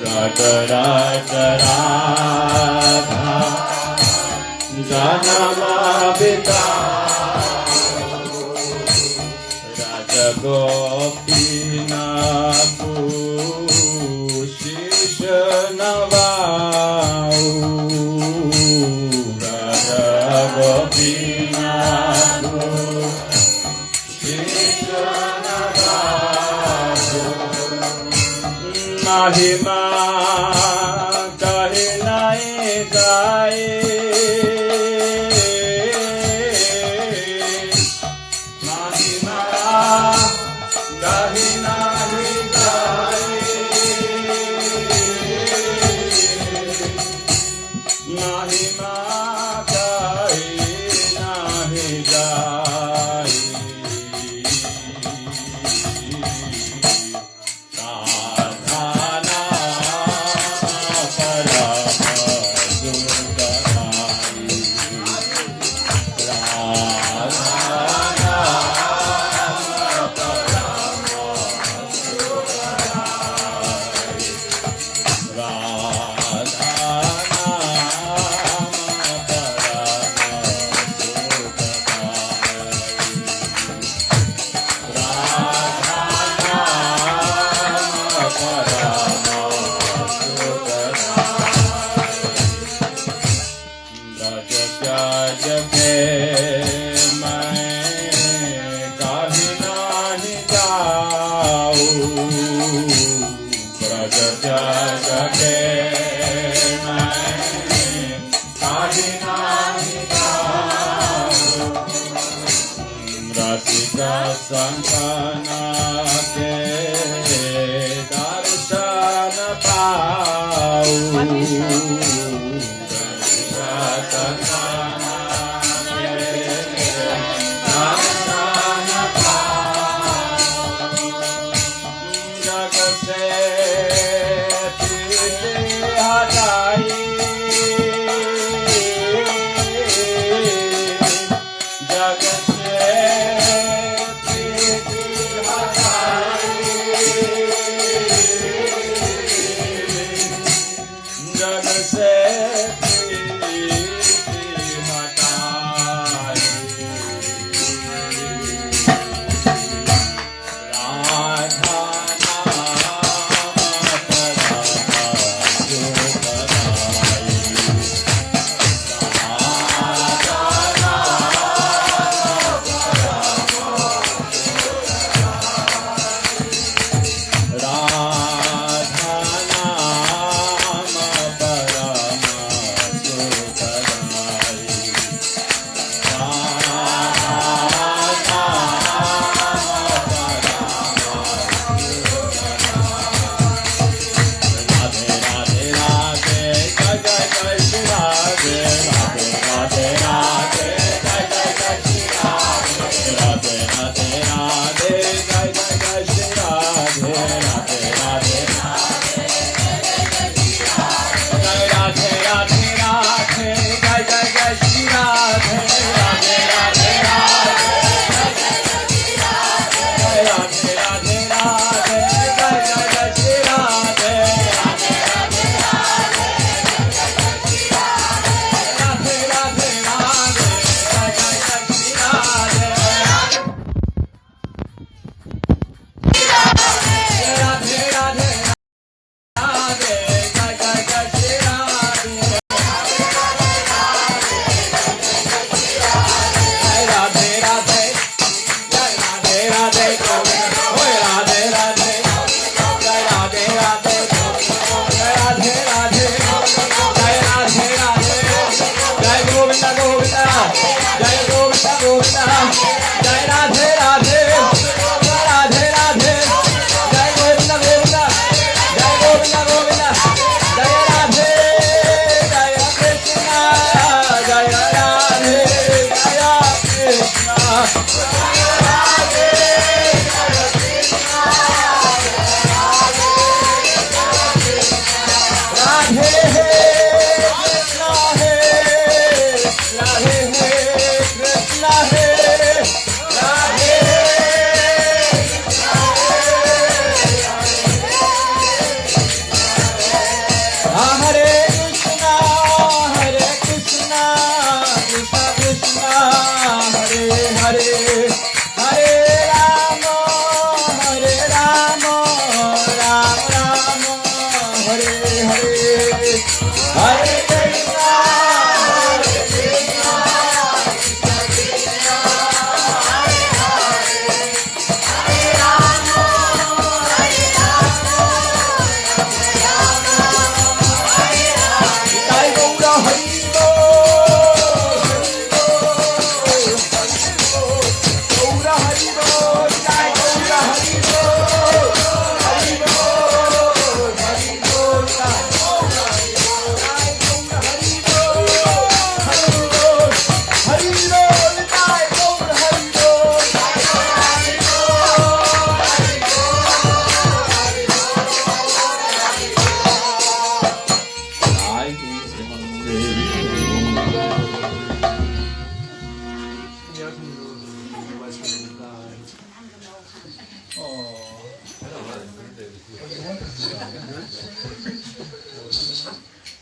Radha Radha Radha Janamabita Raja Gopina Shisha Navau Raja Gopina Shisha Navau Mahima kahi nahi gaye Mahima kahi nahi gaye Mahima kahi nahi gaye Sankana ke darshan pau Sankana ke darshan pau Jag se priti hatai Jag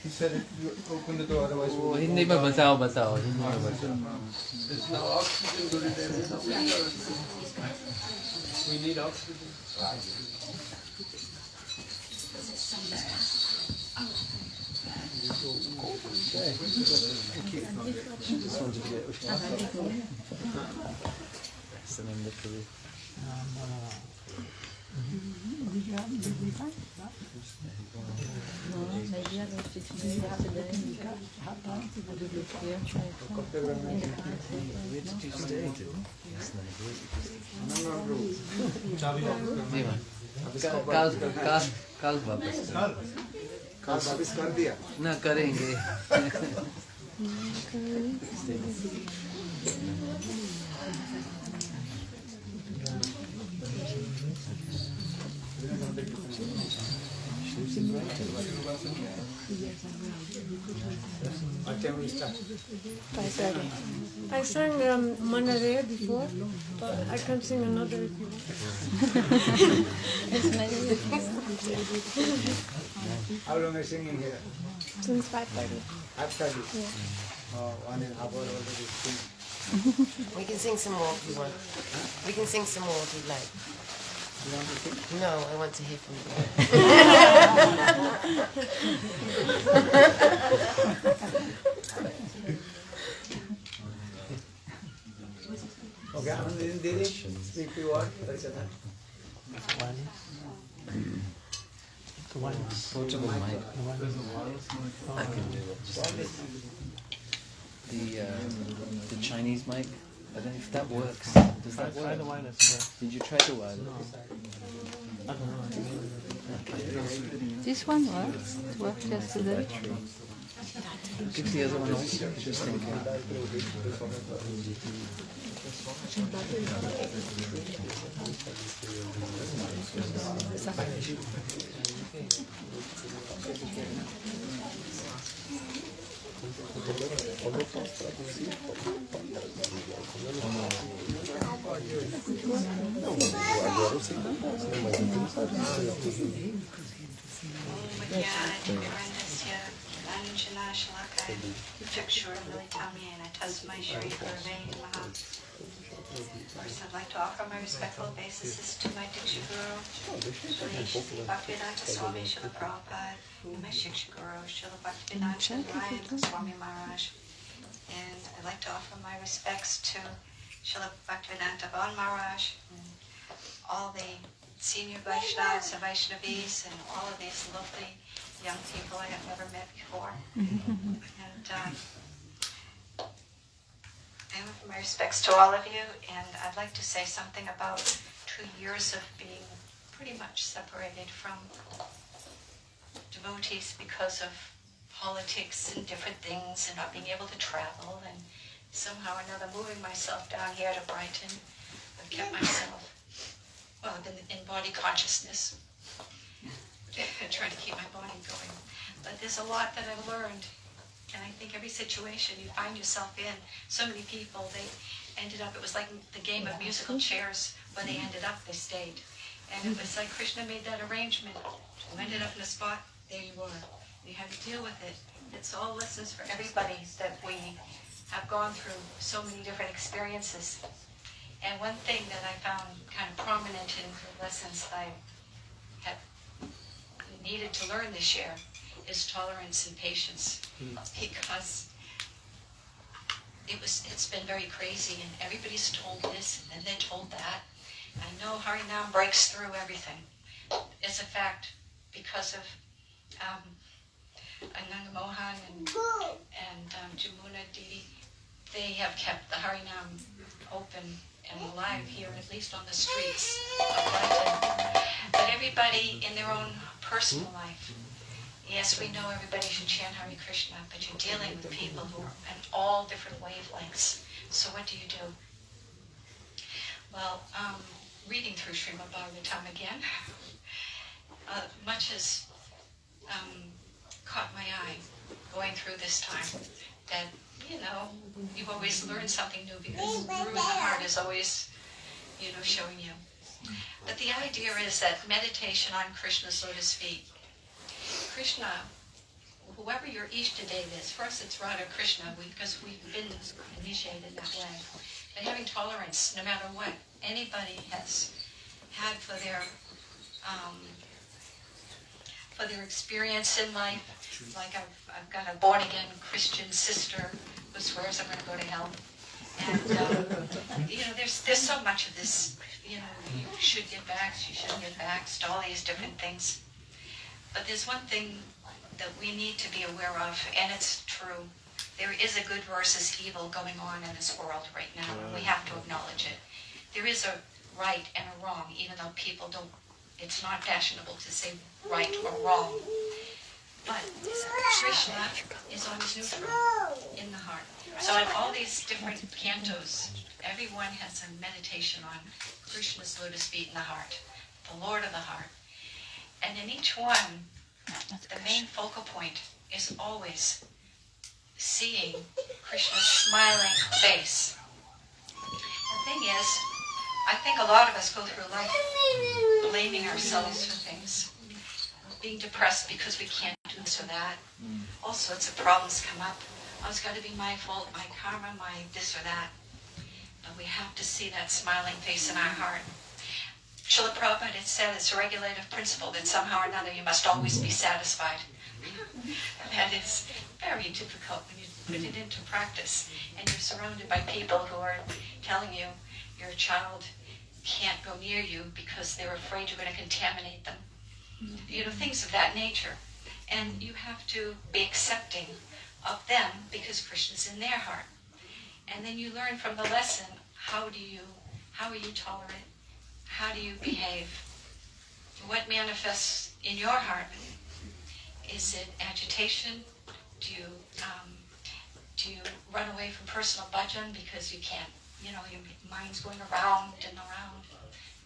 He said if you open the door, otherwise वो हिंदी में बताओ बताओ हिंदी में बताओ. there's no oxygen to the day. We need oxygen. कल वापस कर दिया ना करेंगे. I sang Manare before, but I can sing another if you want. How long are you singing here? Since 5:30. 5:30. Yeah. 1.5 hour already. We can sing some more if you want. We can sing some more if you'd like. You want to sing? No, I want to hear from you. Okay, I'm Didi. Speak to you what? Portable mic. I can do it. The Chinese mic. I don't know if that works. Does that work? Try the wireless first. Did you try the wireless? I don't know. This one works. It worked yesterday. Give the other one also, just in case. First, I'd like to offer my respectful obeisances to my Diksha Guru, Shri Bhaktivedanta Swami Srila Prabhupada, and my Shiksha Guru, Srila Bhaktivedanta Ryan Swami Maharaj. And I'd like to offer my respects to Srila Bhaktivedanta Bhavan Maharaj, and all the senior Vaishnavas and Vaishnavis, and all of these lovely young people I have never met before. And I offer my respects to all of you, and I'd like to say something about 2 years of being pretty much separated from devotees because of politics and different things, and not being able to travel, and somehow or another moving myself down here to Brighton. I've kept myself, well, I've been in body consciousness, trying to keep my body going. But there's a lot that I've learned. And I think every situation you find yourself in, so many people, they ended up, it was like the game of musical chairs. Where they ended up, they stayed. And it was like Krishna made that arrangement. You ended up in a spot, there you were. You had to deal with it. It's all lessons for everybody that we have gone through so many different experiences. And one thing that I found kind of prominent in the lessons that I have needed to learn this year is tolerance and patience, because it's been very crazy, and everybody's told this and then they're told that. I know Harinam breaks through everything. It's a fact because of Ananga Mohan and Jamuna Didi. They have kept the Harinam open and alive here, at least on the streets of Brighton. But everybody in their own personal life. Yes, we know everybody should chant Hare Krishna, but you're dealing with people who are in all different wavelengths. So what do you do? Well, reading through Srimad Bhagavatam again, much has caught my eye going through this time. That, you know, you always learn something new because Guru in the heart is always, you know, showing you. But the idea is that meditation on Krishna's lotus feet. Krishna, whoever your Ishtadev is, for us it's Radha Krishna because we've been initiated that way. But having tolerance, no matter what anybody has had for their experience in life, like I've got a born-again Christian sister who swears I'm going to go to hell. And, there's so much of this, you should get back, you shouldn't get back, all these different things. But there's one thing that we need to be aware of, and it's true. There is a good versus evil going on in this world right now, and we have to acknowledge it. There is a right and a wrong, even though people don't, it's not fashionable to say right or wrong. But Krishna is always neutral in the heart. So in all these different cantos, everyone has a meditation on Krishna's lotus feet in the heart, the Lord of the heart. And in each one, the main focal point is always seeing Krishna's smiling face. The thing is, I think a lot of us go through life blaming ourselves for things, being depressed because we can't do this or that. All sorts of problems come up. Oh, it's got to be my fault, my karma, my this or that. But we have to see that smiling face in our heart. Srila Prabhupada had said it's a regulative principle that somehow or another you must always be satisfied. That is very difficult when you put it into practice and you're surrounded by people who are telling you your child can't go near you because they're afraid you're going to contaminate them. Things of that nature. And you have to be accepting of them because Krishna's in their heart. And then you learn from the lesson, how are you tolerant? How do you behave? What manifests in your heart? Is it agitation? Do you run away from personal bhajan because you can't, your mind's going around and around?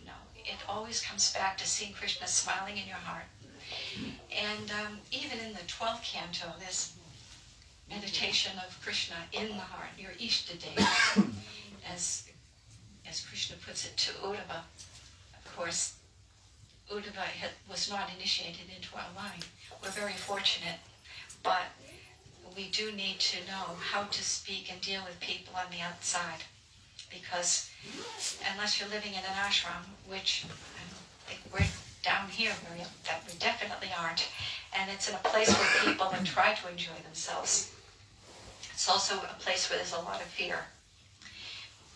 No, it always comes back to seeing Krishna smiling in your heart. And even in the 12th canto, this meditation of Krishna in the heart, your Ishtadev, as Krishna puts it to Uddhava. Of course, Uddhava was not initiated into our line. We're very fortunate, but we do need to know how to speak and deal with people on the outside, because unless you're living in an ashram, which I think we're down here, that we definitely aren't, and it's in a place where people have tried to enjoy themselves. It's also a place where there's a lot of fear.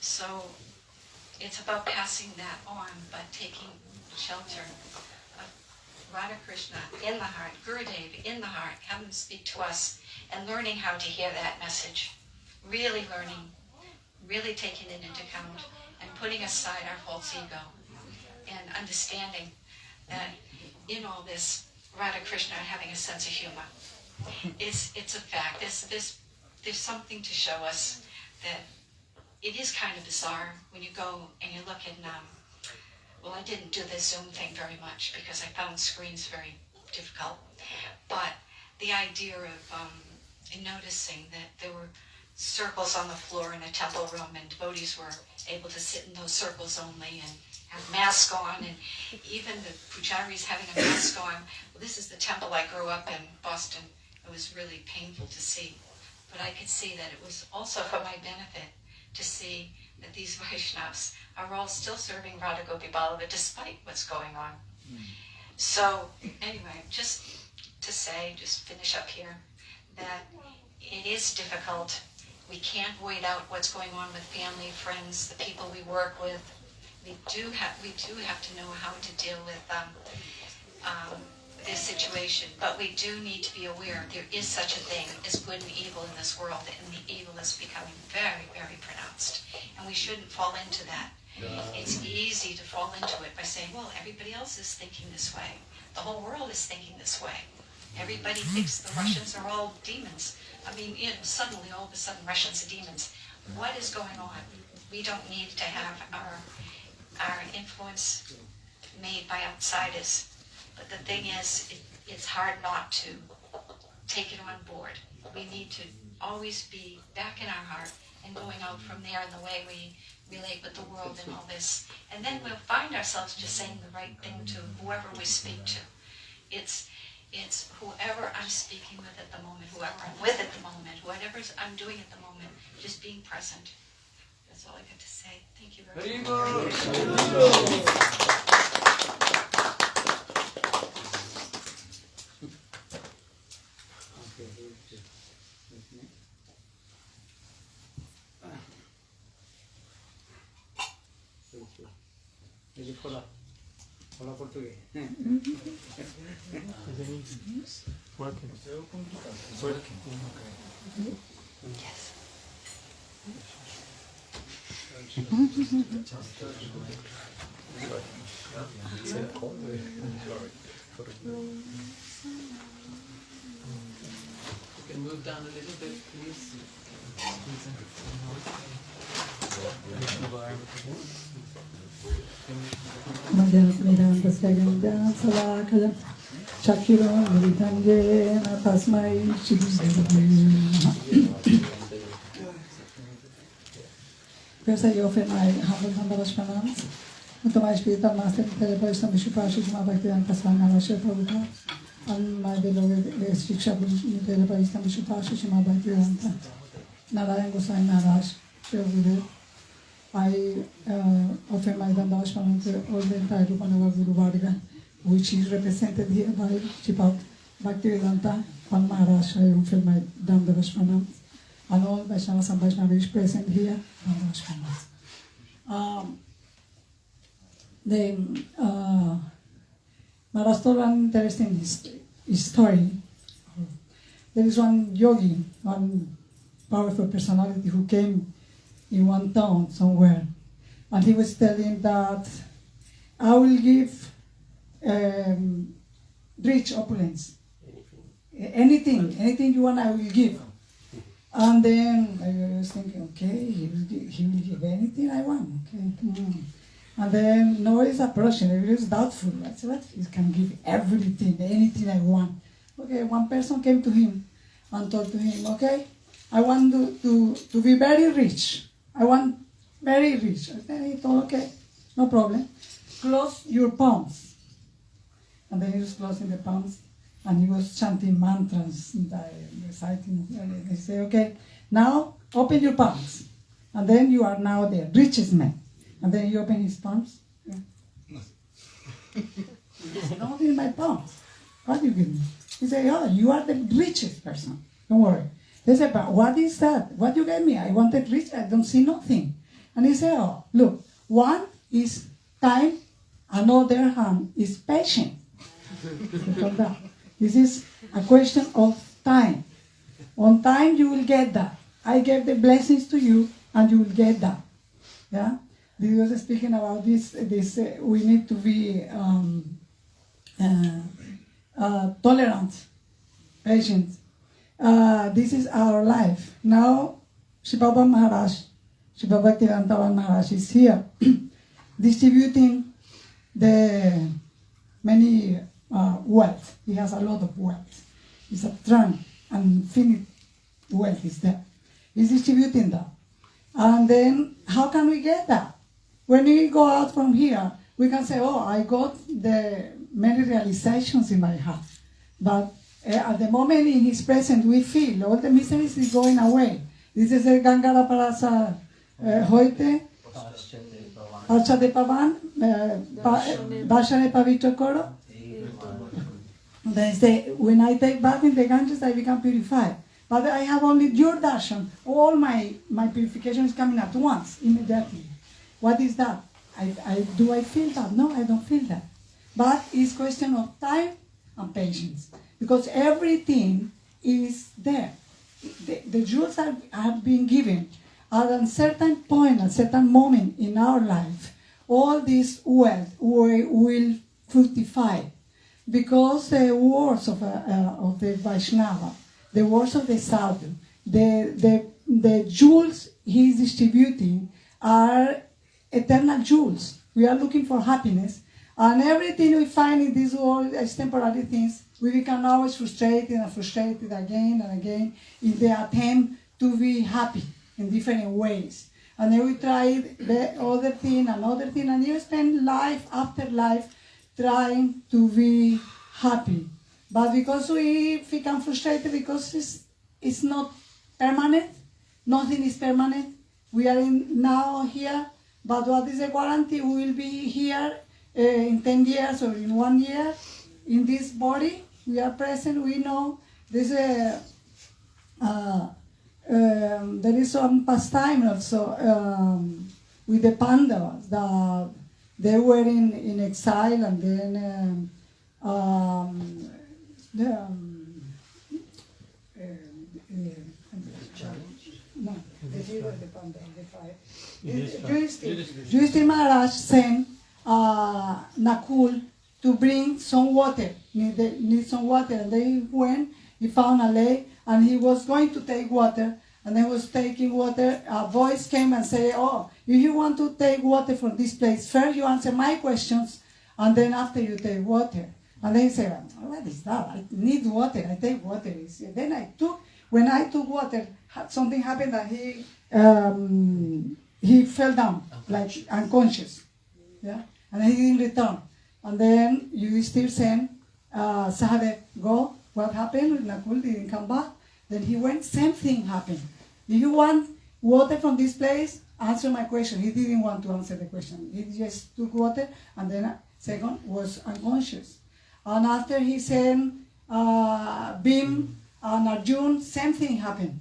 So it's about passing that on, but taking shelter of Radha Krishna in the heart, Gurudev in the heart, have him speak to us, and learning how to hear that message. Really learning, really taking it into account, and putting aside our false ego, and understanding that in all this, Radha Krishna having a sense of humor. It's a fact. There's something to show us that it is kind of bizarre when you go and you look in, I didn't do the Zoom thing very much because I found screens very difficult. But the idea of noticing that there were circles on the floor in a temple room and devotees were able to sit in those circles only and have masks on, and even the pujaris having a mask on. Well, this is the temple I grew up in, Boston. It was really painful to see. But I could see that it was also for my benefit to see that these Vaishnavas are all still serving Radha Gopi Ballabha despite what's going on. So anyway, just to say, just finish up here, that it is difficult. We can't wait out what's going on with family, friends, the people we work with. We do have to know how to deal with this situation, but we do need to be aware there is such a thing as good and evil in this world, and the evil is becoming very, very pronounced, and we shouldn't fall into that. It's easy to fall into it by saying, well, everybody else is thinking this way. The whole world is thinking this way. Everybody thinks the Russians are all demons. I mean, suddenly, all of a sudden, Russians are demons. What is going on? We don't need to have our influence made by outsiders. But the thing is, it's hard not to take it on board. We need to always be back in our heart and going out from there in the way we relate with the world and all this. And then we'll find ourselves just saying the right thing to whoever we speak to. It's whoever I'm speaking with at the moment, whoever I'm with at the moment, whatever I'm doing at the moment, just being present. That's all I got to say. Thank you very much. Hola portugués. Working. Yes. You can move down a little bit, please. Vedanta Saganda Salakala Chakiro Militangena Tasmai First, I offer my humble Pandavas pranams to my spiritual master, Telepasam Vishupashima Bhakti-marga Prabhupada, and my beloved Shiksha Telepasam Vishupashima Bhakti-marga Narayan Goswami Maharaj, Shri I offer my Dandavas pranam to all the entire Rupanava Guru Varga, which is represented here by Chipat Bhakti-Vedanta, Pan Maharaj. I offer my Dandavas pranam. And all Vaishnavas and Vaishnavis present here, Dandavas pranam. Maharaj told an interesting story. There is one yogi, one powerful personality who came in one town somewhere, and he was telling that I will give rich opulence, anything you want, I will give. And then I was thinking, okay, he will give anything I want, okay. And then nobody is approaching, everybody is doubtful. I said, what? He can give everything, anything I want. Okay, one person came to him and told to him, okay, I want to be very rich. I want very rich. And then he told, okay, no problem. Close your palms. And then he was closing the palms and he was chanting mantras, reciting. And he said, okay, now open your palms. And then you are now the richest man. And then he opened his palms. Yeah. He said, don't open my palms. What do you give me? He said, oh, you are the richest person. Don't worry. They said, but what is that? What you gave me? I wanted rich, I don't see nothing. And he said, oh, look, one is time, another hand is patience. This is a question of time. On time you will get that. I gave the blessings to you and you will get that. Yeah? He was speaking about this we need to be tolerant, patient. This is our life. Now, Shri-Baba Maharaj, Shri-Baba Bhakti-Vedanta Maharaj is here distributing the many wealth. He has a lot of wealth. It's a trunk, and infinite wealth is there. He's distributing that. And then, how can we get that? When we go out from here, we can say, oh, I got the many realizations in my heart. But at the moment in his presence, we feel all the miseries is going away. This is a Ganga Parasa Hoite, Pacha de Pavan, Bashane Pavitra Koro. They say, when I take bath in the Ganges, I become purified. But I have only your darshan. All my purification is coming at once, immediately. What is that? Do I feel that? No, I don't feel that. But it's question of time and patience. Because everything is there. The jewels are being given. At a certain point, a certain moment in our life, all this wealth will fructify. Because the words of the Vaishnava, the words of the Sadhu, the jewels he is distributing are eternal jewels. We are looking for happiness. And everything we find in this world is temporary things. We become always frustrated and frustrated again and again in the attempt to be happy. in different ways. And then we tried the other thing, another thing, and you spend life after life trying to be happy. But because we become frustrated, because it's not permanent, nothing is permanent. We are now here, but what is the guarantee? We will be here in 10 years or in 1 year in this body. We are present, we know there's there is some pastime also with the Pandavas. They were in exile, and then Yudhishthira Maharaj sent Nakul to bring some water, need some water, and they went, he found a lake, and he was going to take water, and then was taking water, a voice came and said, oh, if you want to take water from this place, first you answer my questions, and then after you take water. And then he said, what is that? I need water, I take water. Then when I took water, something happened that he fell down, like unconscious. Yeah? And he didn't return. And then you still send Sahadev, go, what happened? Nakul didn't come back. Then he went, same thing happened. If you want water from this place, answer my question. He didn't want to answer the question. He just took water, and then second was unconscious. And after he sent Bhim and Arjun, same thing happened.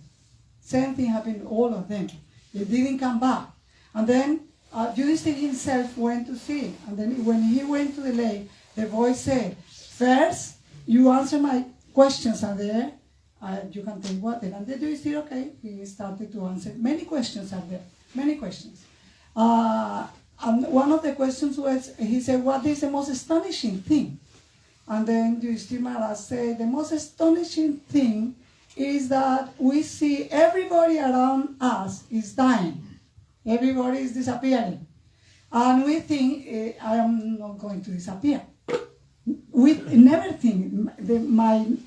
Same thing happened, all of them. They didn't come back. And then Yudhishthira himself went to see. And then when he went to the lake, the voice said, first, you answer my questions, and there you can take water. And then Yudhishthira, okay, he started to answer. Many questions are there, many questions. And one of the questions was, he said, what is the most astonishing thing? And then Yudhishthira Maharaj said, the most astonishing thing is that we see everybody around us is dying. Everybody is disappearing. And we think, I am not going to disappear. We never think,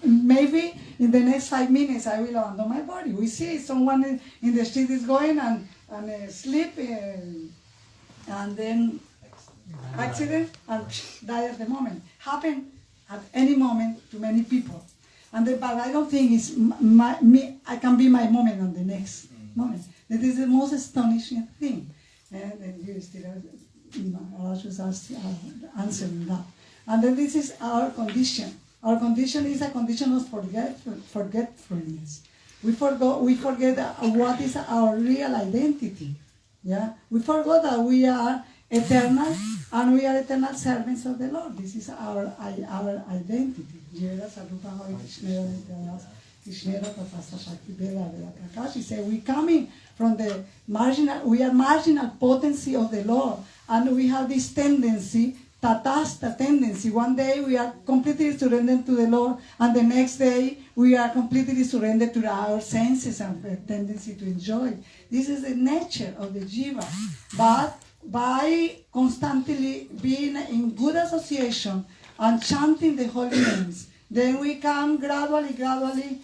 maybe in the next 5 minutes I will abandon my body. We see someone in the street is going and sleep, and then accident and die at the moment. Happen at any moment to many people. But I don't think it's I can be my moment on the next moment. That is the most astonishing thing. And then you still Maharaj was answering that. And then this is our condition. Our condition is a condition of forgetfulness. We forget what is our real identity. Yeah, we forgot that we are eternal, and we are eternal servants of the Lord. This is our identity. He said, we coming from the marginal potency of the Lord, and we have this tendency, tatasta tendency. One day we are completely surrendered to the Lord, and the next day we are completely surrendered to our senses and the tendency to enjoy. This is the nature of the jiva. But by constantly being in good association and chanting the holy names, then we can gradually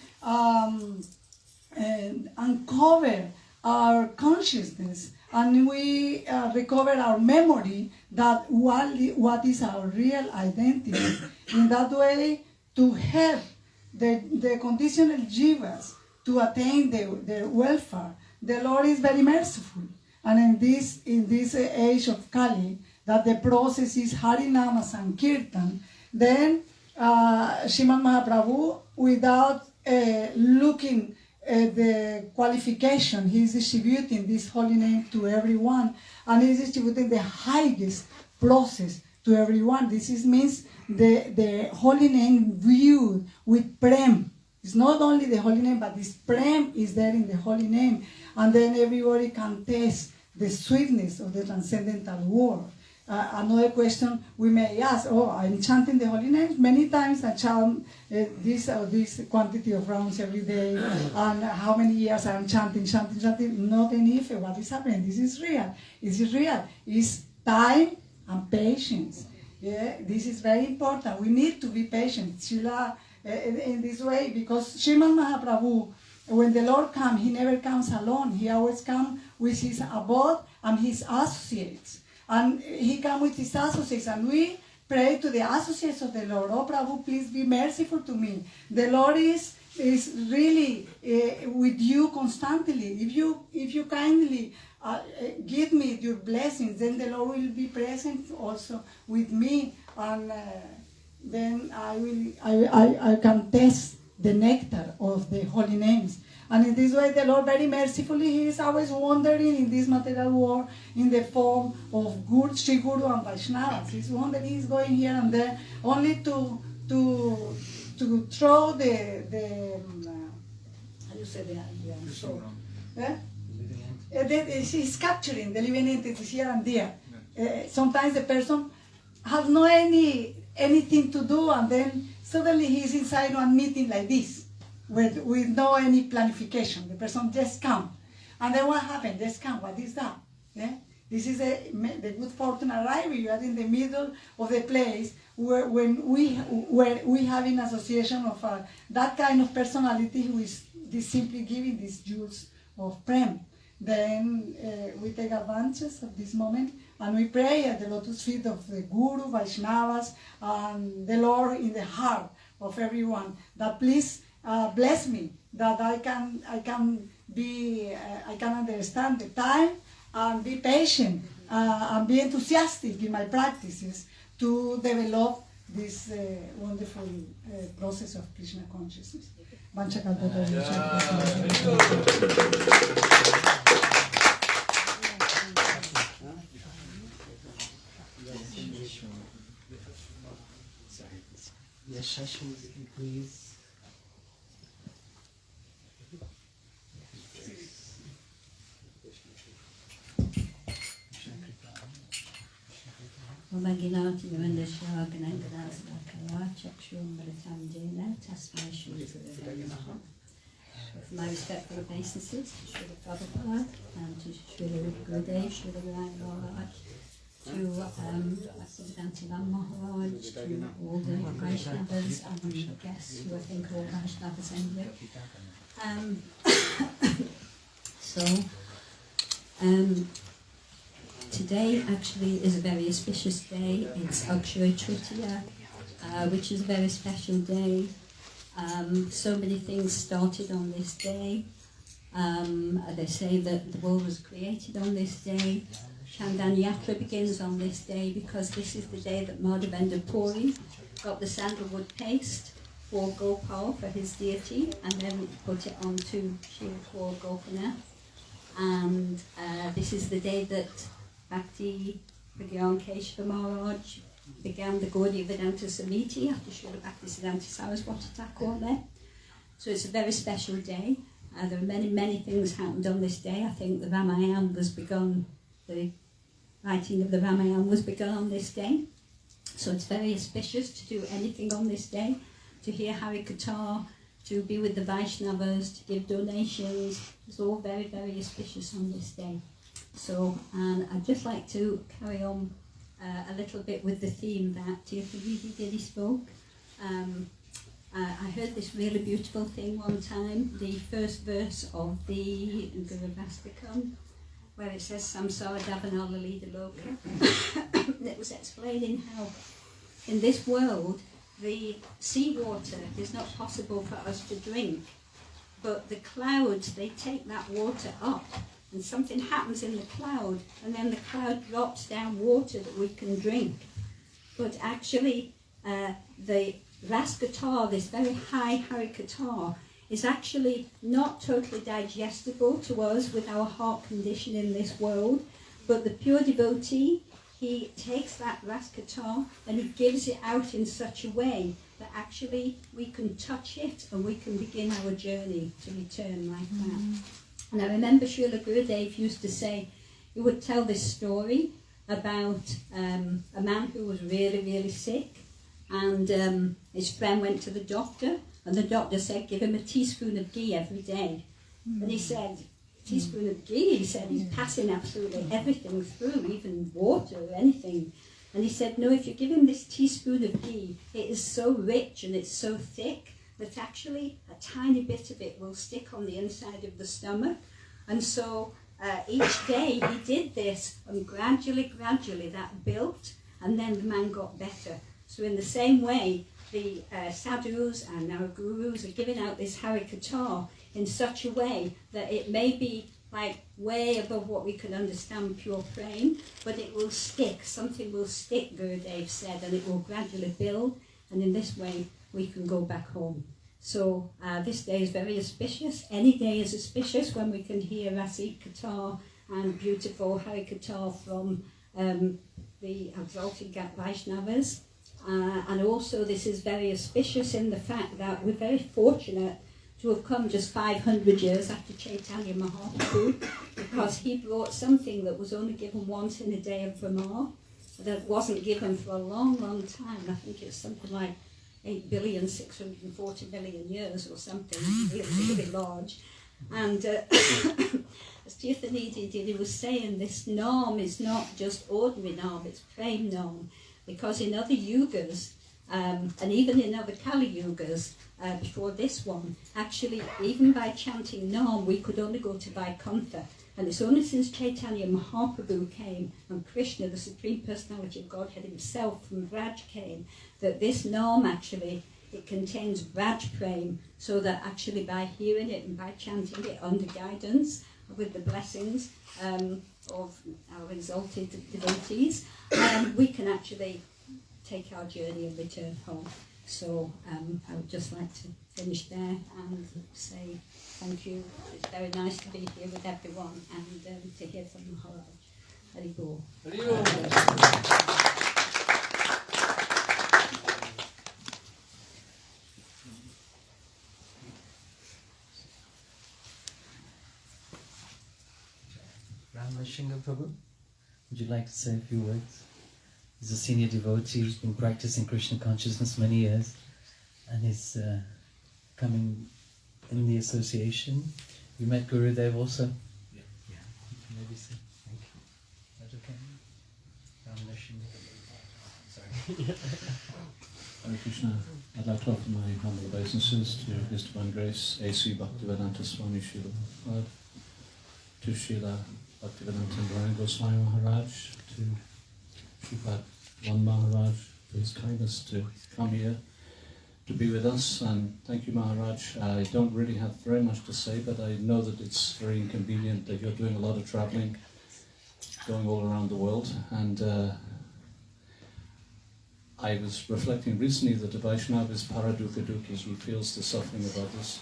uncover our consciousness, and we recover our memory that what is our real identity. In that way, to help the conditional jivas to attain their welfare, the Lord is very merciful. And in this age of Kali, that the process is Harinama Sankirtan, then Srimad Mahaprabhu, without looking at the qualification, he is distributing this holy name to everyone, and he is distributing the highest process to everyone. This means the holy name viewed with prem. It's not only the holy name, but this prem is there in the holy name, and then everybody can taste the sweetness of the transcendental word. Another question we may ask, I'm chanting the holy names many times. I chant this quantity of rounds every day, and how many years I'm chanting. Not an if. What is happening? This is real. This is real. It's time and patience. Yeah, this is very important. We need to be patient. Srila, in this way, because Srimad Mahaprabhu when the Lord comes, he never comes alone. He always comes with his abode and his associates. And he comes with his associates, and we pray to the associates of the Lord. Oh, Prabhu, please be merciful to me. The Lord is really with you constantly. If you kindly give me your blessings, then the Lord will be present also with me, and then I can taste the nectar of the holy names. And in this way, the Lord very mercifully, he is always wandering in this material world in the form of Guru, Sri Guru and Vaishnavas. He's wandering, he's going here and there, only to throw the how do you say the soul? He's capturing the living entities here and there. Sometimes the person has no anything to do, and then suddenly he's inside one meeting like this, with no any planification. The person just come, and then what happened? Just come. What is that? Yeah? This is the good fortune arriving. You are in the middle of the place where we have an association of that kind of personality who is simply giving these jewels of prem. Then we take advantage of this moment, and we pray at the lotus feet of the Guru, Vaishnavas, and the Lord in the heart of everyone, that please bless me, that I can understand the time and be patient and be enthusiastic in my practices to develop this wonderful process of Krishna consciousness. Yes, Shashi, please. Omaginati Vandasha Ganangadas Lakaya Chakshum Baratam Jena Tasma Shri Namaha. With my respectful obeisances to Sri Prabhupada and to Sri Gurudev, Sri Maharaj, to Vedanta Maharaj, to all the Vaishnavas and the guests who I think are all Vaishnavas anyway. Today actually is a very auspicious day. It's Akshaya-tritiya, which is a very special day. So many things started on this day. They say that the world was created on this day. Chandan Yatra begins on this day because this is the day that Madhavendra Puri got the sandalwood paste for Gopal, for his deity, and then put it onto Shri Gopinath. And this is the day that Bhakti-marga Maharaj began the Gaudiya Vedanta Samiti after Srila Bhaktisiddhanta Saraswati Thakur there. So it's a very special day. There are many things happened on this day. I think the Ramayana was begun, the writing of the Ramayana was begun on this day. So it's very auspicious to do anything on this day, to hear Harikatha, to be with the Vaishnavas, to give donations. It's all very, very auspicious on this day. So, and I'd just like to carry on a little bit with the theme that Tirtha Giri spoke. I heard this really beautiful thing one time, the first verse of the Guruvastakam, where it says Samsara Davanala Lila Loka. It was explaining how in this world the seawater is not possible for us to drink, but the clouds, they take that water up, and something happens in the cloud, and then the cloud drops down water that we can drink. But actually, the Raskatar, this very high Harikatar, is actually not totally digestible to us with our heart condition in this world, but the pure devotee, he takes that Raskatar and he gives it out in such a way that actually we can touch it and we can begin our journey to return like that. And I remember Srila Gurudev used to say, he would tell this story about a man who was really, really sick, and his friend went to the doctor, and the doctor said, give him a teaspoon of ghee every day. And he said, a teaspoon of ghee? He said, he's passing absolutely everything through, even water or anything. And he said, no, if you give him this teaspoon of ghee, it is so rich and it's so thick that actually a tiny bit of it will stick on the inside of the stomach. And so each day he did this, and gradually that built, and then the man got better. So in the same way, the sadhus and our gurus are giving out this harikatha in such a way that it may be like way above what we can understand pure praying, but it will stick, something will stick, Gurudev said, and it will gradually build, and in this way we can go back home. So this day is very auspicious. Any day is auspicious when we can hear Rasi Katha and beautiful Harikatha from the exalted Vaishnavas. And also this is very auspicious in the fact that we're very fortunate to have come just 500 years after Chaitanya Mahaprabhu, because he brought something that was only given once in a day of Brahma, that wasn't given for a long, long time. I think it's something like 8,640,000,000 years or something, really large. And as Tirthanidhi was saying, this Nam is not just ordinary Nam, it's Prem Nam, because in other yugas, and even in other Kali yugas, before this one, actually, even by chanting Nam, we could only go to Vaikuntha. And it's only since Chaitanya Mahaprabhu came and Krishna, the Supreme Personality of Godhead himself from Vraj came, that this Nam actually, it contains Vraj Prem, so that actually by hearing it and by chanting it under guidance, with the blessings of our exalted devotees, we can actually take our journey and return home. So I would just like to finish there and say thank you. It's very nice to be here with everyone and to hear from Maharaj. Hari Bol. Ram Prabhu, would you like to say a few words? He's a senior devotee who's been practicing Krishna consciousness many years, and he's coming in the association. You met Gurudev also? Yeah. Maybe say thank you. Is that okay? Sorry. Hare Krishna. I'd like to offer my humble obeisances to His Divine Grace, A.C. Bhaktivedanta Swami Srila Prabhupada, to Srila Bhaktivedanta Narayan Goswami Maharaj, to Sripad One Maharaj for his kindness to come here to be with us, and thank you Maharaj. I don't really have very much to say, but I know that it's very inconvenient that you're doing a lot of travelling, going all around the world, and I was reflecting recently that the Vaishnava is paradukha-dukhi, he feels the suffering of others,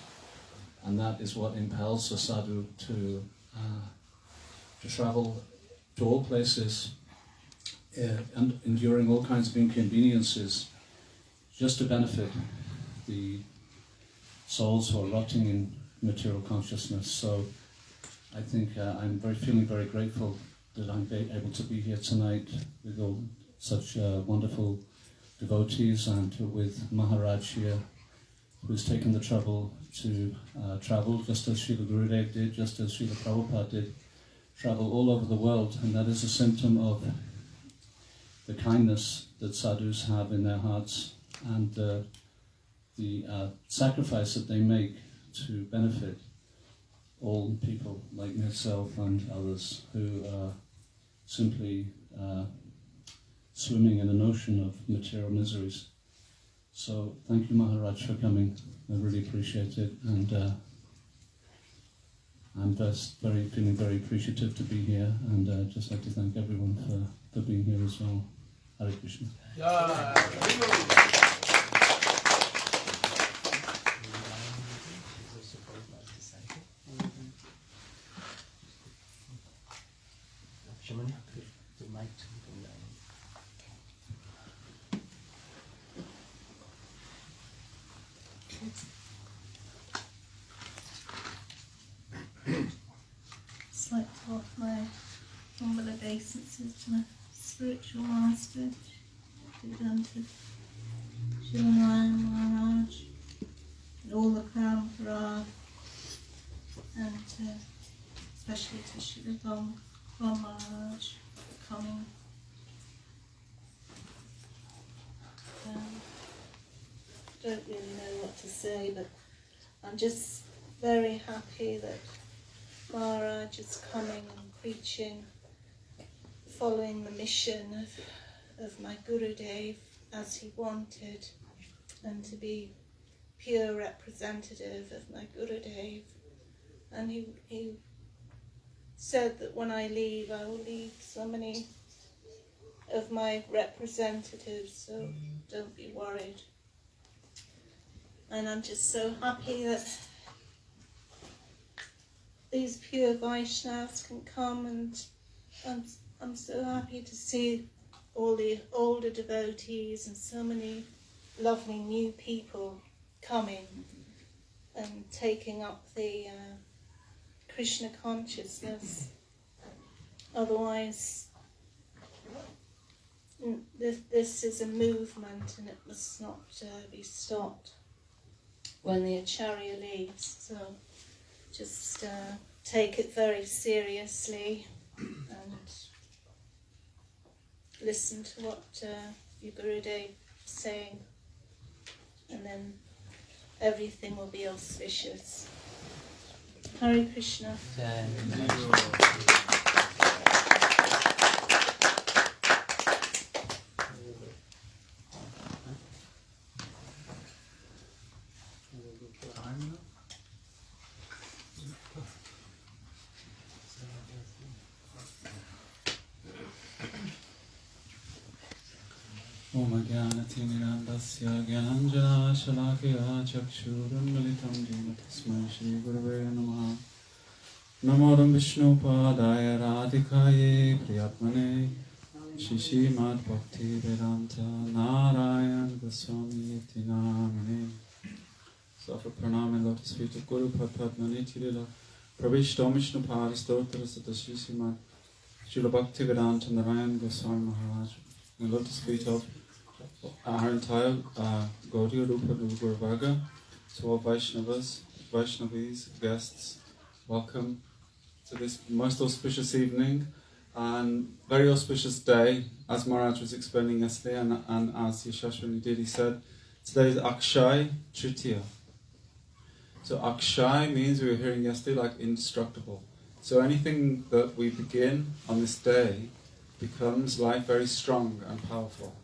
and that is what impels a sadhu to travel to all places and enduring all kinds of inconveniences just to benefit the souls who are rotting in material consciousness. So I think I'm feeling very grateful that I'm able to be here tonight with all such wonderful devotees and with Maharaj here, who's taken the trouble to travel just as Srila Gurudev did, just as Srila Prabhupada did, travel all over the world, and that is a symptom of the kindness that sadhus have in their hearts and the sacrifice that they make to benefit all people like myself and others who are simply swimming in an ocean of material miseries. So thank you Maharaj for coming, I really appreciate it, and I'm just feeling very appreciative to be here, and I'd just like to thank everyone for being here as well. Hare Krishna. Just like to offer my humble obeisances to my spiritual master, Vedanta, Srila Narayan Maharaj, and all the Crown Parag, and especially to Srila Van Maharaj for coming. Don't really know what to say, but I'm just very happy that Maharaj is coming and preaching, following the mission of my Gurudev as he wanted, and to be pure representative of my Gurudev. And he said that when I leave, I will leave so many of my representatives, so don't be worried. And I'm just so happy that these pure Vaishnavas can come, and I'm so happy to see all the older devotees and so many lovely new people coming and taking up the Krishna consciousness. Otherwise, this is a movement and it must not be stopped when the Acharya leaves. So just take it very seriously and listen to what your Gurudev is saying, and then everything will be auspicious. Hare Krishna. Om Jnana-marga Gyananjana-shalakaya Chakshurunmilitam Jena Tasmai Shri Gurave Namaha. Namo Vishnu Padaya Radhikaye Priyatmane Shishimad Bhakti Vedanta Narayan Goswami Iti Namine. So offer pranam and lotus feet of Guru Padmaniti Lila Pravishto Vishnu Paristotra Sata Shishimad Srila Bhakti Vedanta Narayan Goswami Maharaj. The lotus feet of our entire Gaudiya Rupa Guru Varga, to all Vaishnavas, Vaishnavis, guests, welcome to this most auspicious evening and very auspicious day, as Maharaj was explaining yesterday and as Yashashwini did, he said, today is Akshaya-tritiya. So Akshay means, we were hearing yesterday, like indestructible. So anything that we begin on this day becomes like very strong and powerful.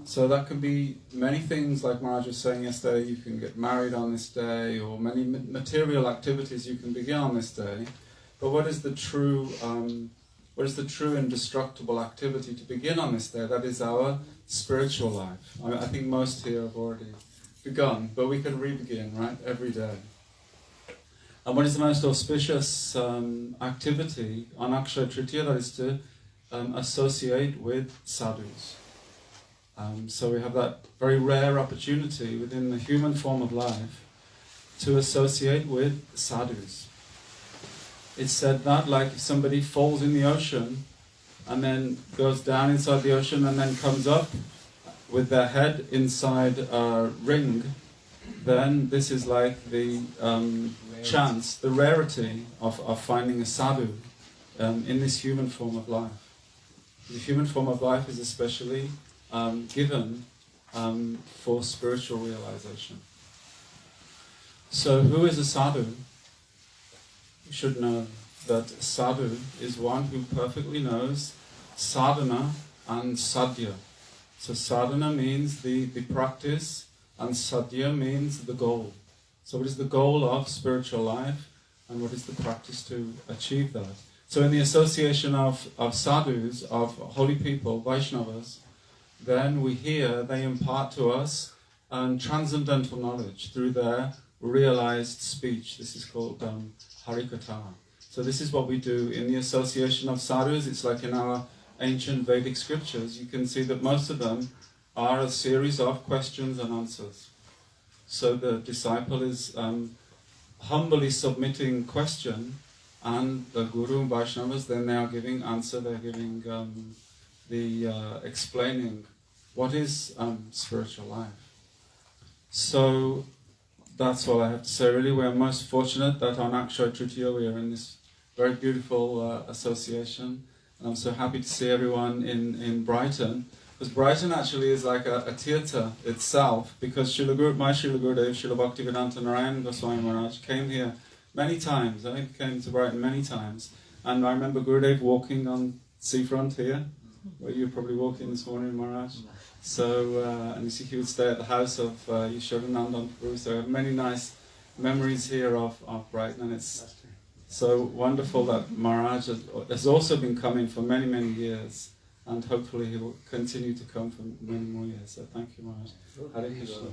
So that can be many things, like Maharaj was saying yesterday. You can get married on this day, or many material activities you can begin on this day. But what is the true indestructible activity to begin on this day? That is our spiritual life. I think most here have already begun, but we can re-begin, right, every day. And what is the most auspicious activity on Akshaya-tritiya? That is to associate with sadhus. So we have that very rare opportunity within the human form of life to associate with sadhus. It's said that, like, if somebody falls in the ocean and then goes down inside the ocean and then comes up with their head inside a ring, then this is like the chance, the rarity of finding a sadhu in this human form of life. The human form of life is especially given for spiritual realization. So who is a sadhu? You should know that sadhu is one who perfectly knows sadhana and sadhya. So sadhana means the practice, and sadhya means the goal. So what is the goal of spiritual life, and what is the practice to achieve that? So in the association of sadhus, of holy people, Vaishnavas, then we hear they impart to us transcendental knowledge through their realized speech. This is called harikatha. So this is what we do in the association of sadhus. It's like in our ancient Vedic scriptures, you can see that most of them are a series of questions and answers. So the disciple is humbly submitting question, and the Guru and Vaishnavas, then they are giving answer, they're giving explaining what is spiritual life. So that's all I have to say really. We are most fortunate that on Akshaya-tritiya we are in this very beautiful association. And I'm so happy to see everyone in Brighton. Because Brighton actually is like a theatre itself, because my Srila Gurudev, Srila Bhakti-Vedanta Narayan Goswami Maharaj came here many times. I think he came to Brighton many times. And I remember Gurudev walking on seafront here, where you were probably walking this morning, Maharaj. So, and you see he would stay at the house of Yashodanandan Prabhu. So I have many nice memories here of Brighton, and it's so wonderful that Maharaj has also been coming for many, many years. And hopefully he will continue to come for many more years. So thank you, Maharaj. Hare Krishna.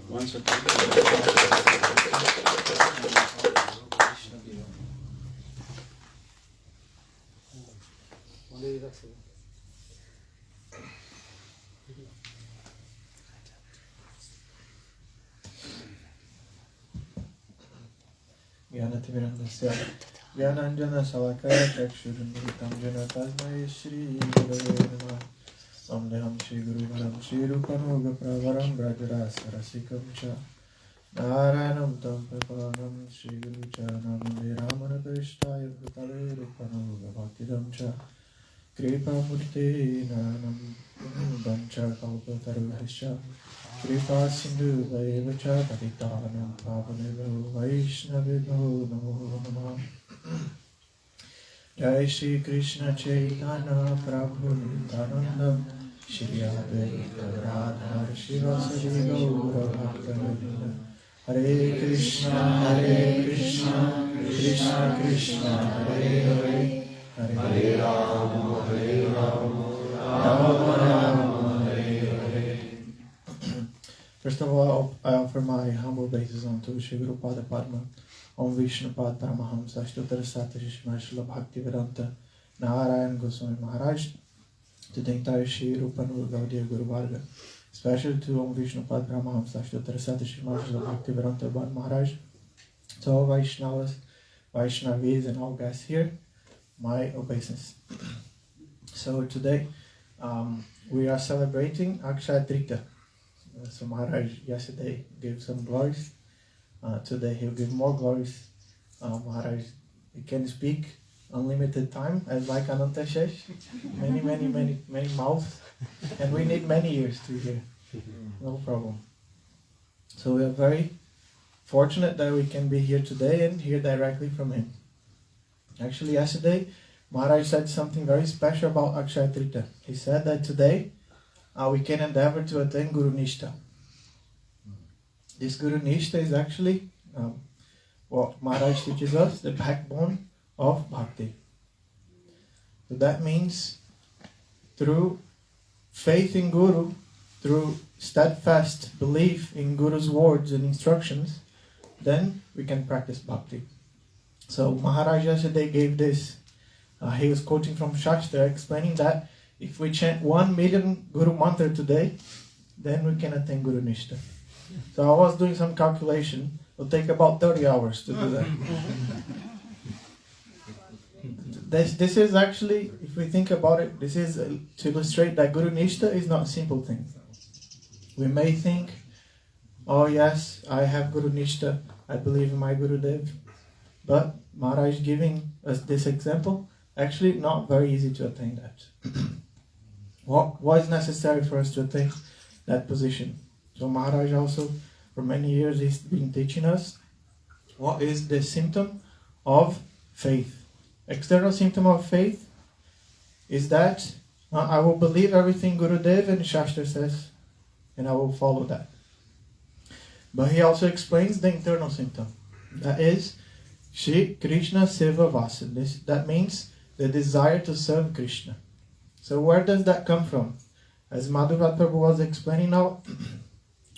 Jnana-marga Jnananjana-salakaya Chakshurunmritam Jana Tasmai Shri Gurave Namah Samdeham Shri Guruvaram Shri Rupanuga Pravaram Brajarasa Rasikam Cha Narayanam Tam Papanam Shri Guru Cha Namande Ramana Krishtaya Bhutale Rupanuga Bhaktidam Cha Kripa Murte Nanam Bancha Kalpataruhascha Kripa Sindhu Vayevacha Patitanam Pavanebho Vaishnavibho Namo Namah Jai Shri Krishna Chaitanya Prabhu Nityananda Shri Advaita Radha Shivasari Gaura Bhakta Hare Krishna Krishna Krishna Hare Hare Hare Rama Rama Rama Hare Hare. First of all, I offer my humble obeisance unto Sri Draupadi Padma, Om Vishnupad Paramahamsa Ashtottara Satyashrima Srila Bhakti-Vedanta Narayan Goswami Maharaj, to the entire Sri Rupanuga Gaudiya Guru Varga, especially to Om Vishnupad Paramahamsa Ashtottara Satyashrima Srila Bhakti-Vedanta Maharaj, to all Vaishnavas, Vaishnavis and all guests here, my obeisance. So today we are celebrating Akshaya-tritiya. So Maharaj yesterday gave some glories. Today he'll give more glories. Maharaj, he can speak unlimited time, as like Ananta says. Many mouths. And we need many ears to hear. No problem. So we are very fortunate that we can be here today and hear directly from him. Actually, yesterday, Maharaj said something very special about Akshaya-tritiya. He said that today, we can endeavor to attain Guru Nishta. This Guru Nishta is actually what Maharaj teaches us, the backbone of bhakti. So that means through faith in Guru, through steadfast belief in Guru's words and instructions, then we can practice bhakti. So Maharaj yesterday gave this, he was quoting from Shastra, explaining that if we chant 1 million Guru Mantra today, then we can attain Guru Nishta. So I was doing some calculation. It will take about 30 hours to do that. This is actually, if we think about it, this is to illustrate that Guru Nishta is not a simple thing. We may think, oh yes, I have Guru Nishta, I believe in my Gurudev. But Maharaj giving us this example, actually not very easy to attain that. What is necessary for us to attain that position? So Maharaj also, for many years, he's been teaching us what is the symptom of faith. External symptom of faith is that I will believe everything Gurudev and Shastra says, and I will follow that. But he also explains the internal symptom. That is Shri Krishna Seva Vasa. That means the desire to serve Krishna. So where does that come from? As Madhurad Prabhu was explaining now,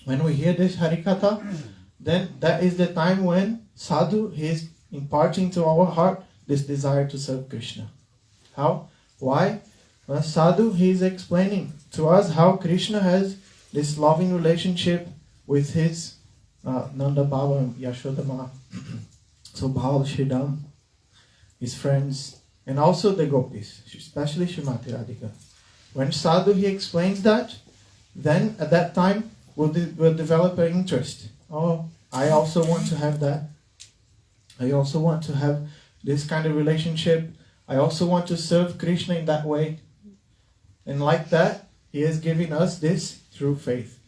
when we hear this Harikatha, then that is the time when Sadhu is imparting to our heart this desire to serve Krishna. How? Why? Well, Sadhu, he is explaining to us how Krishna has this loving relationship with his Nanda Baba and Yashodama. So Bhal, Shridam, his friends, and also the gopis, especially Srimati Radhika. When Sadhu, he explains that, then at that time we'll develop an interest. Oh, I also want to have that. I also want to have this kind of relationship. I also want to serve Krishna in that way. And like that, He has given us this through faith.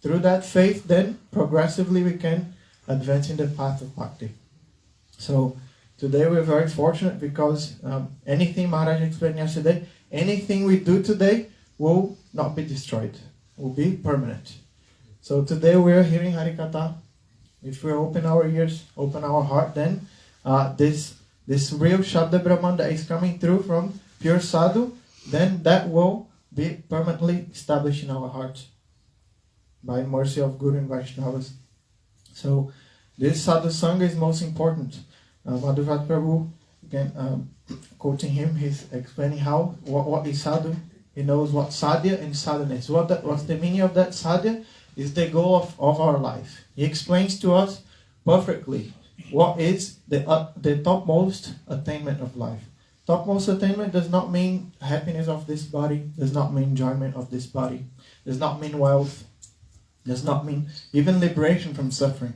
Through that faith, then, progressively we can advance in the path of bhakti. So, today we're very fortunate because anything Maharaj explained yesterday, anything we do today will not be destroyed, will be permanent. So today we're hearing Harikatha. If we open our ears, open our heart, then this real Shabda Brahman that is coming through from pure sadhu, then that will be permanently established in our hearts by mercy of Guru and Vaishnavas. So this sadhu sangha is most important. Madhuraj Prabhu, again, quoting him, he's explaining what is sadhu. He knows what sadhya and sadhana is. What's the meaning of that? Sadhya is the goal of our life. He explains to us perfectly what is the topmost attainment of life. Topmost attainment does not mean happiness of this body, does not mean enjoyment of this body, does not mean wealth, does not mean even liberation from suffering.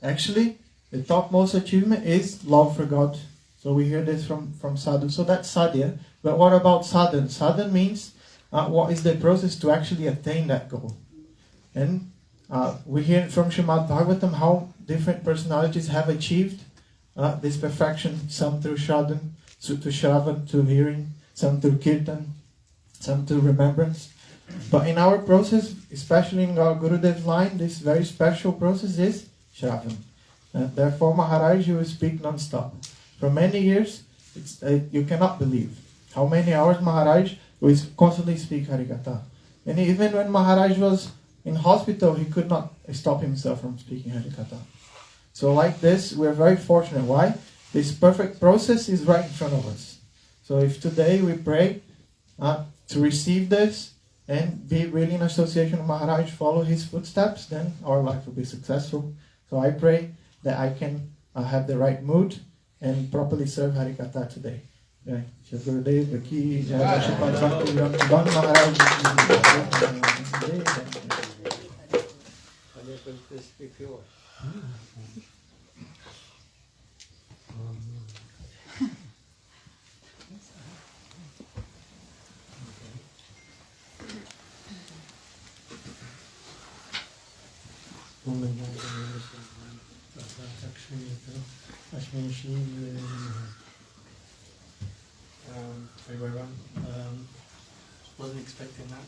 Actually, the topmost achievement is love for God. So we hear this from sadhu. So that's sadhya. But what about sadhan? Sadhan means what is the process to actually attain that goal. And we hear from Srimad Bhagavatam how different personalities have achieved this perfection. Some through Shravan, to hearing, some through Kirtan, some through remembrance. But in our process, especially in our Gurudev's line, this very special process is Shravan. Therefore, Maharaj, you will speak non-stop. For many years, you cannot believe how many hours Maharaj will constantly speak Harikatha. And even when Maharaj was in hospital, he could not stop himself from speaking Harikatha. So like this, we're very fortunate. Why? This perfect process is right in front of us. So if today we pray to receive this and be really in association with Maharaj, follow his footsteps, then our life will be successful. So I pray that I can have the right mood and properly serve Harikatha today. Jai Shri Gurudeva ki Jai, Shri Bhakti Maharaj ki Wasn't expecting that.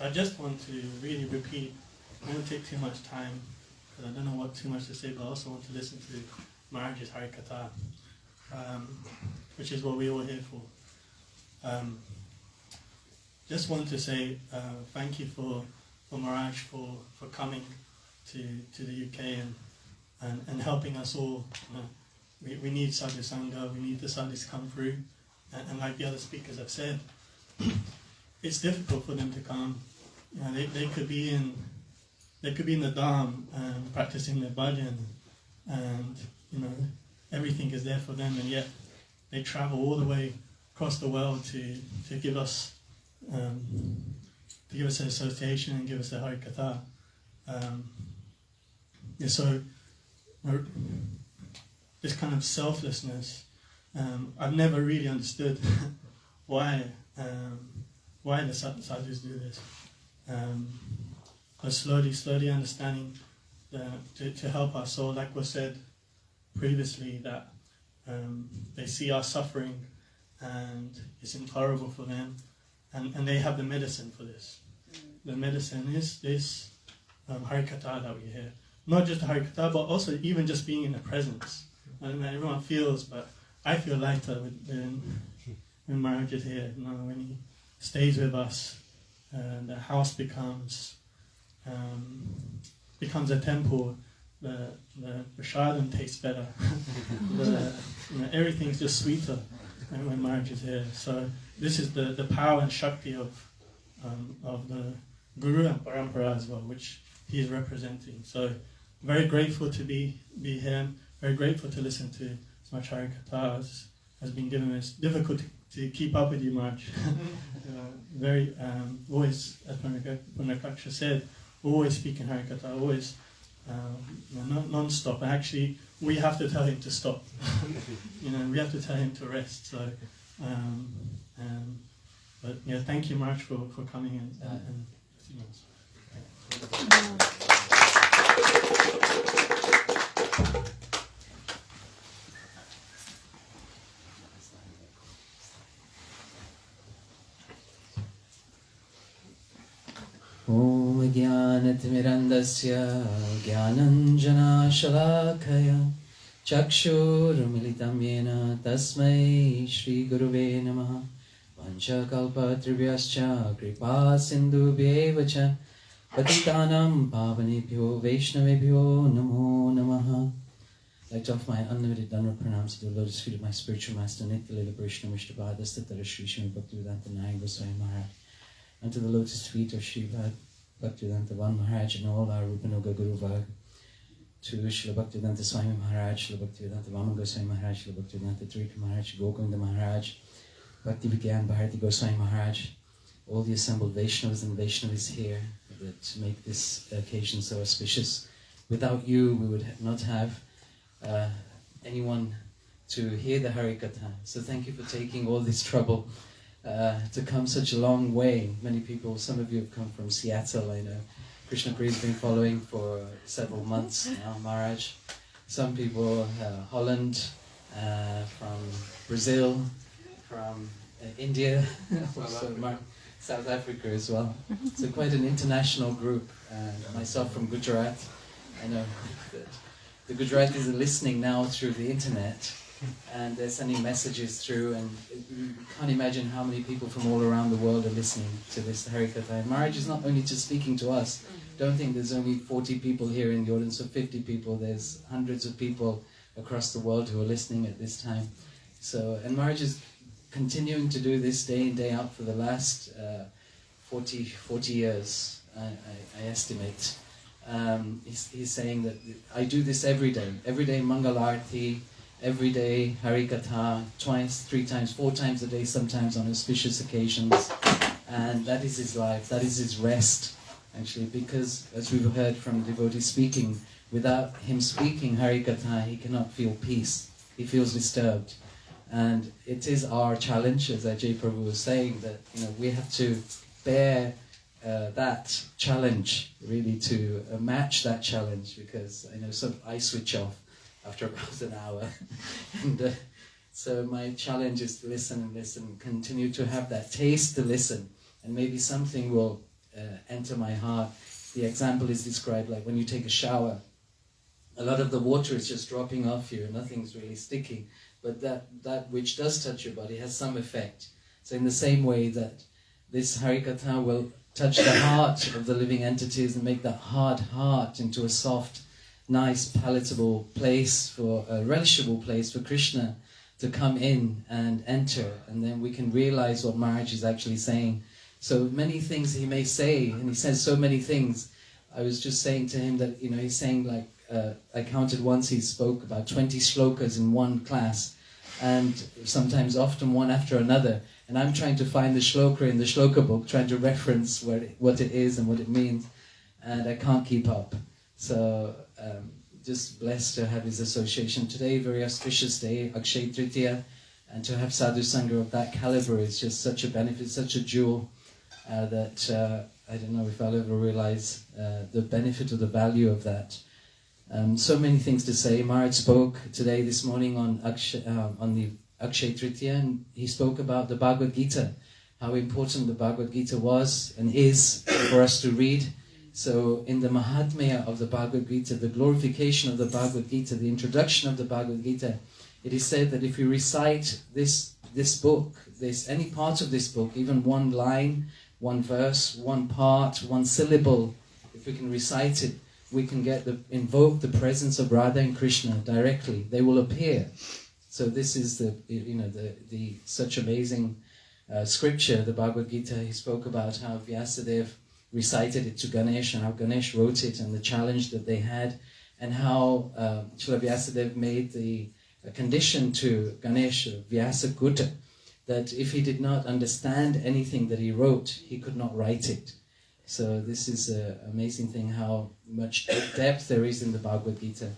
I just want to really repeat. I won't take too much time because I don't know what too much to say, but I also want to listen to Maharaj's Harikatha, which is what we're all here for. Just wanted to say thank you for Maharaj for coming to the UK and helping us all. We need Sadhu Sangha, we need the Sadhus to come through, and like the other speakers have said, it's difficult for them to come. They could be in the Dham practicing their bhajan, and everything is there for them, and yet they travel all the way across the world to give us an association and give us the Harikatha. So this kind of selflessness, I've never really understood why the sadhus do this. But slowly understanding to help our soul, like was said previously, that they see our suffering and it's intolerable for them, and they have the medicine for this. The medicine is this Harikatha that we hear. Not just the Harikatha, but also even just being in the presence. I don't know, everyone feels, but I feel lighter when Maharaj is here. When he stays with us, the house becomes a temple. The prasadam tastes better. Everything's just sweeter when Maharaj is here. So this is the power and shakti of the Guru and Parampara as well, which he is representing. So very grateful to be here. Very grateful to listen to as much Harikatha as has been given. It's difficult to keep up with you, Maharaj. Very always, as Pandakaksha said, always speaking Harikatha, always non-stop. Actually, we have to tell him to stop. We have to tell him to rest. So But yeah, thank you, Maharaj, for coming and Om Jnanatimirandasya Jnananjana-shalakaya Chakshurumilitam yena Tasmai Shri Guruve Namaha Vanchakalpatribhyascha Kripa Sindhubhyeva cha Patitanam Pavanebhyo Vaishnavebhyo Namo Namaha. I'd like to offer my unlimited Dhamma pranams to the lotus feet of my spiritual master Nitya Lila Krishna Mishtapad Statara Shri Srimad Bhaktivedanta Nayana Goswami Maharaj, and to the lotus feet of Shri Bhaktivedanta Van Maharaj and all our Rupanuga Guru Varg, to Srila Bhaktivedanta Swami Maharaj, Srila Bhaktivedanta Vaman Goswami Maharaj, Srila Bhaktivedanta Trika Maharaj, Govinda Maharaj, Bhakti Vigyan Bharati Goswami Maharaj, all the assembled Vaishnavas and Vaishnavis here that make this occasion so auspicious. Without you, we would not have anyone to hear the Harikatha. So thank you for taking all this trouble to come such a long way. Many people, some of you have come from Seattle, I know. Krishna Priya has been following for several months now, Maharaj. Some people, Holland, from Brazil, from India, also South Africa as well. So quite an international group. Myself from Gujarat. I know that the Gujaratis are listening now through the internet, and they're sending messages through, and you can't imagine how many people from all around the world are listening to this Harikatha. And Maharaj is not only just speaking to us. Don't think there's only 40 people here in the audience, or 50 people. There's hundreds of people across the world who are listening at this time. So, and Maharaj is continuing to do this day in, day out for the last 40 years, I estimate. He's saying that I do this every day Mangalarti, every day Harikatha, twice, 3 times, 4 times a day, sometimes on auspicious occasions, and that is his life, that is his rest, actually, because as we've heard from devotees speaking, without him speaking Harikatha, he cannot feel peace, he feels disturbed. And it is our challenge, as Ajay Prabhu was saying, that we have to bear that challenge, really to match that challenge, because I know I switch off after about an hour. And so my challenge is to listen and listen, continue to have that taste to listen, and maybe something will enter my heart. The example is described like when you take a shower, a lot of the water is just dropping off you, nothing's really sticky, but that which does touch your body has some effect. So in the same way that this Harikatha will touch the heart of the living entities and make that hard heart into a soft, nice, palatable place, for a relishable place for Krishna to come in and enter, and then we can realize what Maharaj is actually saying. So many things he may say, and he says so many things. I was just saying to him that, he's saying like, I counted once he spoke about 20 shlokas in one class, and sometimes often one after another. And I'm trying to find the shloka in the shloka book, trying to reference what it is and what it means, and I can't keep up. So just blessed to have his association today, very auspicious day, Akshaya-tritiya, and to have sadhu sangha of that caliber is just such a benefit, such a jewel that I don't know if I'll ever realize the benefit or the value of that. So many things to say. Maharaj spoke today, this morning, on the Akshaya-tritiya, and he spoke about the Bhagavad Gita, how important the Bhagavad Gita was and is for us to read. So in the Mahatmya of the Bhagavad Gita, the glorification of the Bhagavad Gita, the introduction of the Bhagavad Gita, it is said that if you recite this book, any part of this book, even one line, one verse, one part, one syllable, if we can recite it, we can invoke the presence of Radha and Krishna directly. They will appear. So this is the such amazing scripture, the Bhagavad Gita. He spoke about how Vyasadeva recited it to Ganesh, and how Ganesh wrote it, and the challenge that they had, and how Srila Vyasadeva made the condition to Ganesh, Vyasa-kuta, that if he did not understand anything that he wrote, he could not write it. So this is an amazing thing, how much depth there is in the Bhagavad Gita.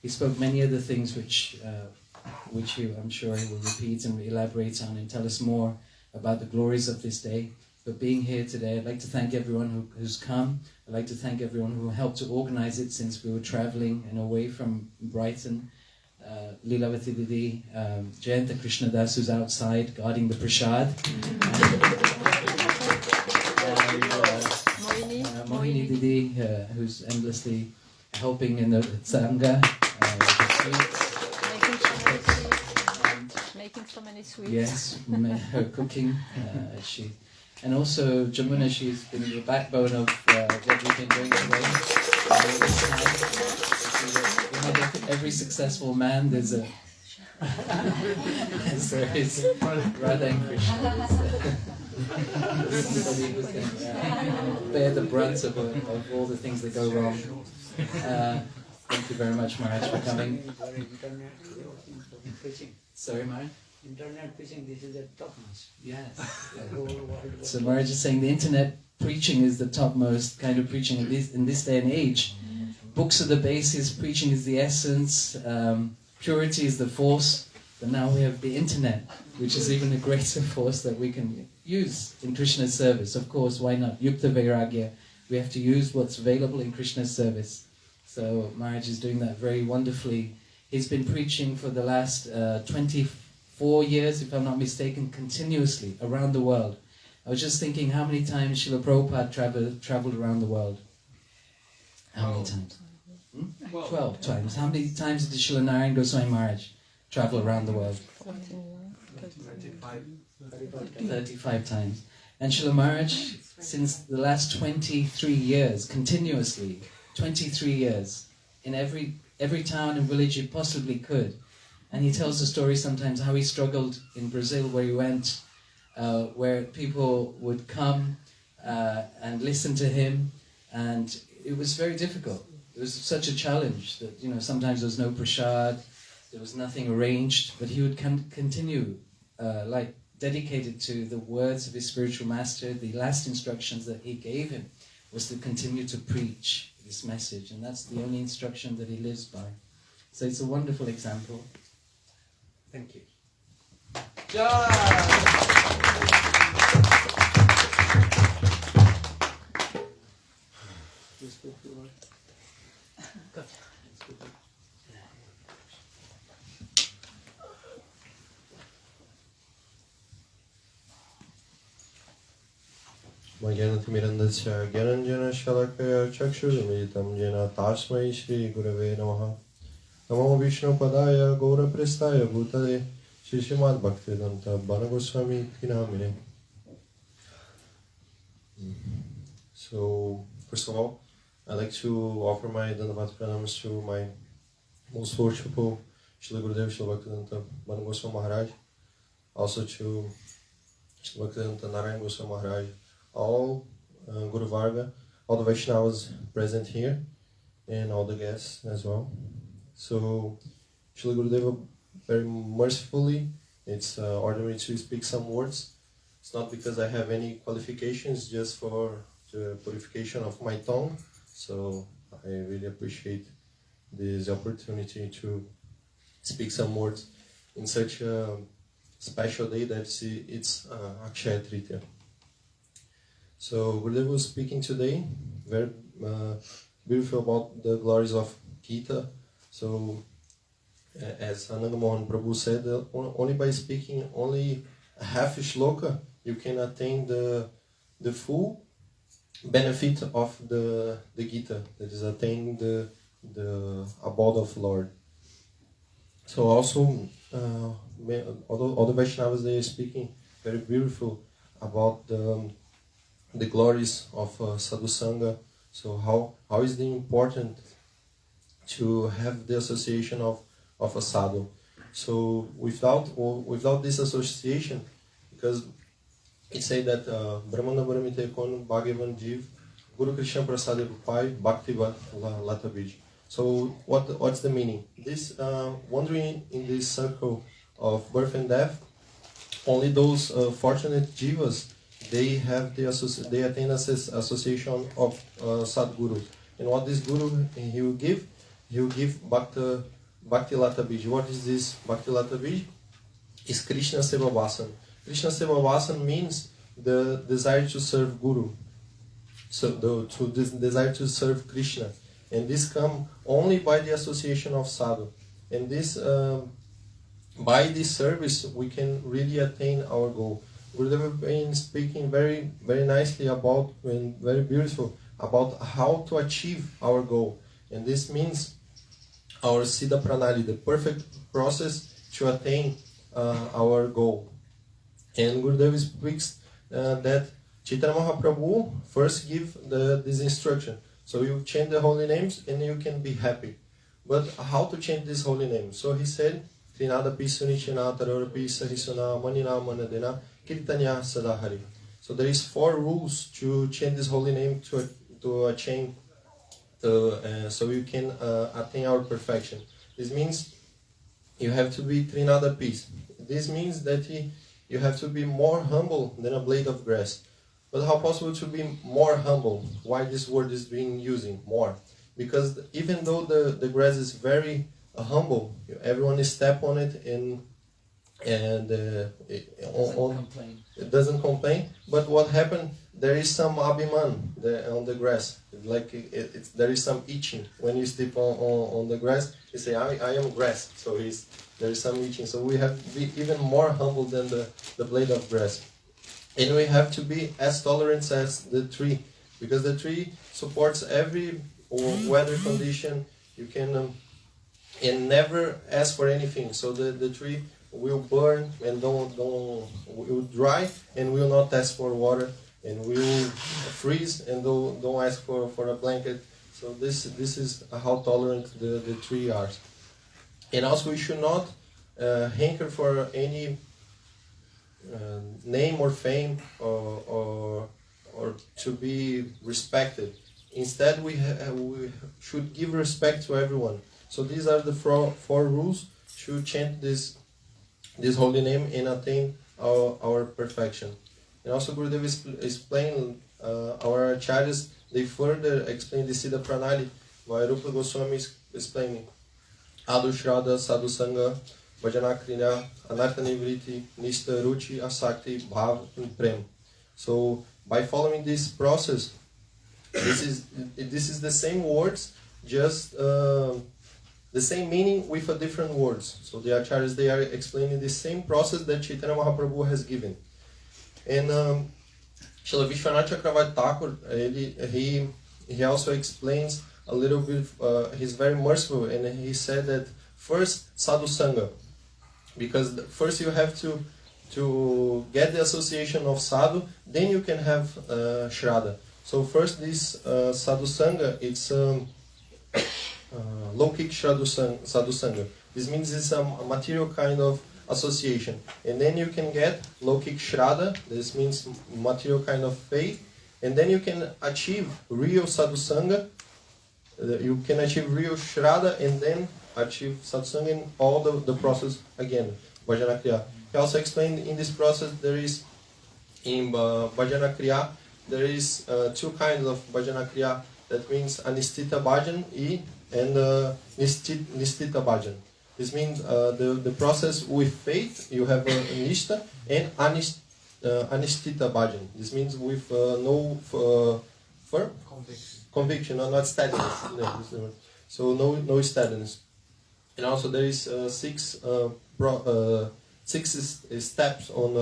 He spoke many other things which I'm sure he will repeat and elaborate on and tell us more about the glories of this day. But being here today, I'd like to thank everyone who's come. I'd like to thank everyone who helped to organize it since we were traveling and away from Brighton. Lila of Sudama, Jayanta Krishna Das, who's outside guarding the prasad. Mohini Didi, who's endlessly helping in the Sangha. Making so many sweets. Yes, her cooking. And also Jamuna, she's been the backbone of what we've been doing today. Every successful man, there's a there is Radha and Krishna. Somebody who can bear the brunt of all the things that go wrong. Thank you very much, Maharaj, for coming. Sorry, Maharaj? Internet preaching, this is the topmost. Yes. So Maharaj is saying the internet preaching is the topmost kind of preaching in this day and age. Books are the basis, preaching is the essence, purity is the force, but now we have the internet, which is even a greater force that we can use in Krishna's service. Of course, why not? Yukta Vairagya. We have to use what's available in Krishna's service. So Maharaj is doing that very wonderfully. He's been preaching for the last 24 years, if I'm not mistaken, continuously around the world. I was just thinking how many times Srila Prabhupada traveled around the world. How many times? 12 times. How many times did Srila Narayan Goswami Maharaj travel around the world? 35 times. And Srila Maharaj, since the last 23 years, continuously, 23 years, in every town and village he possibly could. And he tells the story sometimes how he struggled in Brazil, where he went, where people would come and listen to him, and it was very difficult. It was such a challenge that, sometimes there was no prasad, there was nothing arranged, but he would continue, dedicated to the words of his spiritual master. The last instructions that he gave him was to continue to preach this message, and that's the only instruction that he lives by. So it's a wonderful example. Thank you. Magyanatimirandasya Gyananjana Shalakaya Chakshurumilitam Jena Tasmai Shri Gurave Namaha Namo Vishnu Padaya Gaura Prestaya Bhutale Shri Srimad Bhaktivedanta Bhanagoswami Tinamine. So, first of all, I'd like to offer my Dandavat Pranams to my most worshipful Srila Gurudev Srila Bhaktivedanta Bhanagoswami Maharaj, also to Srila Bhaktivedanta Narayan Goswami Maharaj, all Guru Varga, all the Vaishnavas present here, and all the guests as well. So, Srila Gurudeva very mercifully, it's ordered me to speak some words. It's not because I have any qualifications, just for the purification of my tongue. So, I really appreciate this opportunity to speak some words in such a special day that it's Akshaya-tritiya. So Gurudeva was speaking today, very beautiful about the glories of Gita. So as Ananda Mohan Prabhu said, only by speaking only a half shloka, you can attain the full benefit of the Gita, that is attaining the abode of Lord. So also, all the Vaishnavas, they are speaking very beautiful about the glories of Sadhu Sangha. So how is it important to have the association of a sadhu? So without this association, because it say that Brahmana Brahmite Kon Bhagavan Jiv Guru Krishna Prasade Rupai Bhakti Latabij. So what's the meaning? This wandering in this circle of birth and death, only those fortunate jivas, they attain association of Sadguru. And what this Guru he will give Bhakti Lata Bij. What is this Bhakti Lata Bij? Is Krishna Seva Vasan. Krishna Seva Vasana means the desire to serve Guru, so this desire to serve Krishna, and this comes only by the association of sadhu. And this, by this service, we can really attain our goal. Gurudev has been speaking very, very nicely about, and very beautiful, about how to achieve our goal. And this means our Siddha Pranali, the perfect process to attain our goal. And Gurudev speaks that Chaitanya Mahaprabhu first give this instruction. So you chant the holy names and you can be happy. But how to chant this holy name? So he said, Trinada Pisunichana Tarora Sahisuna Manina Manadena Kirtanya Sadahari. So there is 4 rules to chant this holy name to attain, so you can attain our perfection. This means you have to be Trinada peace. This means that you have to be more humble than a blade of grass. But how possible to be more humble? Why this word is being using more? Because even though the grass is very humble, everyone step on it and it doesn't complain. But what happened? There is some abhiman on the grass. Like there is some itching when you step on the grass. You say, I am grass. So there is some itching. So we have to be even more humble than the blade of grass. And we have to be as tolerant as the tree, because the tree supports every weather condition. You can and never ask for anything. So the tree will burn and will dry and will not ask for water, and will freeze and don't ask for a blanket. So this is how tolerant the tree are. And also we should not hanker for any name or fame or to be respected. Instead, we should give respect to everyone. So these are the 4 rules to chant this holy name and attain our perfection. And also Gurudev is explaining, our acharyas, they further explain the Siddha Pranali. Vairupa Goswami is explaining Adu Shraddha, Sadhu Sangha, Bhajana Kriya, Anartha Nivriti, Nishta, Ruchi, Asakti, Bhav, and Prem. So by following this process, this is the same words, just the same meaning with a different words. So the acharyas, they are explaining the same process that Chaitanya Mahaprabhu has given. And Srila Vishwanath Chakravarti Thakur, he also explains a little bit, he's very merciful, and he said that first sadhu sangha, because first you have to get the association of sadhu, then you can have shraddha. So first this sadhu sangha, it's Lokik sadhu sangha. This means it's a material kind of association. And then you can get Lokik shraddha, this means material kind of faith. And then you can achieve real sadhu sangha, you can achieve real shraddha, and then achieve satsang in all the process again, bhajana kriya. He also explained in this process there is, in bhajana kriya, there is 2 kinds of bhajana kriya. That means anistita bhajan and nistita bhajan. This means the process with faith, you have nishta, and anistita bhajan. This means with no firm conviction, not steadiness. So no steadiness. And also there is 6 steps on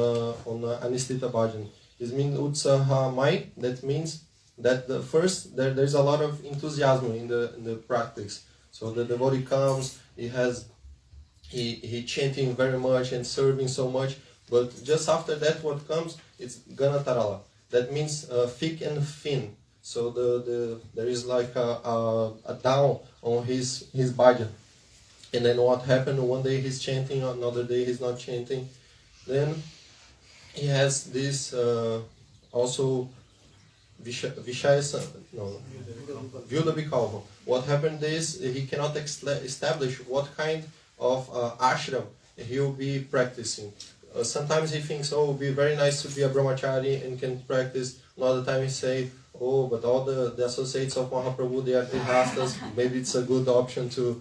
anistita bhajan. This means utsaha mai. That means that first there's a lot of enthusiasm in the practice. So the devotee comes, he chanting very much and serving so much, but just after that what comes, it's ganatarala. That means thick and thin. So there is like a down on his bhajan. And then what happened? One day he's chanting, another day he's not chanting. Then he has this also Vyuda Vikalpa. What happened is he cannot establish what kind of ashram he will be practicing. Sometimes he thinks, oh, it would be very nice to be a brahmachari and can practice. Another time he say, oh, but all the associates of Mahaprabhu, they are grihastas. Maybe it's a good option to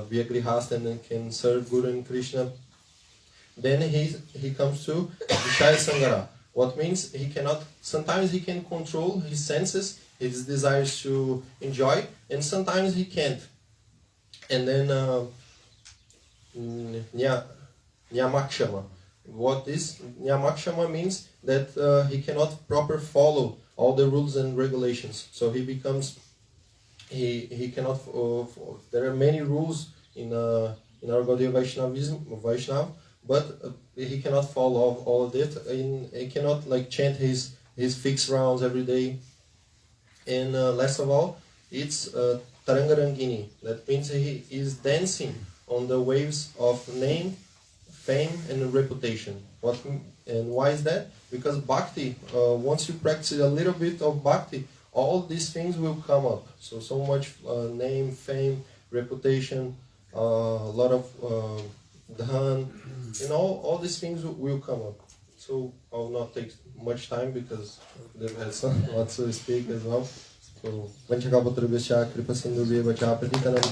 be a grihasta and can serve Guru and Krishna. Then he comes to Vishaya Sangara. What means he cannot, sometimes he can control his senses, his desires to enjoy, and sometimes he can't. And then Nyamakshama. What is Nyamakshama means that he cannot proper follow all the rules and regulations. So he becomes, he cannot, there are many rules in our Gaudiya Vaishnav, but he cannot follow all of it, and he cannot like chant his fixed rounds every day. And last of all, it's Tarangarangini. That means he is dancing on the waves of name, fame, and reputation. And why is that? Because bhakti, once you practice a little bit of bhakti, all these things will come up. So much name, fame, reputation, a lot of dhan, and all these things will come up. So I will not take much time because they've had lots to speak as well. So, Vanchakapatrabhasya kripa sindhubhya vacha pratitanam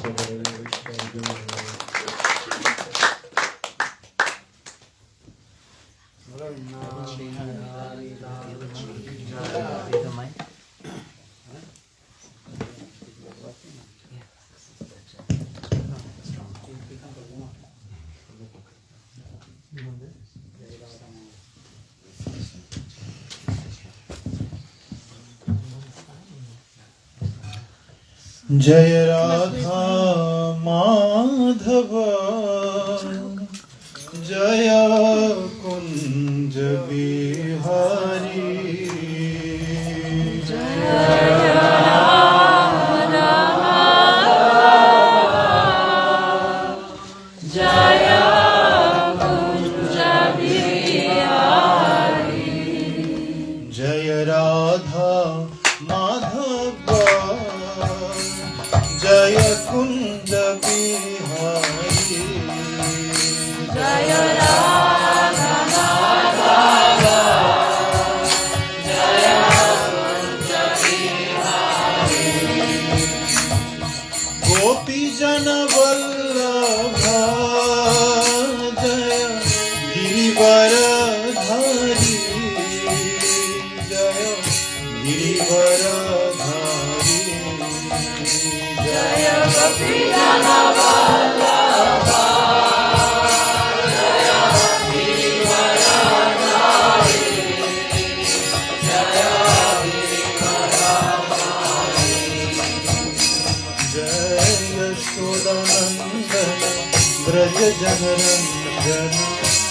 Jaya Radha Madhava Jaya Kunj Bihari Jaya Radha Jaya Kunj Bihari Jaya Radha Madhava Jaya Kunda Bihari Jaya Radha Madhava Jaya Kunda Bihari Gopi Jana Vallabha Jaya Girivaradhari Jaya Girivaradhari Jaya Gopi Jana Vallabha Jaya Girivaradhari Jaya Girivaradhari Jaya Yashodanandana Braja Janaranjana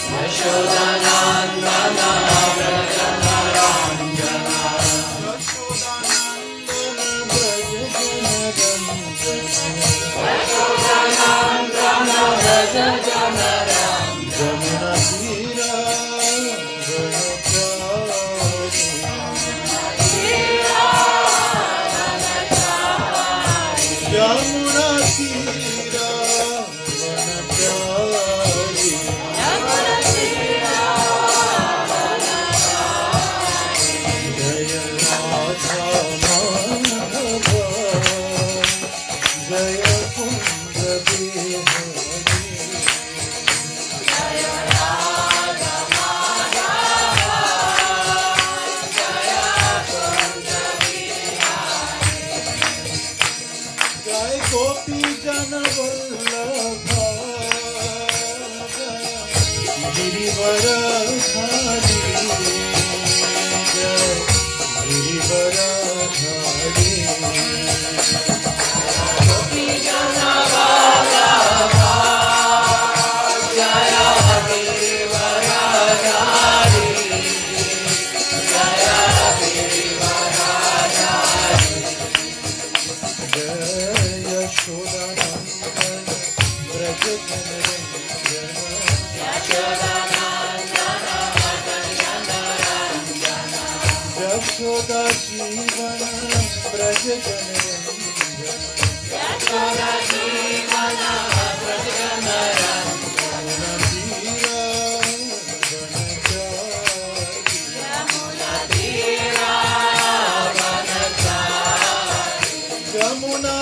Yashodanandana Braja Janaranjana Yamuna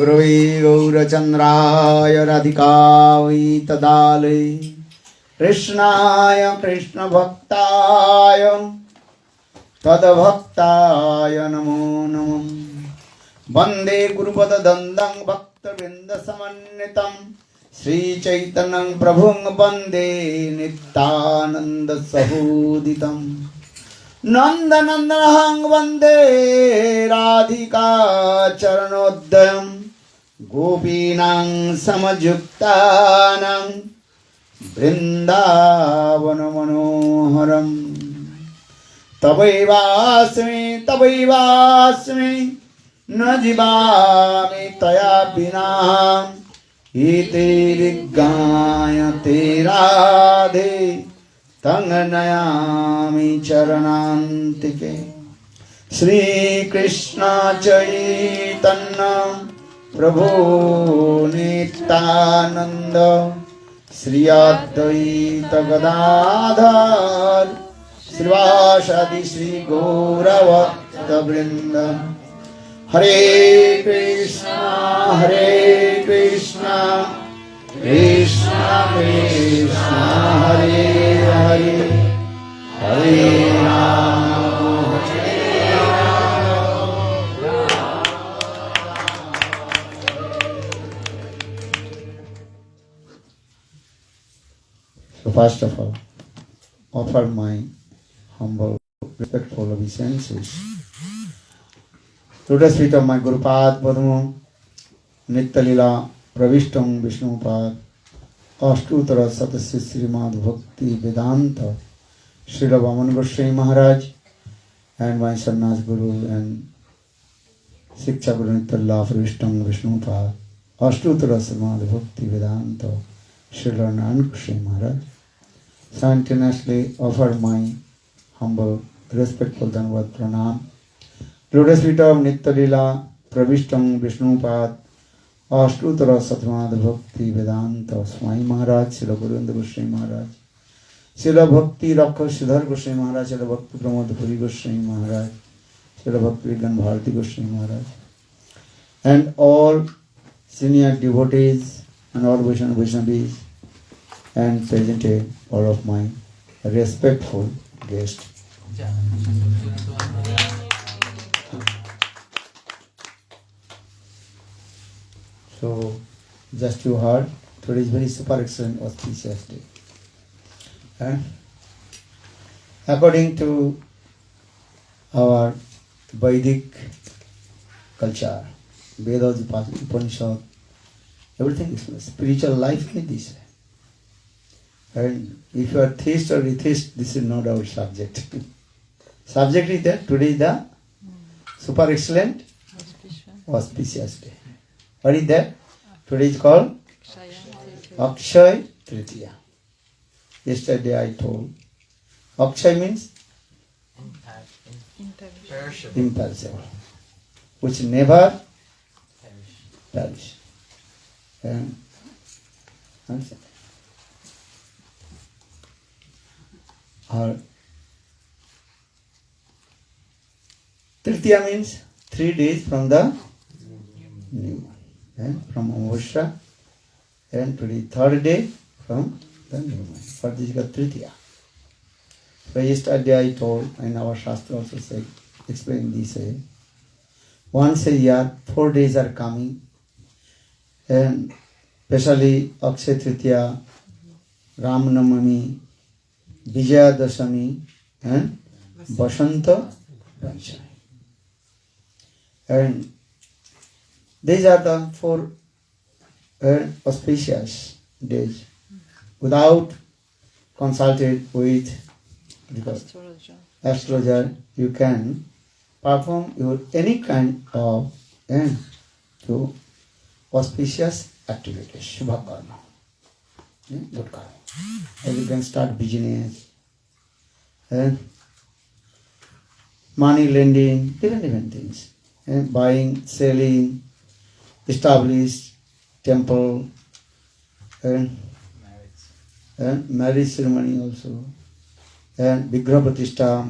गुरवे गौरचन्द्राय राधिकायै तदालये कृष्णाय कृष्णभक्ताय तद्भक्ताय नमो नमः वन्दे गुरुपददन्दं भक्तवृन्दसमन्वितं श्रीचैतन्यं प्रभुं वन्दे नित्यानन्दसहोदितं नन्दनन्दनं वन्दे राधिका चरणोदयं गोपीनां समयुक्तानां वृन्दावनमनोहरम् तवैवास्मि न जीवामि तया विना इति विज्ञायते राधे तं नयामि चरणान्तिके श्रीकृष्ण चैतन्य प्रभु नित्यानन्द श्री अद्वैत गदाधर श्रीवासादि श्री गौरभक्तवृन्द हरे Krishna Krishna Krishna Hare Hare Hare Ram So first of all, offer my humble, respectful obeisances to the feet of my Gurupad Padma, Nitya Lila Pravishtam Vishnupad, Ashtutara Satasya Srimad Bhakti Vedanta, Srila Vaman Goswami Maharaj, and my Sannyas Guru and Shiksha Guru Nitya Lila Pravishtam Vishnupad, Ashtutara Srimad Bhakti Vedanta, Srila Vaman Goswami Maharaj. Simultaneously offer my humble, respectful Dhanavad Pranam. Lotus feet of Nitya Lila Pravishtam Vishnupad, Ashtutara Satmad Bhakti Vedanta Swami Maharaj, Srila Guruvendra Goswami Maharaj, Srila Bhakti Rakha Siddhar Goswami Maharaj, Srila Bhakti Pramod Puri Goswami Maharaj, Srila Bhakti Vigyan Bharati Goswami Maharaj, and all senior devotees and all Vaishnavis, and presented all of my respectful guests. So, just you heard, today is very super excellent auspicious day. And according to our Vedic culture, Vedas, Upanishad, everything is spiritual life is this way. And if you are theist or atheist, this is not our subject. Subject is that today is the super excellent auspicious day. What is that? Today is called Akshaya-tritiya. Yesterday I told. Akshaya means imperishable, which never perish. And or Tritiya means 3 days from the new moon. And from Amavasya, and today 3rd day from the new moon. For this is called Tritiya. So yesterday I told, and our Shastra also said, explain this way. Once a year, 4 days are coming, and especially Akshaya-tritiya, Ramanavami, Vijayadashami, and Vasanta Panchami. And these are the 4 auspicious days. Without consulted with astrologer, you can perform your any kind of to auspicious activities, Shubha Karma, good karma. And you can start business, and money lending, different things, and buying, selling, established temple, and marriage ceremony also, and Vigraha Pratishtha,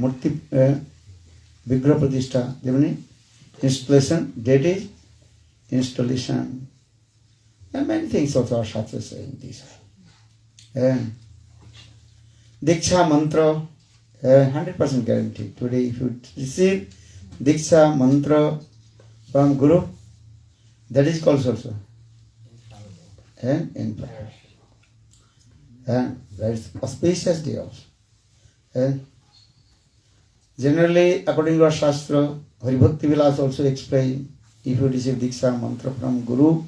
Vigraha Pratishtha, installation, that is installation, and many things also our Shastra saying this. And Diksha mantra, 100% guarantee. Today if you receive Diksha mantra from Guru, that is called also and infallible. And that is auspicious day also. And generally, according to our Shastra, Hari Bhakti Vilas also explain, if you receive Diksha mantra from Guru,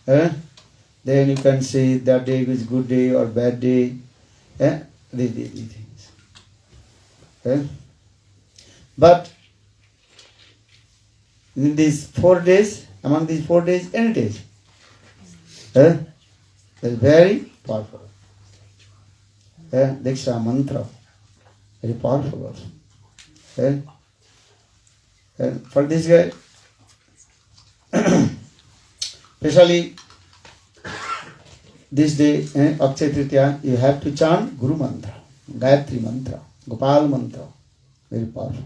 then you can say that day is good day or bad day. These things. But in these 4 days, among these 4 days, any days, that is very powerful. Diksha mantra, very powerful also. And for this guy, especially this day, Akshaya-tritiya, you have to chant Guru mantra, Gayatri mantra, Gopal mantra, very powerful.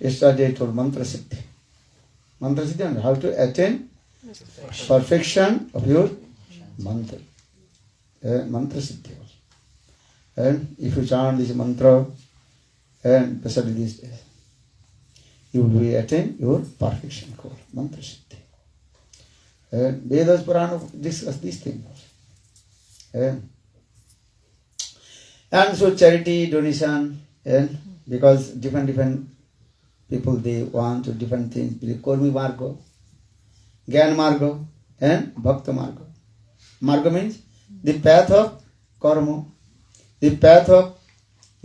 Yesterday I told mantra siddhi. Mantra siddhi and how to attain perfection of your mantra. Mantra siddhi. And if you chant this mantra, and especially these days, you will be attain your perfection called mantra siddhi. Vedas Purana discuss these things. And so charity, donation, and because different people they want to different things, Karma-marga, jnana-marga, and bhakti-marga. Marga means the path of karma, the path of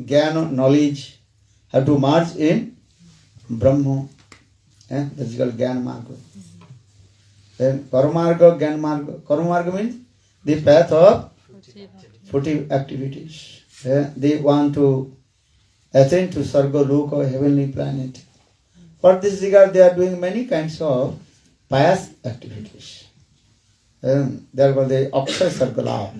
jnana, knowledge, how to merge in Brahma, that is called jnana-marga. Then karma-marga, jnana-marga. Karma-marga means the path of furtive activities. They want to attain to Sarga-loka, heavenly planet. For this regard, they are doing many kinds of pious activities. Therefore, they Akshaya Sarga-lab.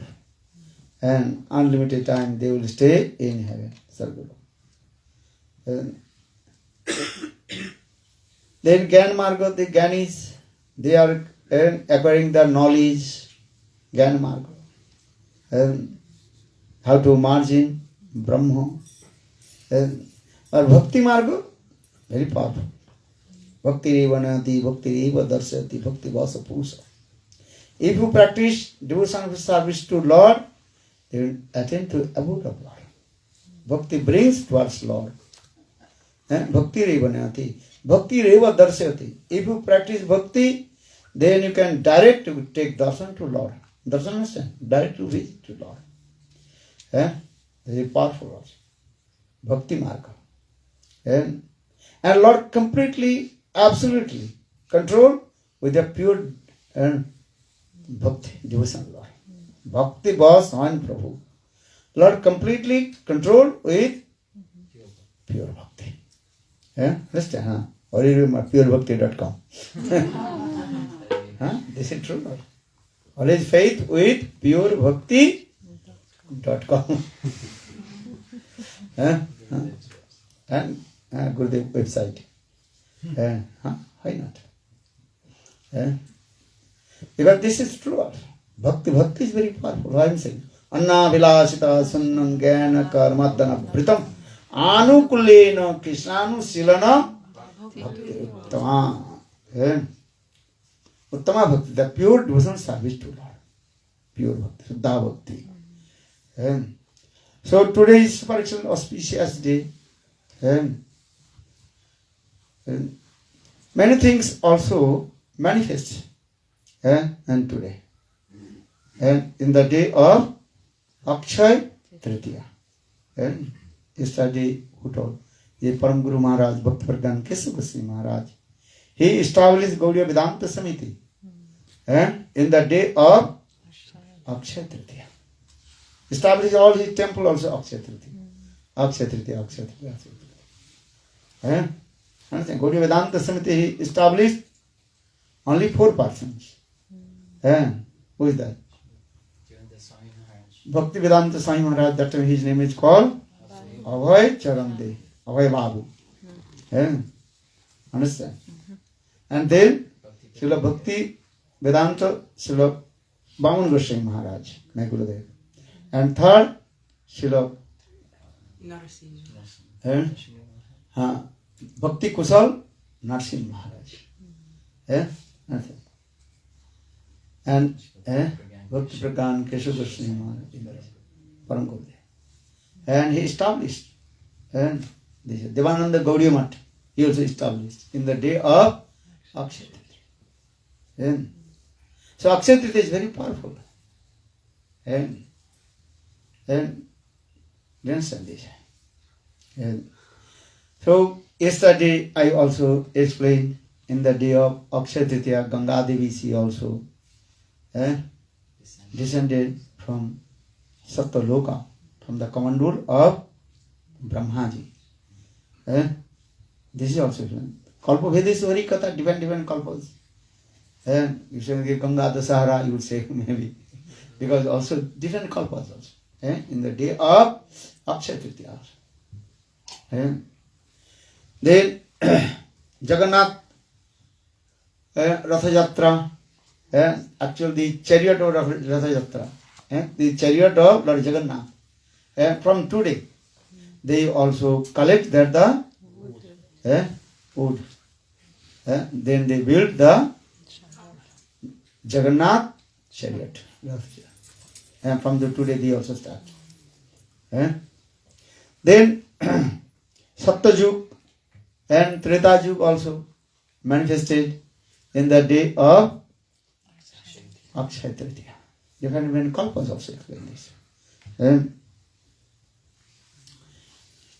And unlimited time they will stay in heaven, Sarga-loka. Then jnana-marga, the jnanis, they are acquiring the knowledge, jnana-marga. How to merge in Brahma. Or bhakti-marga, very powerful. Bhakti-reva nati, bhakti-reva darsati, bhakti-vasa pusa. If you practice devotional service to Lord, you will attain to abode of Lord. Bhakti brings towards Lord. Bhakti-reva nati, bhakti-reva darsati. If you practice bhakti, then you can direct to take darshan to Lord. Darshan understand? Direct to visit to Lord. Very powerful also. Bhakti-marga. And Lord completely, absolutely control with a pure bhakti, devotion Lord. Bhakti boss on Prabhu. Lord completely control with pure bhakti. Understand? Or you remember purebhakti.com. This is true, Lord. Always faith with purebhakti.com. And Gurudev website. Why not? Because this is true. Bhakti is very powerful. Why I am saying? Anna vilasita sunnam jnana karmadana britam anukulena krishnanu silana bhakti uttama. Uttama bhakti, the pure devotional service to Lord. Pure bhakti, Shuddha bhakti. So today is, for example, auspicious day. Many things also manifest and today. And in the day of Akshaya-tritiya. Yesterday who told? The Param Guru Maharaj, Bhakti-marga Kesava Goswami Maharaj. He established Gaudiya Vedanta Samiti. In the day of Akshaya-tritiya. Established all his temple also Akshaya-tritiya. Akshaya-tritiya. Understand? Gaudiya Vedanta Samiti he established only 4 persons. Who is that? Bhakti Vedanta Swami Maharaj, that time his name is called Abhay Charande, Abhay Babu. Understand? And then Srila Bhakti Vedanta Srila Vaman Goswami Maharaj, my Gurudev. And third, Srila Bhakti Kusal Narsimha Maharaj. And Bhakti Prakan Keshav Goswami Maharaj, Param Gurudev. And he established, and Devananda Gaudiya Math, he also established in the day of Akshaya-tritiya. So Akshaya-tritiya is very powerful. And understand this. And so yesterday I also explained in the day of Akshaya-tritiya, Ganga-devi she also descended from Satyaloka, from the commandeer of Brahmaji. This is also Kalpa Vedeswari Katha, different kalpas. You say Ganga Dasahara, you would say maybe. Because also different kalpas also. In the day of Akshaya-tritiya. Then Jagannath Ratha-yatra, actually the chariot of Ratha-yatra, the chariot of Lord Jagannath. From today, they also collect that the wood. Then they build the Jagannath chariot. And from the today they also start. Then Satya-yuga and Treta-yuga also manifested in the day of Akshaya-tritiya. Different kalpas also explain this.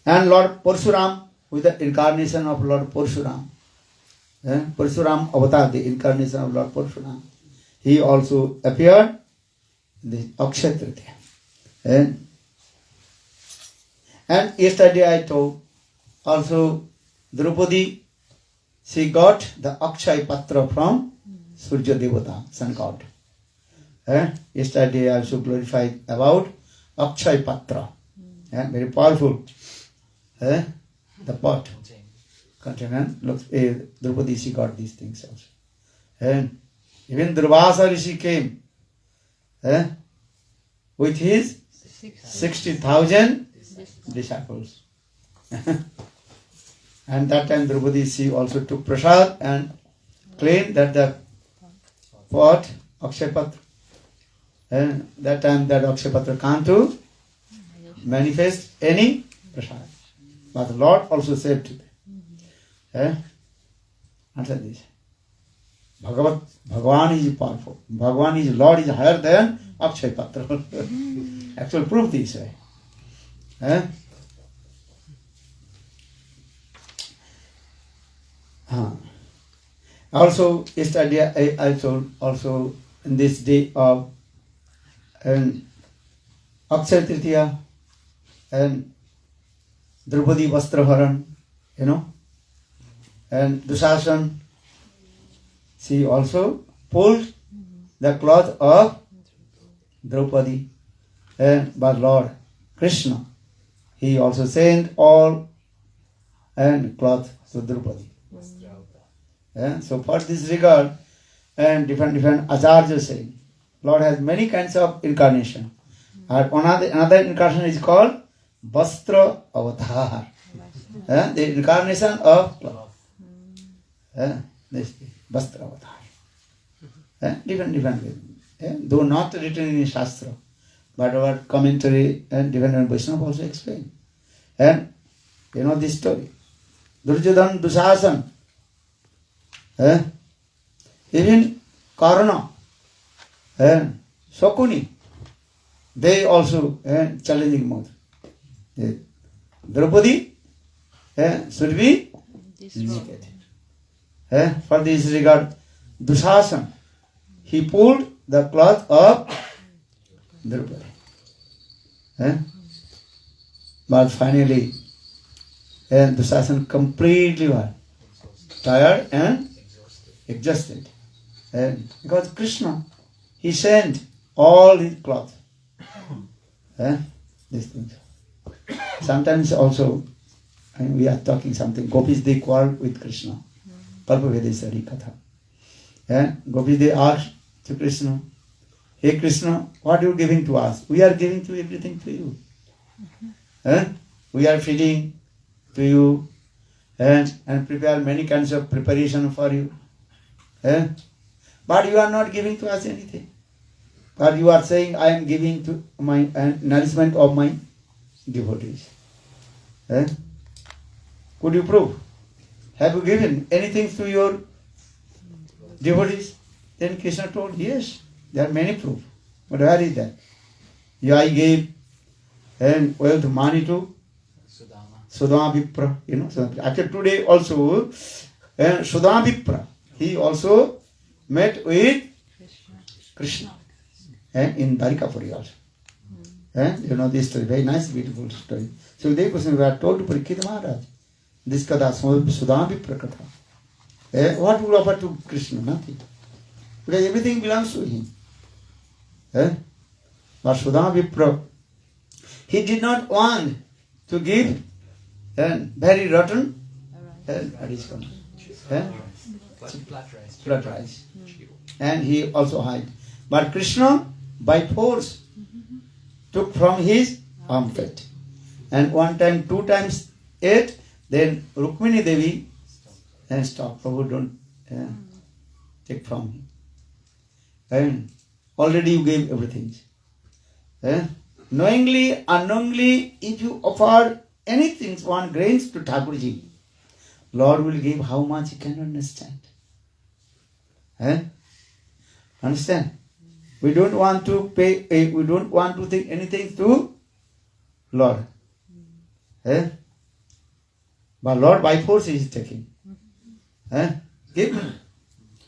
And Lord Parashurama, with the incarnation of Lord Parashurama, Parashurama avatar, the incarnation of Lord Parashurama, he also appeared in the Akshaya-tritiya. And yesterday I told also Draupadi, she got the Akshaya patra from Suryadeva, sun god. Yesterday I also glorified about Akshaya patra. Very powerful. The pot container. Looks, Draupadi, she got these things also. And even Durvasa Rishi came with his 60,000 disciples. And that time Draupadi, she also took prasad and claimed that the pot, Akshaya-patra, and that time that Akshaya-patra can't to manifest any prasad. But the Lord also said to them, answer this. Bhagavan is powerful. Bhagavan is Lord is higher than Akshaya-patra. Actual proof this way. Also, yesterday I told also in this day of Akshaya-tritiya and Draupadi vastra-haran, and Dushasan, she also pulled the cloth of Draupadi, and by Lord Krishna, he also sent all and cloth to Draupadi. So for this regard, and different acharya saying, Lord has many kinds of incarnation. And another incarnation is called vastra-avatara. The incarnation of cloth. This vastra-avatara. Different ways. Though not written in Shastra, but our commentary and different Vaishnava also explain. And you know this story. Duryodhana, Dushasan, even Karna, Shakuni, they also challenging mode. Draupadi should be naked. For this regard, Dushasan, he pulled the cloth of Draupadi. But finally, Dushasan completely was tired and exhausted. Because Krishna, he sent all his cloth. These things. Sometimes also, we are talking something, gopis, they quarrel with Krishna. Kalpavedesa Katha. And Gopis, they asked to Krishna, hey Krishna, what are you giving to us? We are giving to everything to you. We are feeding to you and prepare many kinds of preparation for you. But you are not giving to us anything. But you are saying, I am giving to my nourishment of my devotees. Could you prove? Have you given anything to your devotees? Then Krishna told, yes, there are many proofs. But where is that? Yeah, I gave wealth, money to Sudama Vipra. Actually today also, Sudama Vipra, he also met with Krishna in Dwarikapuri also. This story, very nice, beautiful story. So they were told to Parikshit Maharaj, this Katha, Sudama Vipra Katha. What would offer to Krishna? Nothing. Because everything belongs to him. But Sudama Vipra, he did not want to give very rotten flat rice. And he also hid. But Krishna, by force, took from his armpit. And one time, 2 times ate, then Rukmini Devi stopped. Prabhu, don't take from him. And already you gave everything. Knowingly, unknowingly, if you offer anything, 1 grains to Thakurji, Lord will give how much he cannot understand. Understand? We don't want to pay, we don't want to think anything to Lord. But Lord by force he is taking. Give me.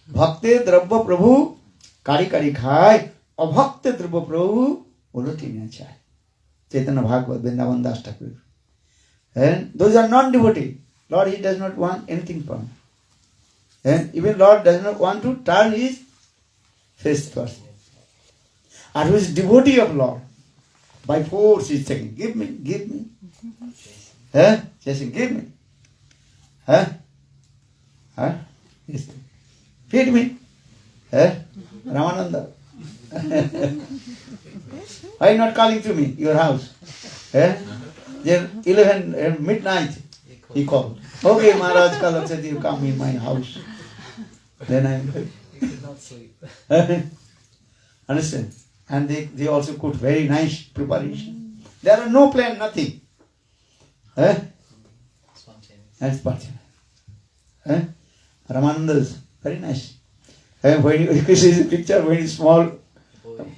Bhakti Drabba Prabhu Kari Kari Khai Abhakti Drabba Prabhu Uloti Nachai. Chaitanya Bhagavad Vrindavan Das Thakur. And those are non-devotee. Lord, he does not want anything from. And even Lord does not want to turn his face to us. And who is devotee of Lord, by force he is saying, give me, give me. Saying, give me. Yes. Feed me. Ramananda. Why are you not calling to me, your house? Then 11 midnight, he called. Okay, Maharaj Kalam said, you come in my house. Then I could not sleep. Understand? And they also cooked very nice preparation. There are no plan, nothing. Spontaneous. And spontaneous. Ramananda's very nice. When you see the picture, very small,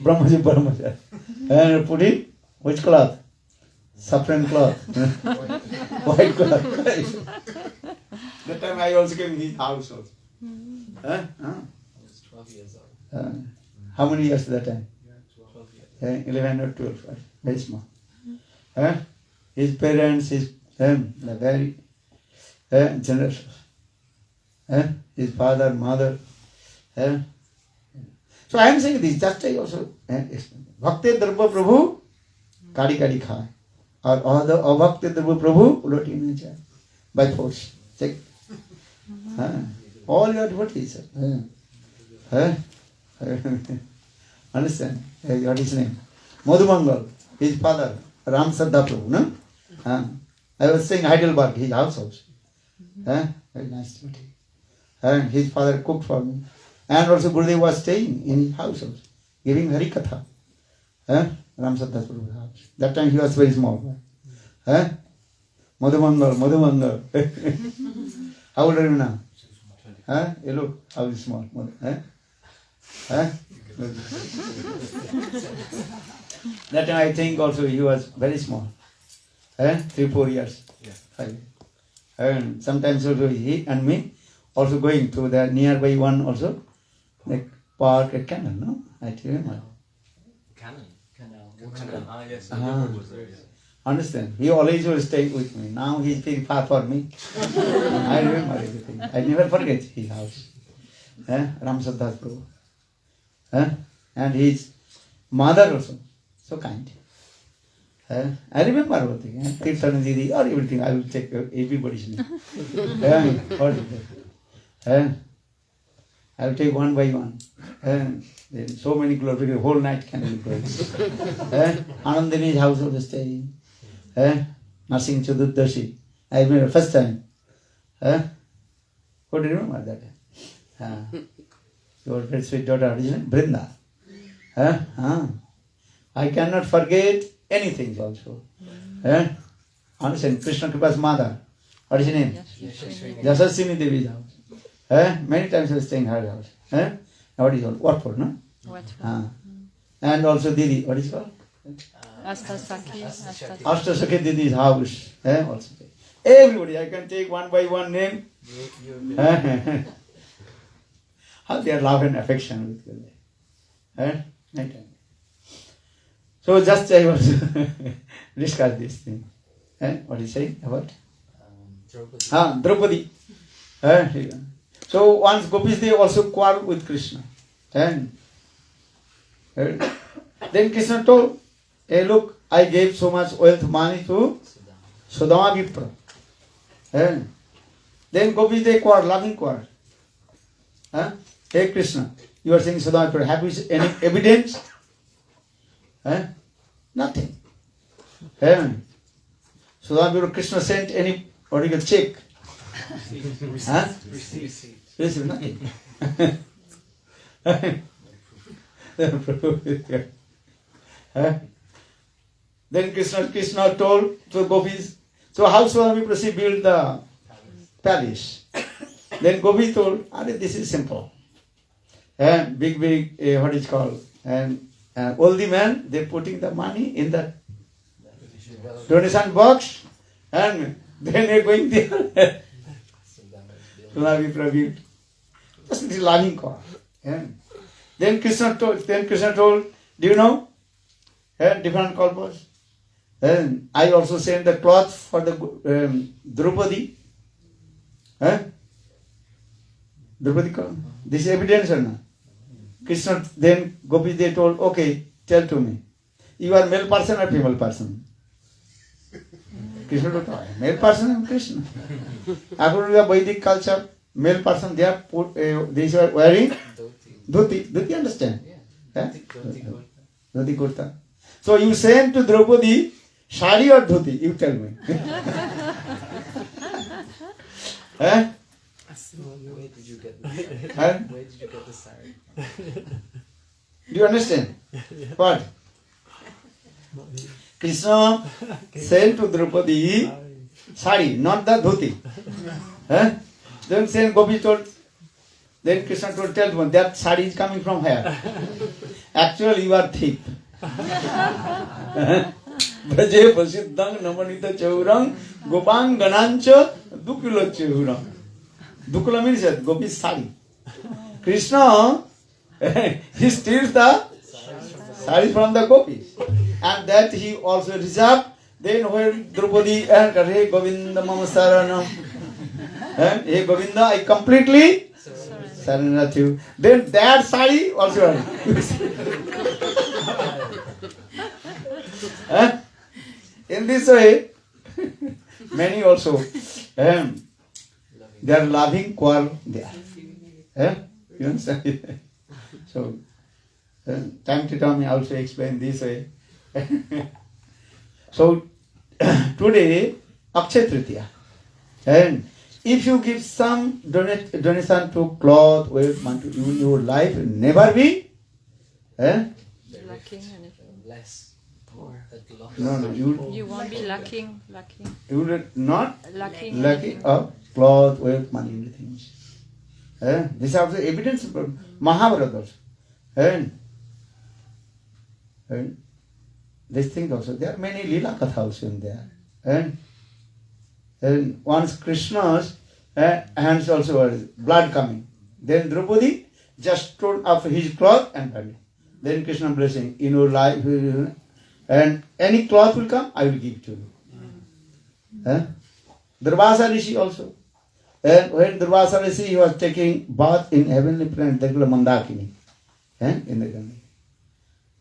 Brahmaji. And put in which cloth? Saffron cloth. White cloth. That time I also came in his house also. I was 12 years old. How many years that time? 12 years. 11 or 12, right? Very small. His parents, very generous. His father, mother. So I am saying this, just I also Bhakti Drabha Prabhu Kadi Kadi Khai. Or Bhakti Drabha Prabhu Uloti Nachai. By force. Check. All your devotees. Understand? What is his name? Madhumangal, his father, Ram Saddha Prabhu. No? I was saying Heidelberg, his house also. Very nice devotee. And his father cooked for me. And also Gurudev was staying in his house also, giving Hari Katha. Ram Saddha Prabhu's house. That time he was very small. Madhumangal. How old are you now? You look, how small. That time I think also he was very small. 3-4 years. 5 years. And sometimes also he and me also going to the nearby one also, like park at Canal, no? I remember. Canal. Yes. Was there, yes. Understand? He always will stay with me. Now he is very far from me. I remember everything. I never forget his house. Ram Saddha Prabhu. And his mother also. So kind. I remember everything. Kirtana Didi or everything. I will check everybody's name. What is that? I'll take one by one. Then so many glorifications, whole night can be going. Anandini's house I was staying. Nursing Chaturdashi. I remember first time. What do you remember that? Your very sweet daughter, Brinda. I cannot forget anything also. Understand? Krishna Kripa's mother. What is her name? Yashaswini Devi's house. Many times I was staying in her house. What is it called? Watford, no? Watford. And also Didi, what is it called? Ashtasakhi Didi's house. Also. Everybody, I can take one by one name. How they are love and affection with you. So just I was discuss this thing. What is saying about? Draupadi. So once gopis they also quarrel with Krishna. Then Krishna told, hey look, I gave so much wealth money to Sudama Vipra. Then gopis they quarrel, loving quarrel. Hey Krishna, you are saying Sudama Vipra, have you any evidence? Nothing. Sudama Vipra, Krishna sent any, what do you call, check? Receive nothing. Then Krishna told to gopis, so how Sudama Vipra build the palace? Then gopis told, this is simple. Big, what is called? And oldie man, they putting the money in the donation box and then they're going there. Sudama Vipra built. Just this loving call. Then Krishna told, do you know? Different kalpas. Then I also sent the cloth for the Draupadi. Draupadi cloth. This is evidence or not? Krishna, then gopis they told, okay, tell to me. You are male person or female person? Krishna told, male person and Krishna. According to the Vedic culture, male person they are wearing dhoti. Dhoti understand? Dhoti kurta. So you send to Draupadi sari or dhoti? You tell me. Where did you get this? Where did you get this sari? Do you understand? What? Krishna sent to Draupadi sari, not the dhoti. Then saying Gopi told, then Krishna told, tell one, that sari is coming from where? Actually, you are thief. Braje prasiddhang namanita chaurang gopang ganancha dukula chaurang. Dukula means Gopi's sari. Krishna, he steals the sari from the gopis. And that he also reserved. Then when Draupadi and Hey Govinda Mama Saranam. Hey Govinda, I completely surrender to you. Then that sari also. In this way, many also, they are loving quarrel there. You understand? So, time to time I also explain this way. So, today, Akshaya-tritiya. And if you give some donation to cloth, weight, money, your life will never be lacking anything. Less poor. No, you won't be lacking. You will not lacking of cloth, weight, money, everything. This is also evidence from Mahabharata. And this thing also, there are many Lila kathas in there. And once Krishna's hands also were blood coming. Then Draupadi just torn off his cloth and buried. Then Krishna blessing, in your life, and any cloth will come, I will give to you. Durvasa Rishi also. And when Durvasa Rishi he was taking bath in heavenly planet, that was Mandakini. In the Ganga.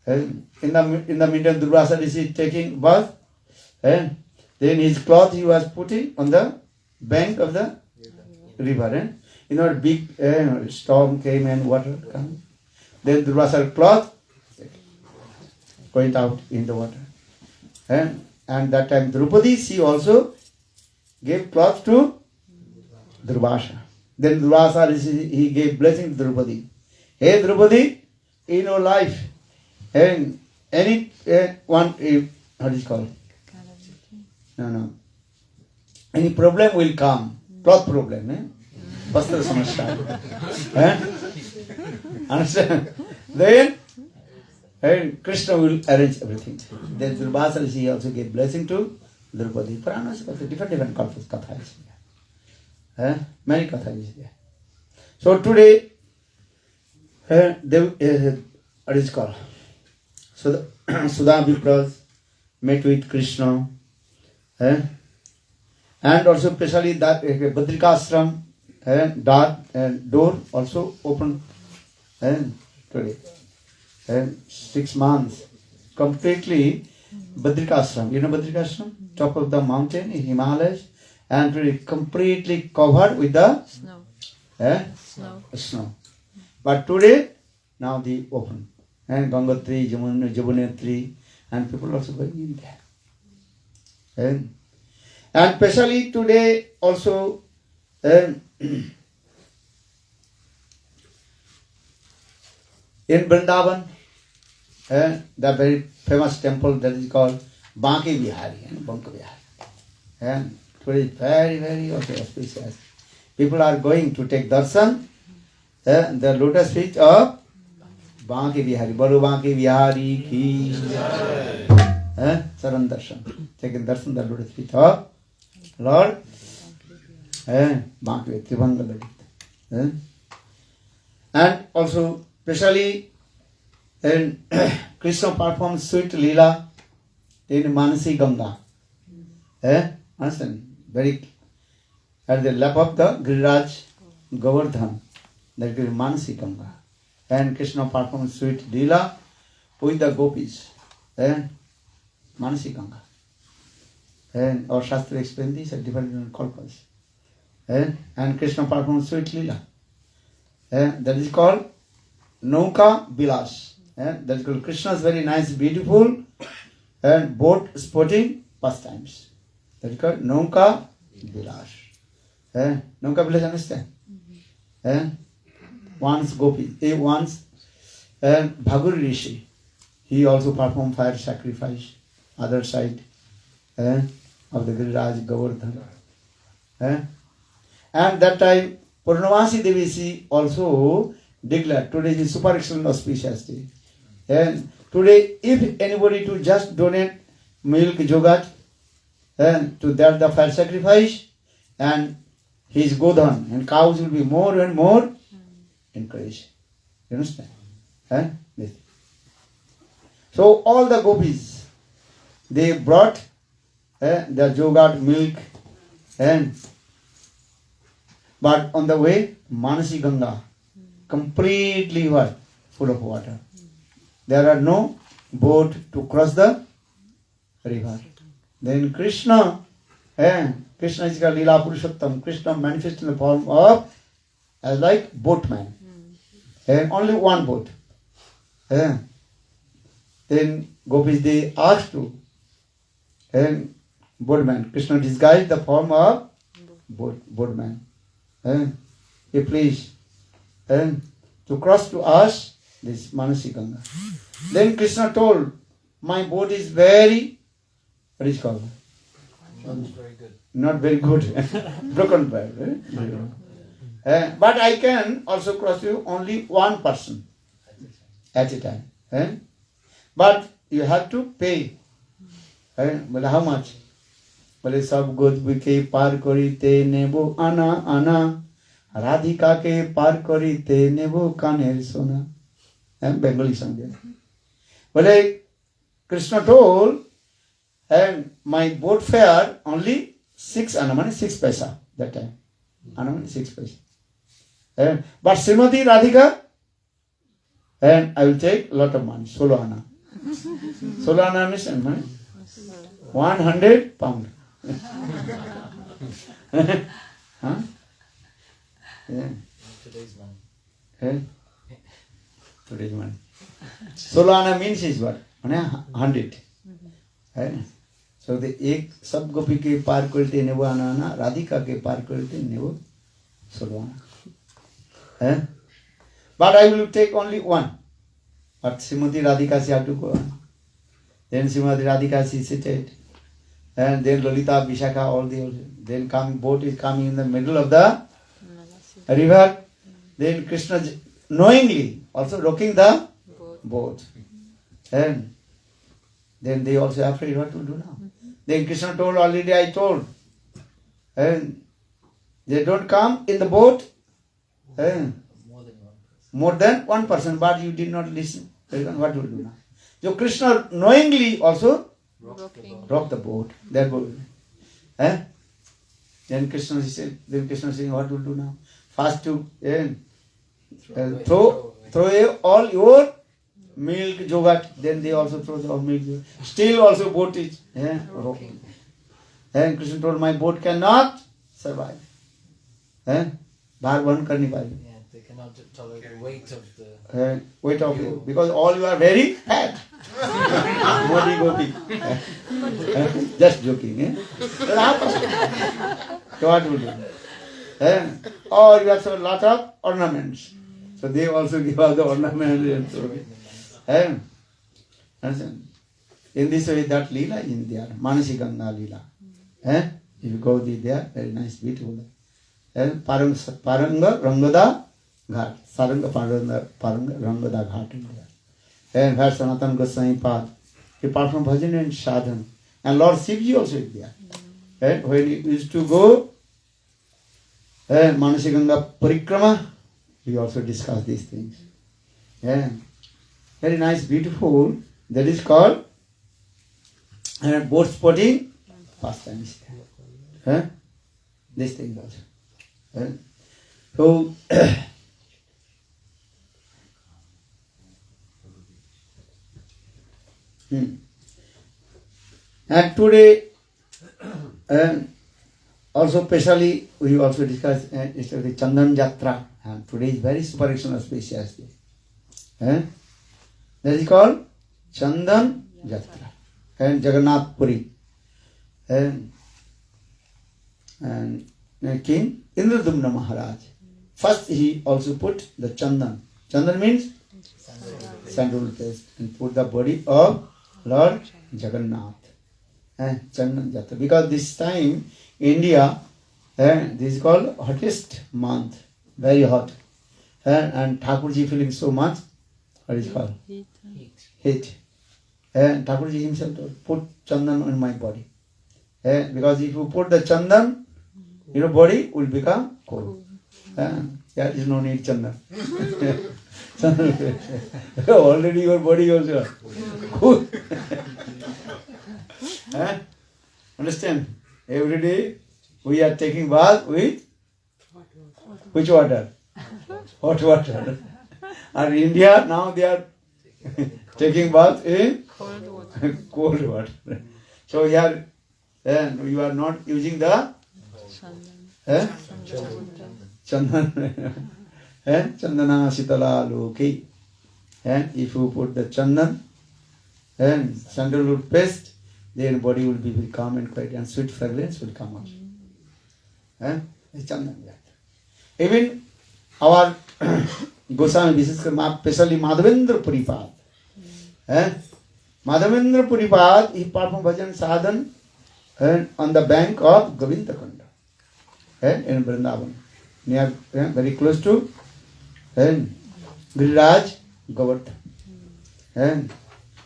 And in the middle, Durvasa Rishi taking bath. And then his cloth he was putting on the bank of the river. big storm came and water came. Then Durvasa cloth went out in the water. And that time Draupadi, she also gave cloth to Durvasa. Then Durvasa, he gave blessing to Draupadi. Hey Draupadi, in your life, and any one, how is it called? No. Any problem will come. Cloth problem, Vastra samasya. Understand? Then, and Krishna will arrange everything. Then Durvasa Rishi also gave blessing to Draupadi. Puranas, different katha is there. Many katha is there. So today, what is called? So Sudha Vipras met with Krishna. And also especially that Badrikashram door also open today. 6 months completely Badrikashram. You know Badrikashram? Top of the mountain in Himalayas, and today completely covered with the snow. But today now they open. And Ganga-devi, Jamuna-devi, and people also going in there. And especially today also in Vrindavan, the very famous temple that is called Banki Vihari and Banka Vihari. And today is very, very also auspicious. People are going to take darshan, the lotus feet of Banki Vihari, Baru Banki Vihari ki Saran darshan. Taking darshan, the lotus feet of Lord Banki Trivanga Ladit. And also, especially when Krishna performs sweet Lila in Manasi Ganga. Understand? Very at the lap of the Giriraj Govardhan, that is Manasi Ganga. And Krishna performs sweet Lila with the gopis. Manasi Ganga. And our Shastra explains this at different kalpas. And Krishna performs sweet Lila. That is called Nauka Bilas. That is called Krishna's very nice, beautiful and boat sporting pastimes. That is called Nauka Bilas. Nauka Bilas, understand? Once Gopi, once Bhaguri Rishi, he also performed fire sacrifice, other side of the Giriraj Govardhan. And that time, Purnamasi Devi also declared, today is super excellent auspicious day. And today, if anybody to just donate milk jogat to that the fire sacrifice, and his godhan and cows will be more and more encouraged. You understand? Yes. So all the gopis, they brought the jogat milk, and but on the way, Manasi Ganga, completely what? Full of water. There are no boat to cross the river. Then Krishna, Krishna is called Lila Purushottam. Krishna manifests in the form of as like boatman. And only one boat. Then gopis, they asked to boatman. Krishna disguised the form of boatman. He please to cross to us this Manasi Ganga. Then Krishna told, my boat is very, what is it called? Not very good. Broken boat. But I can also cross you only one person at a time. But you have to pay. But how much? Bale sab godbi ke par korite nebo ana Radhika ke par korite nebo kaner sona. Bengali song there. Bale Krishna told, and my boat fare only 6 ana, money 6 paisa that time. Ana money 6 paisa. But Srimati Radhika, and I will take a lot of money, 16 ana. 16 ana means money 100 pound. Yeah. Today's money. Eh? Today's money. 16 आना means is what? 100. Eh? So the एक सब गोपी के पार करते नेवो आना राधिका के पार करते नेवो 16 आना. Eh? But I will take only one. But Srimati Radhika she had to go on. Then Srimati Radhika she seated. And then Lolita, Vishakha, all the then boat is coming in the middle of the river. Then Krishna knowingly also rocking the boat. And then they also afraid what to do now. Then Krishna told, already I told. And they don't come in the boat. And more than one person, but you did not listen. What will do now? So Krishna knowingly also rocked the boat. That boat. Eh? Then Krishna said, what will do now? First to throw away all your milk jogat. Then they also throw the milk jogat. Still also boat is rocking. And Krishna told, my boat cannot survive. Bhar ban karni pari. They cannot tolerate the weight of the... weight of you, because all you are very fat. Modi gopi. Just joking. So what will do? Or you have so lot of ornaments. So they also give us the ornaments and so on. In this way, that Lila is in there. Manasi Ganga Lila. If you go there, very nice, beautiful. Paranga Rangada Ghat. Saranga Paranga Rangada Ghat in there. And where Sanatana Goswami Pad. He performed bhajan and sadhan. And Lord Shivji also is there. And when he used to go Manasi Ganga Parikrama, we also discuss these things. Very nice, beautiful. That is called boat sporting pastimes. These things also. So, and today, also specially, we also discuss the Chandan Jatra. And today is very super auspicious day. That is called Chandan Jatra. And Jagannath Puri. And King Indradumna Maharaj. First he also put the Chandan. Chandan means sandal paste. And put the body of Lord Jagannath. And Chandan Jatra. Because this time, India, this is called hottest month. Very hot. And Thakurji feeling so much, what is it called? Heat. And Thakurji himself told, put Chandan on my body. Because if you put the Chandan, your body will become cold. There is no need Chandan. Already your body also cool. Understand? Every day we are taking bath with which water? Hot water. And India now they are taking bath in cold water. So here you are not using the Chandan. Chandana Sitala Loki. If you put the Chandan and sandalwood paste, then body will be very calm and quiet and sweet fragrance will come out. Chandan. Even our Goswami, especially Madhavendra Puripad. Madhavendra Puripad, he performed bhajan sadhan on the bank of Govinda Kunda in Vrindavan, near very close to Giriraj Govardhan.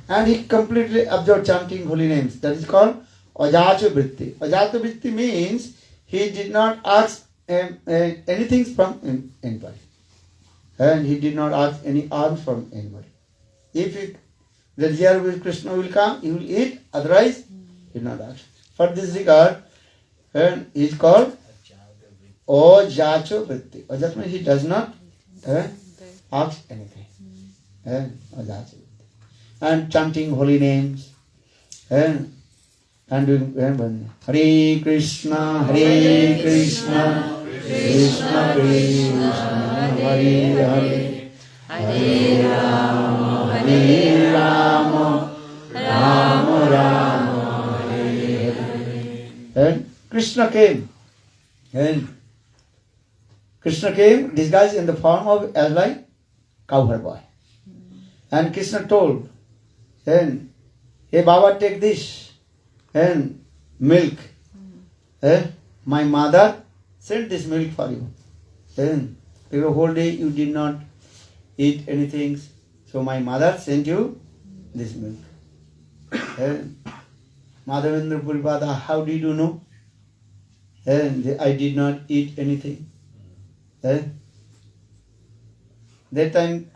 And he completely absorbed chanting holy names. That is called Ajacha Vritti. Ajacha Vritti means he did not ask anything from anybody. And he did not ask any alms from anybody. If the desire with Krishna will come, he will eat, otherwise he will not ask. For this regard, he is called Ajacha Vritti. Ajacha means he does not ask anything. Ajacha Vritti. And chanting holy names. And doing Hare Krishna, Hare Krishna, Krishna Krishna Hare Hare Hare Rama Hare Rama Rama Rama Hare Hare. And Krishna came. And Krishna came disguised in the form of as like cowherd boy. And Krishna told, and hey Baba, take this and milk. My mother sent this milk for you. And the whole day you did not eat anything, so my mother sent you this milk. Madhavendra Puripada, how did you know? And I did not eat anything. That time,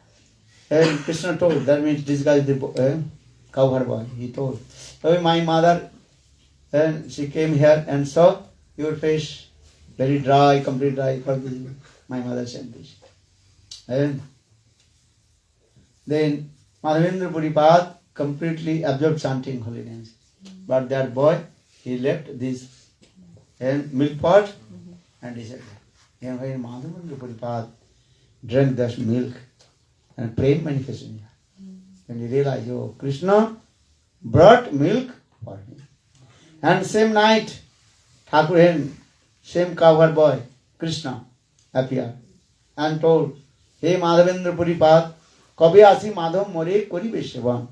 Krishna told, that means this guy is the cowherd boy. He told, so my mother, and she came here and saw your face very dry, completely dry. For this, my mother sent this. And then Madhavendra Puripad completely absorbed chanting holy names. But that boy, he left this milk pot and he said, and when Madhavendra Puripad drank that milk and prayed manifested in him, and he realized, oh, Krishna brought milk for him. And same night, Thakur and same cowherd boy, Krishna, appeared and told, hey Madhavendra Puripad, kabe asi Madhav more koribe sevan.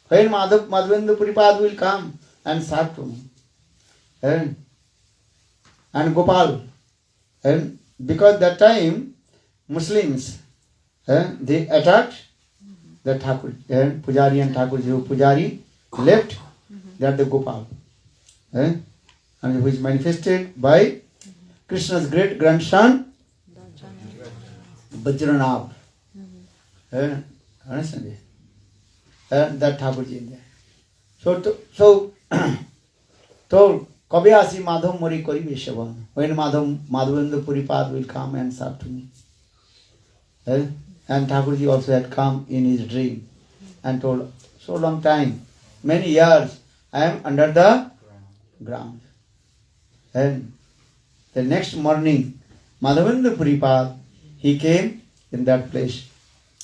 When Madhavendra Puripad will come and serve to me. And Gopal, and because that time Muslims, they attacked the Thakur, Pujari and Thakurji. Pujari left that the Gopal, and which manifested by Krishna's great grandson Vajranab. Understand it? That Thakurji in there. So told, Kabe asi Madhav mori koribe sevan. When Madhavendra Puripad will come and serve to me. And Thakurji also had come in his dream and told, so long time, many years, I am under the ground. And the next morning, Madhavendra Puripad, he came in that place.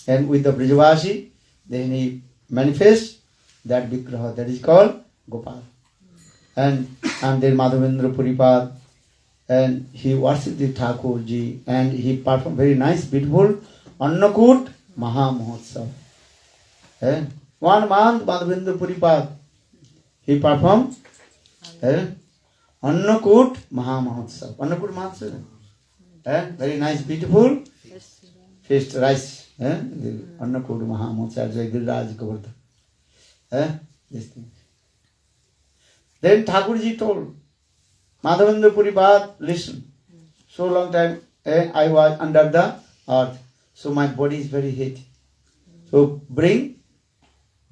And with the Brijavasi, then he manifests that Vigraha, that is called Gopal. And then Madhavendra Puripad, and he worshipped the Thakurji, and he performed very nice, beautiful Annakut Maha Mahotsav. 1 month Madhavendra Puripad, he performed Annakut Maha Mahotsav. Annakut Mahotsav, very nice, beautiful feast, rice. Annakut Maha Mahotsav, Jai Giriraj Govardhan. This thing. Then Thakurji told, Madhavendra Puripad, listen, so long time I was under the earth, so my body is very heavy. So bring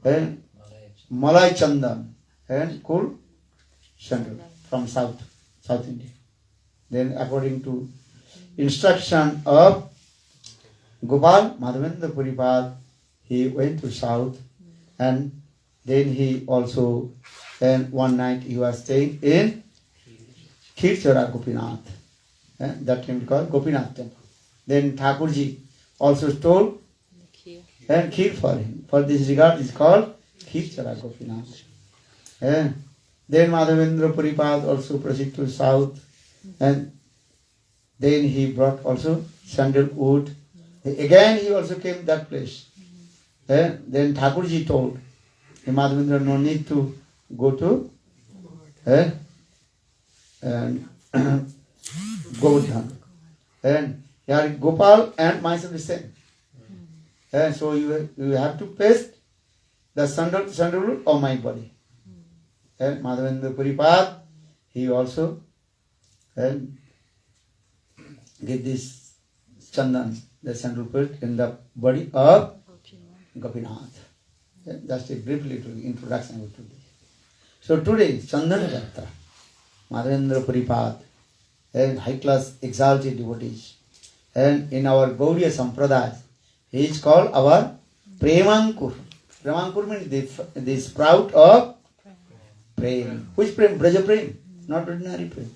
Malai Chandan and cool sandal from South India. Then according to instruction of Gopal, Madhavendra Puripad, he went to South, and then he also, and one night he was staying in Khirchara Gopinath. That name is called Gopinath temple. Then Thakurji also stole and kheer for him. For this regard is called Khirchara Gopinath. Then Madhavendra Puripad also proceeded to south, and then he brought also sandalwood. Again he also came to that place. Then Thakurji told Madhavendra, no need to go to Govardhan. And here Gopal and myself is same. And so you have to paste the sandalwood of my body. And Madhavendra Puripad, he also get this chandan, the sandalwood in the body of Gopinath. That's a brief little introduction to this. So today, Chandana Jatra, Madhavendra Puripad, and high class exalted devotees, and in our Gaudiya Sampradaya, he is called our Premankur. Premankur means the sprout of prem. Which prem? Braja prem, not ordinary prem.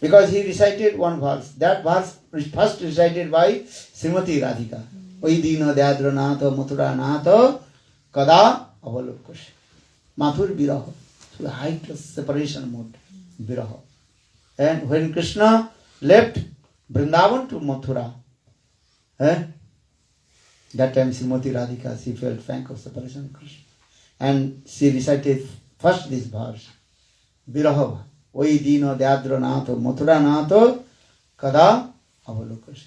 Because he recited one verse. That verse is first recited by Srimati Radhika. Oi dino dadra natha mathura natha kada avalokash. Mathur viraha. So the high class separation mode. Viraha. And when Krishna left Vrindavan to Mathura, that time Srimati Radhika, she felt frank of separation of Krishna. And she recited first this verse. Viraha. Oi dino dadra natha mathura natha kada avalokash.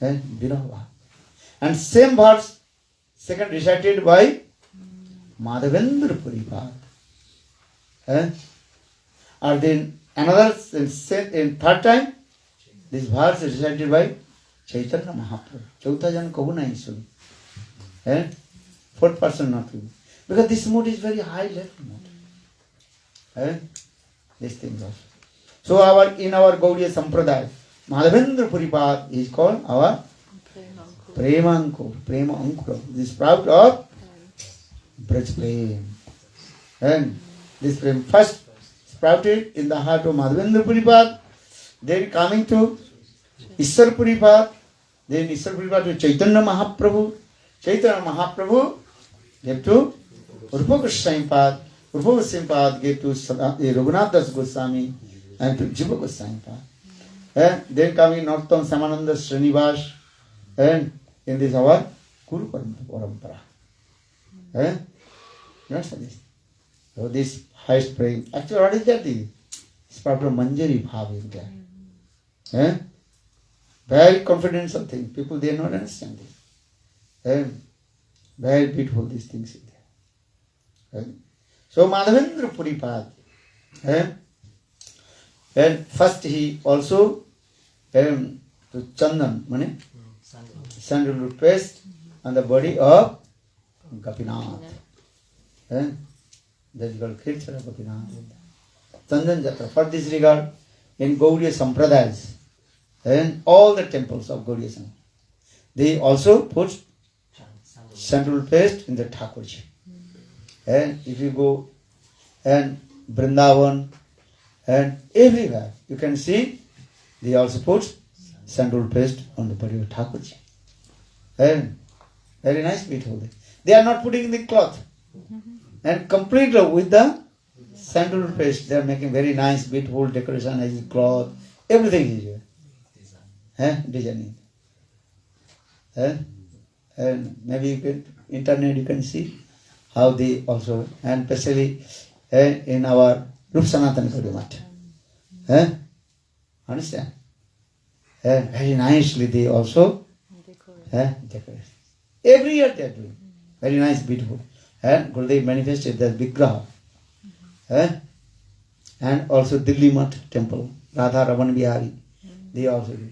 Viraha. And same verse, second recited by Madhavendra Puripad. Or then another, in third time, this verse is recited by Chaitanya Mahaprabhu. Chautha Jan Kahu nahi suni. Fourth person not to. Because this mode is very high level mode. This thing also. So in our Gaudiya Sampradaya, Madhavendra Puripad is called our Prema Ankura. This sprout of Braj flame. And this flame first sprouted in the heart of Madhavendra Puripad, then coming to Ishwar Puripad, then Ishwar Puripad to Chaitanya Mahaprabhu. Chaitanya Mahaprabhu gave to Rupa Goswami Pad. Rupa Goswami Pad gave to Raghunath Das Goswami and to Jiva Goswami Pad. And then coming Northam Samananda Srinivas, and in this our Guru Parampara. Not so this. So this highest praying. Actually, what is that? It's part of Manjari Bhav is there. Very confident something. People they not understand this. Very beautiful these things is there. So Madhavendra Puripad. And first he also to Chandan, money, sandalwood paste on the body of Gopinath. That is called Kirtana Gopinath. Chandan Jatra. For this regard, in Gaudiya Sampradayas, and all the temples of Gaudiya Sampradaya, they also put sandalwood paste in the Thakurji. And if you go and Vrindavan and everywhere, you can see they also put sandalwood paste on the body of Thakurji. And very nice, beautiful. They are not putting in the cloth. And completely with the sandalwood paste, they are making very nice, beautiful decoration, as cloth, everything is here. Designing. And maybe you can, internet you can see how they also, and especially in our Rup Sanatana Gaudiya. Understand? Very nicely they also decorate. Every year they are doing. Very nice, beautiful. And Gurudev manifested that Vigraha. And also Dilli Math temple, Radha Raman Bihari, they also do.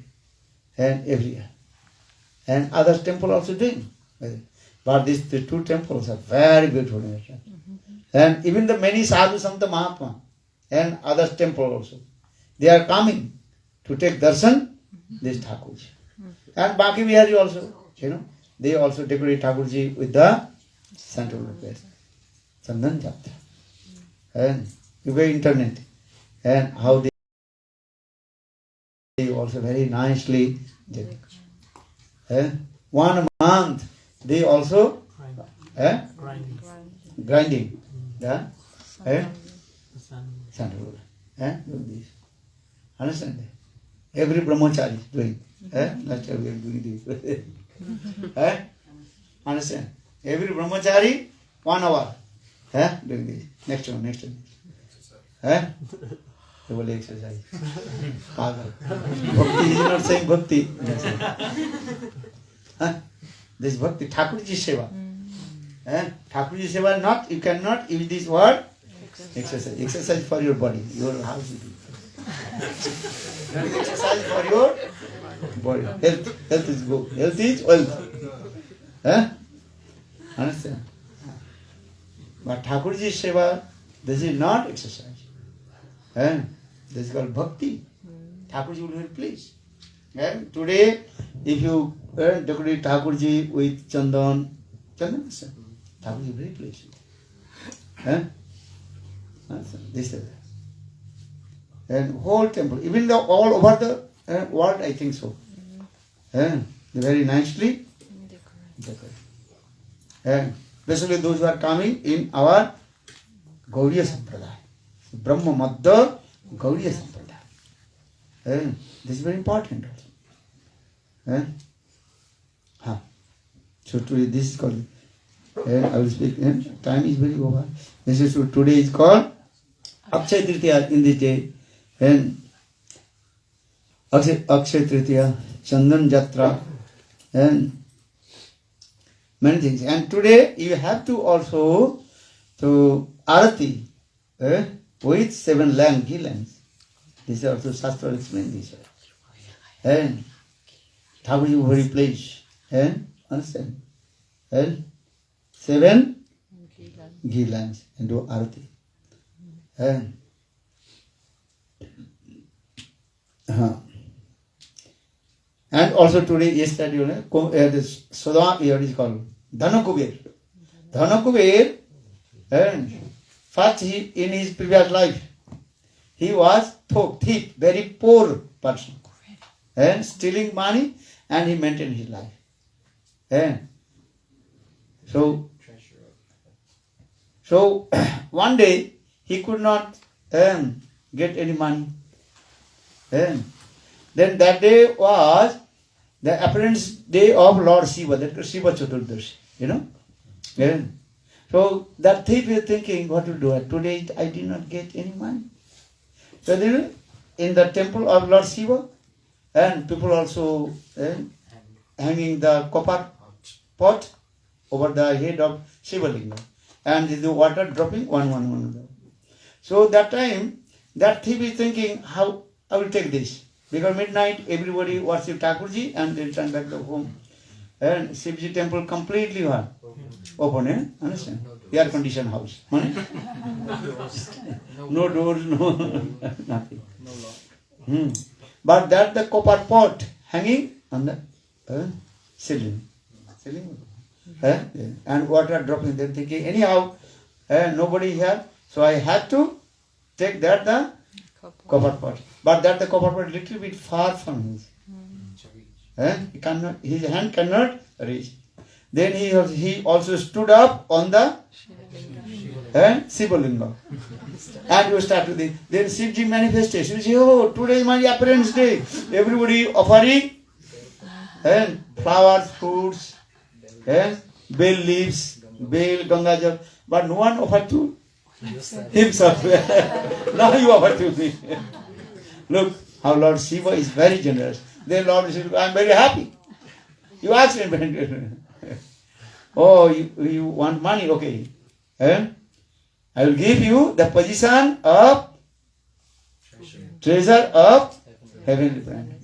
And every year. And other temple also doing. But the two temples are very beautiful. And even the many sadhu Santa Mahatma and other temple also, they are coming to take darshan this Thakurji. And Baki Bihari also, they also decorate Thakurji with the sandalwood paste. Chandan Jatra. And you go internet and how they also very nicely did. 1 month they also grinding the sandalwood. Doing this. Understand? Every brahmachari is doing. That's why we are doing this. Understand? Every brahmachari 1 hour doing this. Next one. They will exercise. Bhakti is not saying bhakti. This bhakti, Thakurji Seva. Thakurji Seva not, you cannot use this word exercise. Exercise for your body, your house. Exercise for your body. Health is good. Health is wealth. Understand? But Thakurji Seva, this is not exercise. This is called bhakti. Thakurji will be pleased. Today, if you decorate Thakurji with chandan, Thakurji will be very pleased. This is And whole temple, even the all over the world, I think so. They're very nicely decorated. Especially those who are coming in our Gaudiya Sampradaya. Brahma Madhya Gaudiya Sampradaya. This is very important. So today this is called, I will speak, time is very over. This is today is called Akshaya-tritiya in this day. And Akshaya-tritiya, Chandan Jatra, and many things. And today you have to also to Arati with 7 lamps, ghee lamps. This is also Shastra explained this. And Thakurji very pleased. Understand? And 7 ghee lamps and do Arati. And also today, yesterday, this Sudama here is called Dhanakubir. Dhanakubir, and first in his previous life, he was thief, very poor person, and stealing money, and he maintained his life. So one day he could not get any money. Then that day was the appearance day of Lord Shiva, that Shiva Chaturdashi, So that thief is thinking, what to do? Today I did not get any money. So then in the temple of Lord Shiva, and people also hanging the copper pot over the head of Shiva Linga, and the water dropping one. So that time, that thief is thinking, how I will take this. Because midnight, everybody worship Thakurji and they return back to home. And Shivji temple completely open, understand? Air conditioned house. No doors, no nothing. But that the copper pot hanging on the ceiling. And water dropping. They're thinking, anyhow, nobody here, so I had to take that the copper pot. But that the copper pot little bit far from his. His hand cannot reach. Then he also stood up on the Shiva Linga. And we start to this. Then Shivji manifested. She said, oh, today is my appearance day. Everybody offering flowers, fruits, bell leaves, bell, Ganga-devi. But no one offered to himself. Now you offer to me. Look how Lord Shiva is very generous. Then Lord said, I am very happy. You asked me. Oh, you want money? Okay. I will give you the position of treasure of heavenly planet.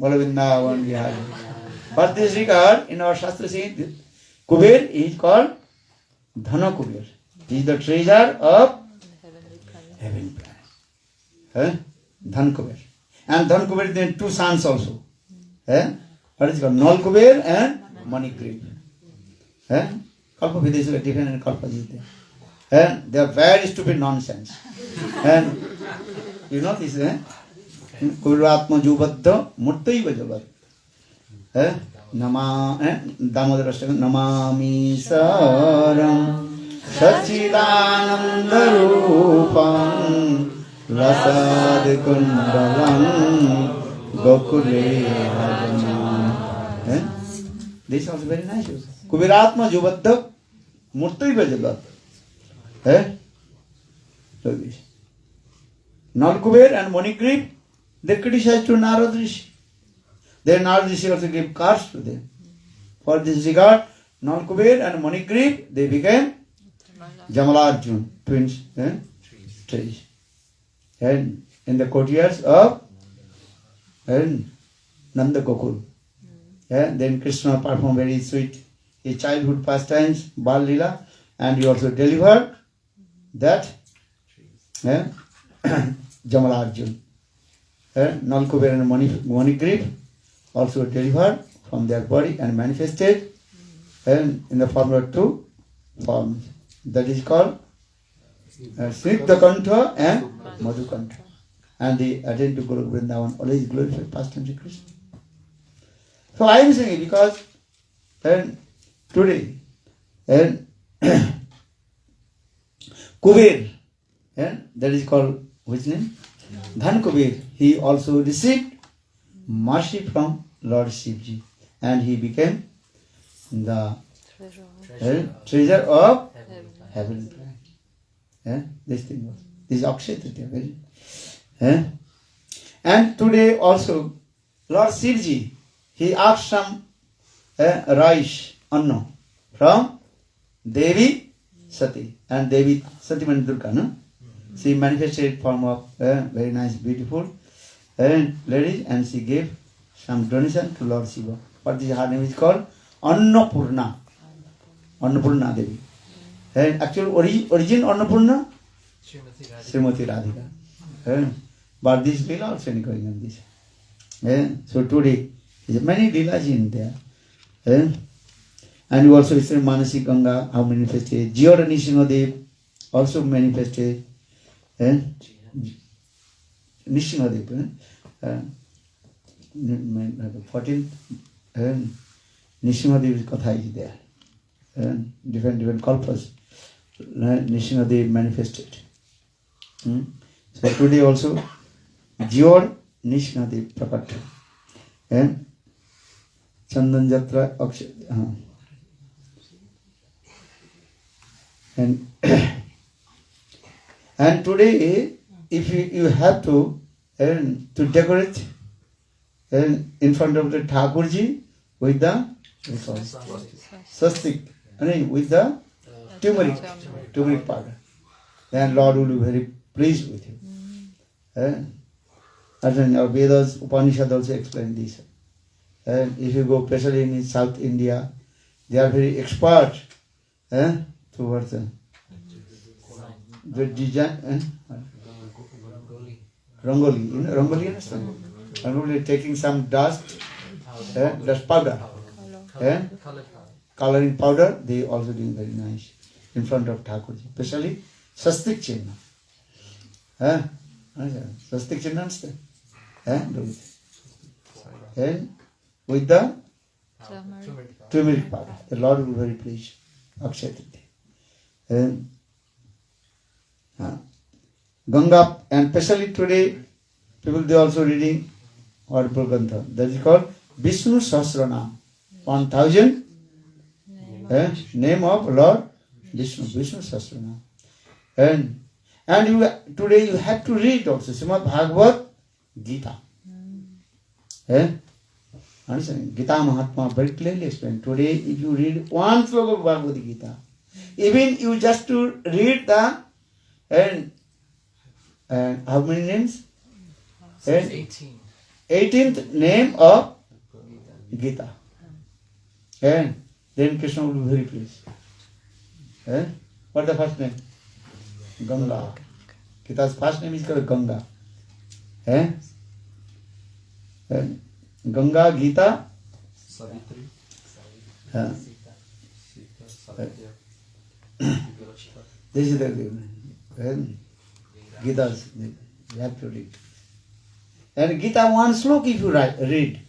But this regard, in our Shastra says, Kuber is called Dhana Kuber. He is the treasure of heavenly planet. Dhan Kuber. And Dhan Kuber, then 2 sons also. What is called? Nal Kuber and Mani Grip. Kalpa Videsha is different and Kalpa Jite. They are very stupid nonsense. And you know this, Kuratma Jubadda Murtai Vajabat. Damodara Ashtakam Namami Saram Sachidananda Rupam Rasad Kundalam Gokule Rajana. This is also very nice. Kubiratma Jubadda Murtai Vajabat. Look this. Nalkuber and Monigrip, they criticized to Narad Rishi. Then Narad Rishi also gave cards to them. For this regard, Nalkuber and Monigrip, they became Jamalarjun, twins, trees. And in the courtyards of Nanda Gokul. Then Krishna performed very sweet his childhood pastimes, Bal Lila, and he also delivered that Jamalarjun. Nalkuber and Monigrip also delivered from their body and manifested in the form of 2 forms. That is called Snigdha Kantha and Madhukantha. and they attend to Guru Vrindavan, always glorify pastime of Krishna. So I am saying because today Kuber, that is called which name? Dhan Kuber, he also received mercy from Lord Shivji, and he became the treasure of heaven. This thing was. This is Akshaya-tritiya. And today also, Lord Shivji, he asked some rice, anna, from Devi Sati. And Devi Sati means Durga, no? She manifested form of very nice, beautiful lady, and she gave some donation to Lord Shiva. What is her name is called? Annapurna. Annapurna Devi. And actual origin Annapurna? Srimati Radhika. But this Lila also going on this. So today, there are many Lilas in there. And you also see Manasi Ganga, how manifested. Jiyora Nishingadev also manifested. Nishingadev. 14th Nishingadev Katha is there. Different kalpas. Nishingadev manifested. So today also Jiyora Nishingadev Prakat. Chandan Jatra Akshaya. And today, if you have to decorate in front of the Thakurji with the swastik, with the turmeric powder, then Lord will be very pleased with you. And our Vedas, Upanishad also explain this. If you go especially in South India, they are very expert towards the design. Rangoli. You know Rangoli, understand? Rangoli taking some dust powder. Coloring powder, they also doing very nice in front of Thakurji. Especially Swastik Chinna. Swastik Chinna, understand? Do it. With the turmeric powder. The Lord will be very pleased. Akshaya-tritiya. Ganga, and especially today, people they also reading Horrible Gantha. That is called Vishnu Sahasranam. 1000 name of Lord Vishnu. Vishnu Sahasranam. And today you have to read also Srimad Bhagavad Gita. Understand? Gita Mahatma very clearly explained. Today, if you read one sloka of Bhagavad Gita, even you just to read the how many names? 18th name of Gita. And then Krishna will be very pleased. What is the first name? Ganga. Gita's first name is called Ganga. Ganga, Gita, Savitri, this is the Gita's, you have to read. And Gita one sloka if you read,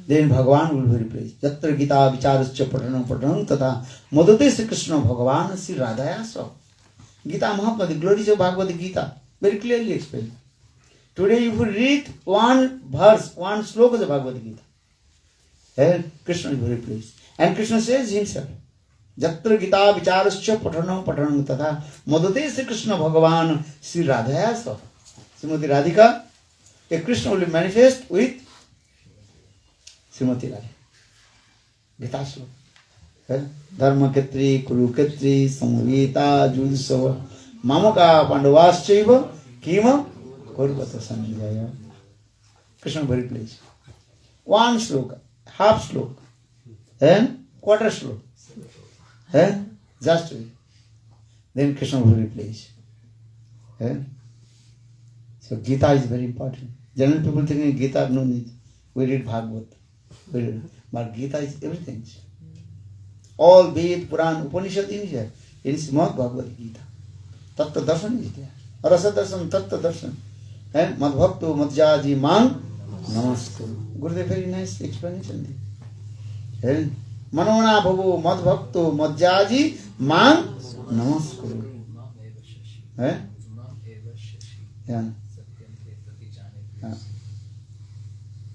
then Bhagavan will be very pleased. Yatra Gita vicharascha patanam tata madhute Sri Krishna Bhagavan Sri Radhaya sa. Gita Mahatma, the glories of Bhagavad Gita, very clearly explained. Today if you read one verse, one sloka of Bhagavad Gita, Krishna is very pleased. And Krishna says himself, Yatra Gita vicharascha patanam tata madhute Sri Krishna Bhagavan Sri Radhaya sa. Srimati Radhika, a Krishna will manifest with Srimati Radhika. Gita sloka. Dharma Ketri, Kuru Ketri, Samavita, Judisava, Mamaka Pandavas Chaiva, Kima, Kurvata Sanjaya. Krishna very pleased. One sloka, half sloka, and quarter sloka. Just read. Then Krishna very pleased. So Gita is very important. Generally people think Gita no need. We read Bhagavad. But Gita is everything. All Ved, Puran, Upanishad is there. In Srimad Bhagavad Gita. Tattva Darshan is there. Rasa Darshan, Tattva Darshan. Madbhakto madhyaji mang namaskuru. Gurudev, very nice explanation. Manona bhavo madbhakto madhyaji mang namaskuru. Yeah.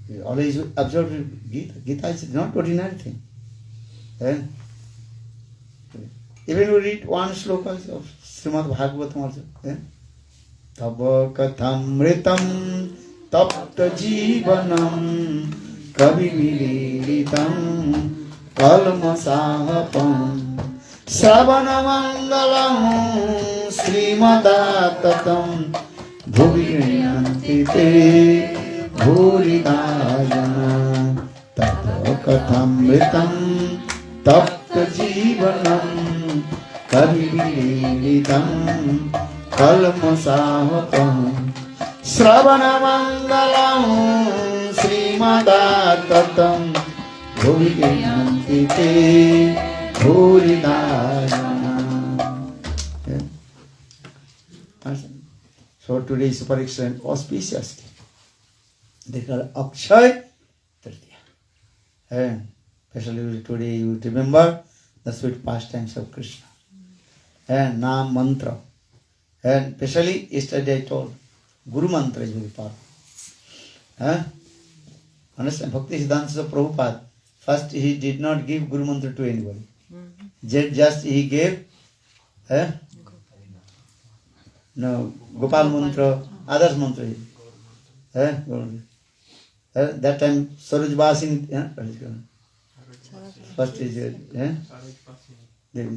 You always observe Gita. Gita is not ordinary thing. Even we read one sloka of Srimad Bhagavatam also. Tava kathamritam tapta jivanam kavi mililitam kalmasahapam savana mangalam srimadattatam bhuvi te bhuridayana tava kathamritam tapta jivanam kavivililitam kalmasahapam sravana mangalam srimadattatam bhuviyanti te bhuridayana. So today is super excellent auspicious day. They call Akshaya-tritiya. And especially today you remember the sweet pastimes of Krishna. And Nam mantra. And especially yesterday I told Guru mantra is very powerful. Understand? Bhakti-siddhanta Prabhupada, first he did not give Guru mantra to anybody. Just he gave Gopal mantra, others mantra. That time Saroj Basini, first is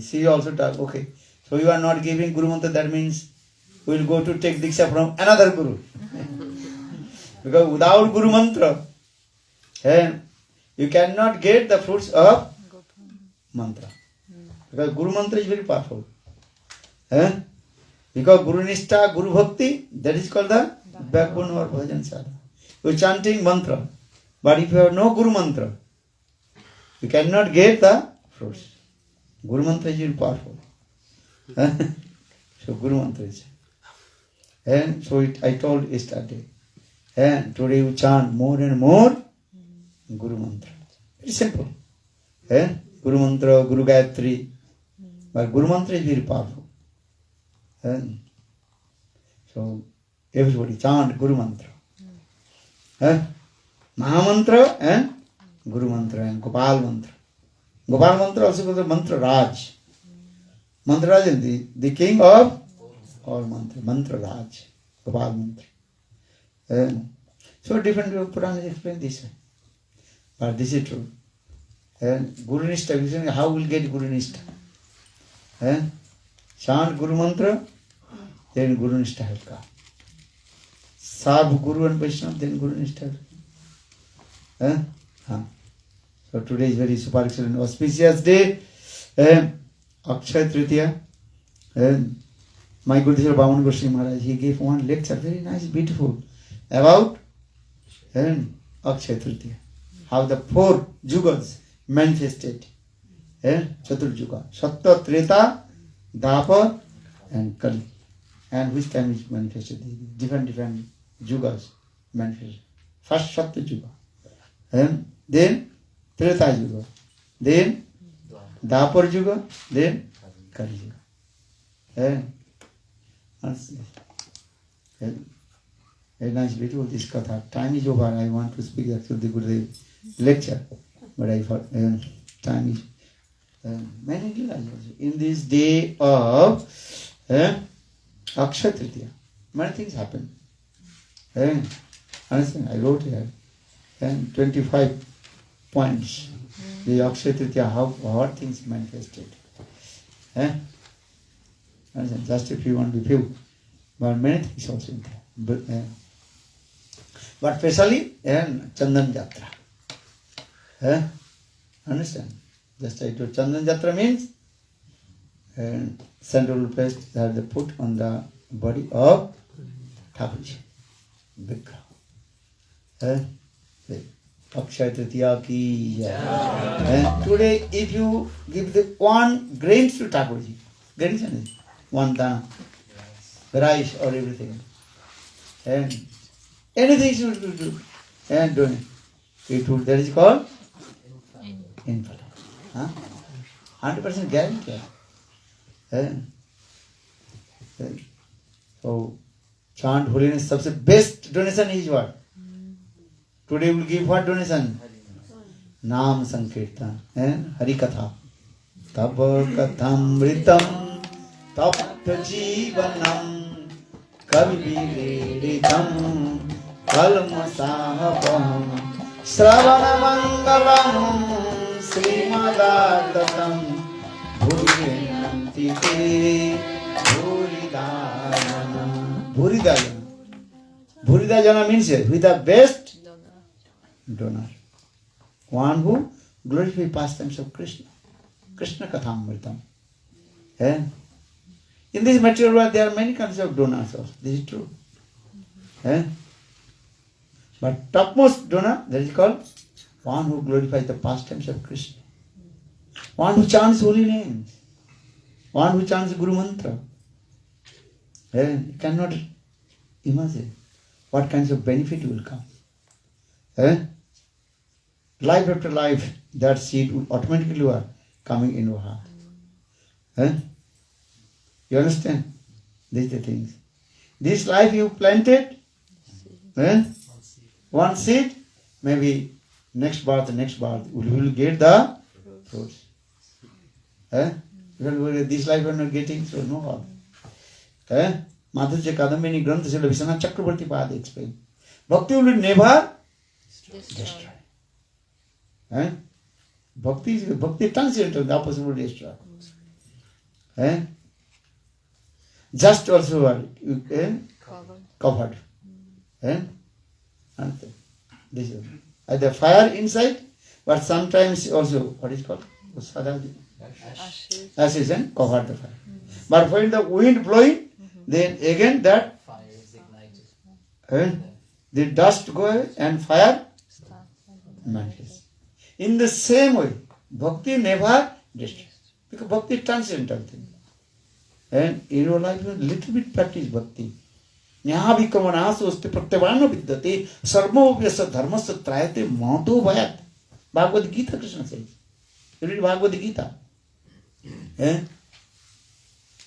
she also talked, okay. So you are not giving Guru mantra, that means we will go to take Diksha from another Guru. Because without Guru mantra, you cannot get the fruits of mantra. Because Guru mantra is very powerful. Because Guru Nishtha, Guru Bhakti, that is called the backbone of bhajan sadhana. You are chanting mantra, but if you have no Guru mantra, you cannot get the fruits. Guru mantra is very powerful. So Guru mantra is. And so I told yesterday. And today you chant more and more Guru mantra. Very simple. Guru mantra, Guru Gayatri. But Guru mantra is very powerful. So everybody chant Guru mantra. Mahamantra and Guru mantra and Gopal mantra. Gopal mantra also called the mantra Raj. Mantra Raj is the king of all mantra. Mantra Raj. Gopal mantra. So different Puranas explain this way. But this is true. Guru Nishtha, how will get Guru Nishtha? Chant Guru mantra, then Guru Nishtha will come. Serve Guru and Vaishnava, then Guru Nishtha will come. So today is very super excellent auspicious day. Akshaya-tritiya. My Gurudeva Bhavan Goswami Maharaj, he gave one lecture, very nice, beautiful, about Akshaya-tritiya. How the 4 yugas manifested. Chatur-yuga. Satya, Treta, Dwapar and Kali. And which time is manifested? Different yugas manifested. First Satya-yuga. Then Treta-yuga. Then Dwapar-yuga. Then Kali-yuga. Very nice, beautiful this katha. Time is over. I want to speak actually the Gurudev lecture, but I thought time is many Leelas in this day of Akshaya-tritiya. Many things happen. Understand? I wrote here 25 points. The Akshaya-tritiya, how things manifested. Understand? Just if you want to few, but many things also in there. But especially Chandan Jatra. Understand? Just I told Chandan Jatra means central place that they put on the body of Thakurji. Bikra. Akshaya-tritiya ki jai. Today if you give the 1 grains to Thakurji, grains, 1 dana, rice or everything. And anything you do, and donate. It will, that is called infinite. 100% guarantee. So, chant holiness, सबसे best donation is what? Today we will give what donation? Naam Sankirtan and Hari Katha. Tap Kathamritam Tapta Jivanam Kaviliritam Kalmasahapam Sravana Mangalam Srimadatam Bhurinanti Te Bhuridayana. Bhuridayana. Bhuridayana means who is the best donor. One who glorifies pastimes of Krishna. Krishna Kathamritam. In this material world there are many kinds of donors also. This is true. But topmost donor, that is called one who glorifies the pastimes of Krishna. One who chants holy names. One who chants Guru Mantra. You cannot imagine what kinds of benefit will come. Life after life, that seed will automatically work coming in your heart. You understand? These are the things. This life you planted, one seed, maybe next birth, we will get the fruits. This life you are not getting, so no harm. Madhurya Kadambini Grantha Srila Vishwanath Chakrabarti Pada explained. Bhakti will never destroy. Bhakti is transcendental, the opposite will destroy. Just also are covered. This is the fire inside, but sometimes also, what is called? Ashes and cover the fire. But when the wind blowing, then again that fire is ignited. The dust go away and fire manifests. In the same way, bhakti never destroys. Because bhakti is transcendental thing. And in your life, you little bit practice bhakti. Nyaha vikamanasu uste pratyavana vidyate sarvopyasa dharmasa trayate mato bhayat. Bhagavad Gita Krishna says. You read Bhagavad Gita.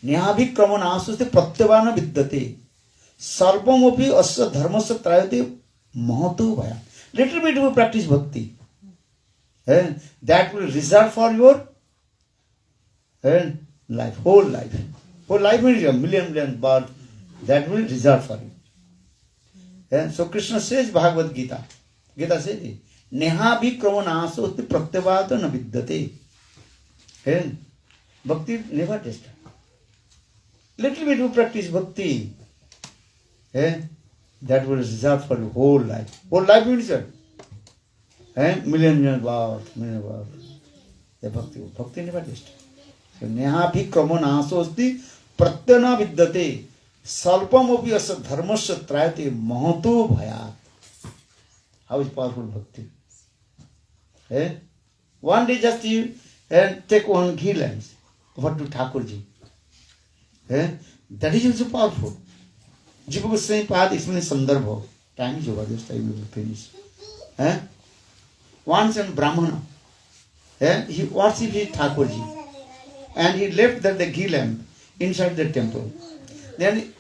Nyaha vikamanasu uste pratyavana vidyate sarvamopi asya dharmasa trayate mato bhayat. Little bit you practice bhakti. That will result for your life, whole life. Whole life means a million birth. That will result for you. So Krishna says Bhagavad Gita. Gita says, Neha vikramanasa pratyavata na vidyate. Bhakti never destroys. Little bit you practice bhakti. That will result for your whole life. Whole life means what? Million birth. The bhakti never destroys. So neha vikramanasa pratyana vidyate. Salpamopi asa dharmasya trayate mahato bhayat. How is powerful bhakti? One day just you take one ghee lamp over to Thakurji. That is also powerful. Jiva Goswami Pad explains Sandarbha. Time is over, just I will finish. Once a Brahmana, he worshipped his Thakurji and he left the ghee lamp inside the temple. Then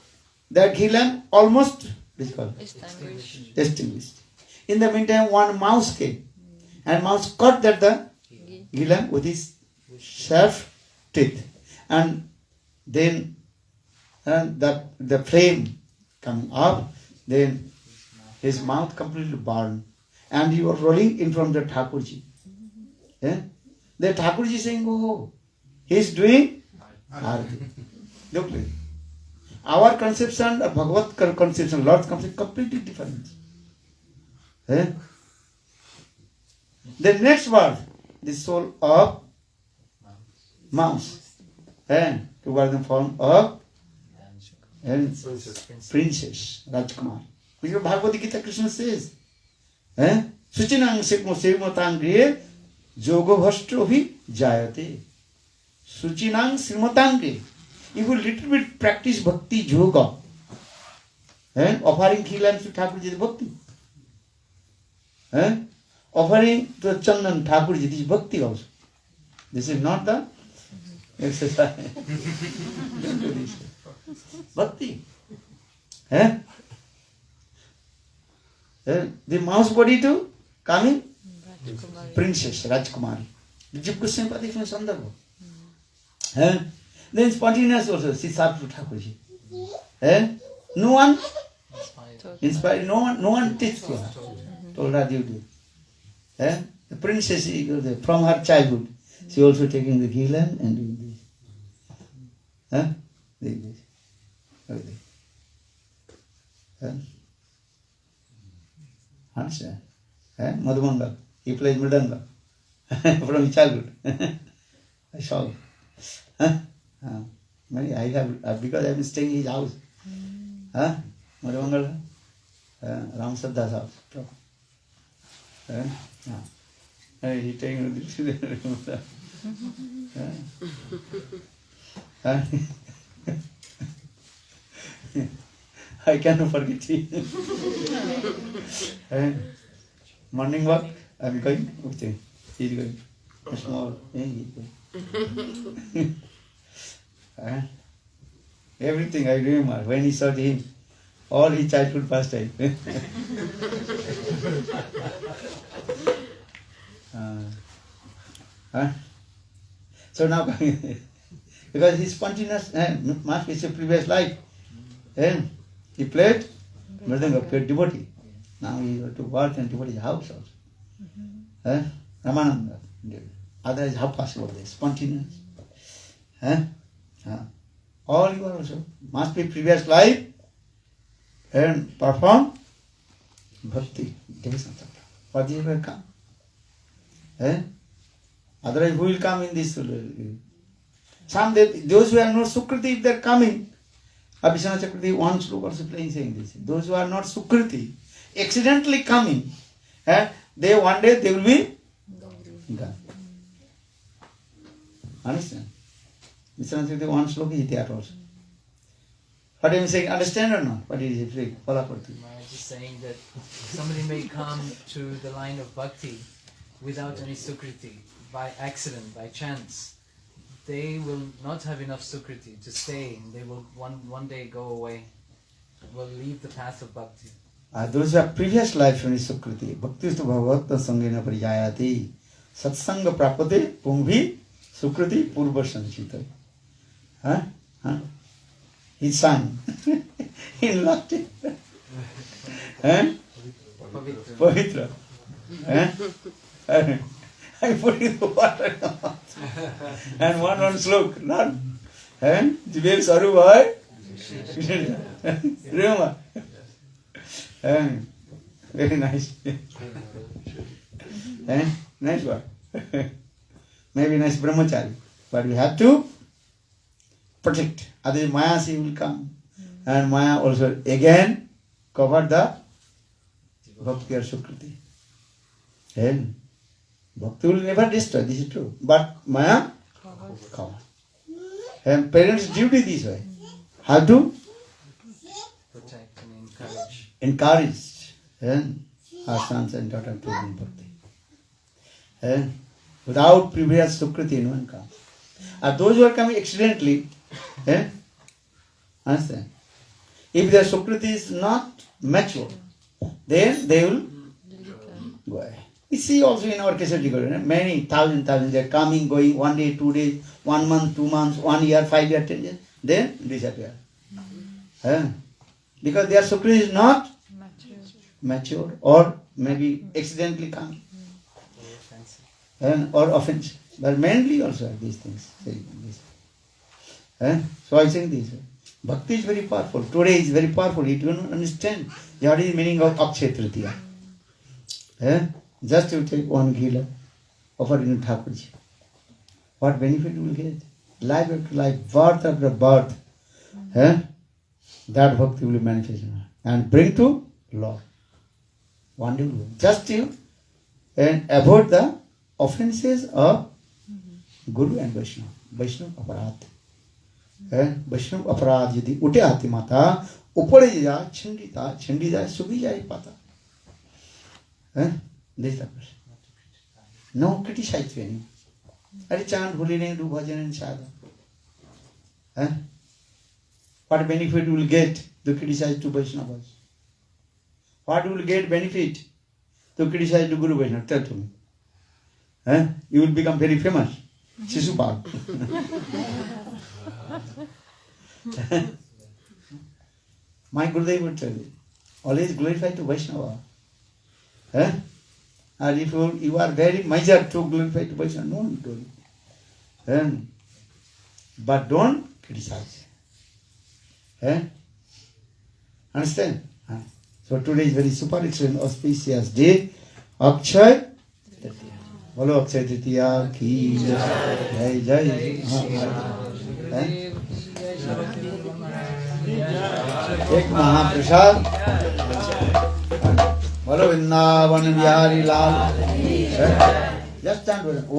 that ghee lamp almost extinguished. In the meantime, one mouse came and mouse cut the ghee lamp with his sharp teeth, and then the flame coming up, then his mouth completely burned, and he was rolling in front of the Thakurji. The Thakurji saying, "Oh, he is doing arati." Look, our conception of Bhagavad conception, Lord's conception, completely different. The next word, the soul of mouse, and towards the form of princess, Rajkumar. Which is Bhagavad Gita Krishna says. Suchinang sikmo srimotang griye jogo bhastrohi jayate. Suchinang srimotang griye. If you little bit practice bhakti yoga, And offering ghee lamp to Thakurji is bhakti. Offering to Chandan Thakurji is bhakti also. This is not the exercise. Don't do this. Bhakti. The mouse body to coming princess Rajkumari. Jiv Goswami from Sandarbha. Then spontaneous also, Sisapru Thakurji. No one inspired, no one teach her. Told her duty. The princess, from her childhood, she also taking the ghee lamp and doing this. Doing this. Understand? Madhumangal, he plays Mridanga from childhood. I saw. Many I have because I am staying in his house. Madhumangal, Ram Saddha's house. He taking this. I cannot forget it. Morning walk, I am going with him. He is going. Small, he is going. Everything I remember when he saw him, all his childhood pastime. So now, because his spontaneous must be his previous life. He played Mridanga, played devotee. Now he has to work in devotee's house also. Ramananda. Otherwise, how possible this? Spontaneous. All you are also must be previous life and perform bhakti. What you will come? Otherwise, who will come in this? Some those who are not Sukriti, if they are coming, Abhishana Chakravarti one sloka also playing saying this. Those who are not Sukriti, accidentally coming, they one day they will be gone. Understand? Abhishana Chakravarti one sloka is there also. What I am saying, understand or not? What is it? I was just saying that somebody may come to the line of bhakti without any sukriti, by accident, by chance. They will not have enough sukriti to stay. They will one day go away, will leave the path of bhakti. Those who have previous life in Sukriti, Bhakti stu bhagavata sangena pariyayati, satsanga prapate pungvi Sukriti purva sanchita. His son, he loved it. Pavitra. I put in the water in the mouth. And one slok, not. Jibel Saru Bhai. Remember? Very nice. Nice one. Maybe nice brahmachari. But we have to protect. Otherwise Maya she will come. And Maya also again cover the Bhakti or Sukriti. Bhakti will never destroy, this is true. But Maya cover. And parents' duty this way. How to Protect and encourage. Encourage our sons and daughters to bring bhakti. Without previous Sukriti, no one comes. Those who are coming accidentally, understand? If their Sukriti is not mature, then they will go away. We see also in our cases, many thousands they are coming, going 1 day, 2 days, 1 month, 2 months, 1 year, 5 years, 10 years, then disappear. Because their Sukriti is not mature or maybe accidentally come. Or offensive. But mainly also these things. So I say this. Bhakti is very powerful. Today is very powerful. You don't understand what is the meaning of Akshaya-tritiya. Just you take one ghee, offer in Thakurji. What benefit you will get? Life after life, birth after birth. That bhakti will be manifested and bring to Lord. One day, just you and avoid the offenses of Guru and Vaishnava. Vaishnava aparat. वैष्णव अपराध यदि उठे आती माता ऊपर जा छिंडी जाए सुबी जाए पाता देखता no criticize any अरे chant holy name do bhajan and sadha what benefit you will get to criticize to Vaishnavas? What you will get benefit to criticize to Guru Vaishnava? Tell to me. You will become very famous. Shishupal. My Gurudev would tell you, always glorify to Vaishnava. And if you are very miser to glorify to Vaishnava, no need to. But don't criticize. Understand? So today is very super excellent auspicious day. Akshaya-tritiya. Bolo Akshaya-tritiya ki jai. Jai एक महाप्रसाद बोलो वृंदावन बिहारी लाल just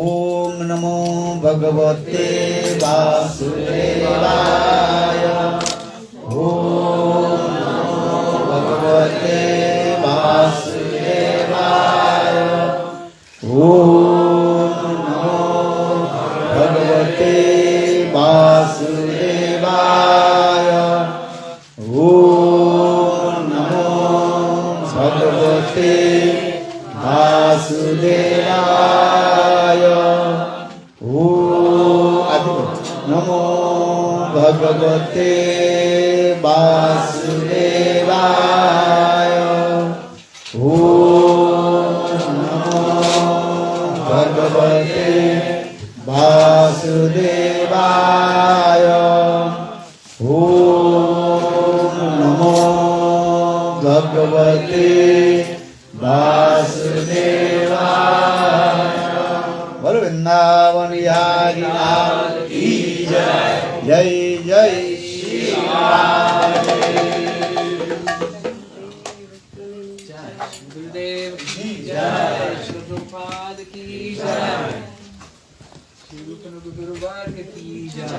ओम नमो भगवते वासुदेवाय ओम नमो भगवते वासुदेवाय ओम नमो भगवते वासुदेवाय ओम नमो भगवते वासुदेवाय ओम नमो भगवते वासुदेवाय ओम नमो भगवते वासुदेवाय ओम नमो भगवते वासुदेवाय बोलो वृंदावन बिहारी लाल की जय जय जय श्री राम गुरुदेव की जय श्री द्रौपदी की जय श्री गुरुवर्ग की जय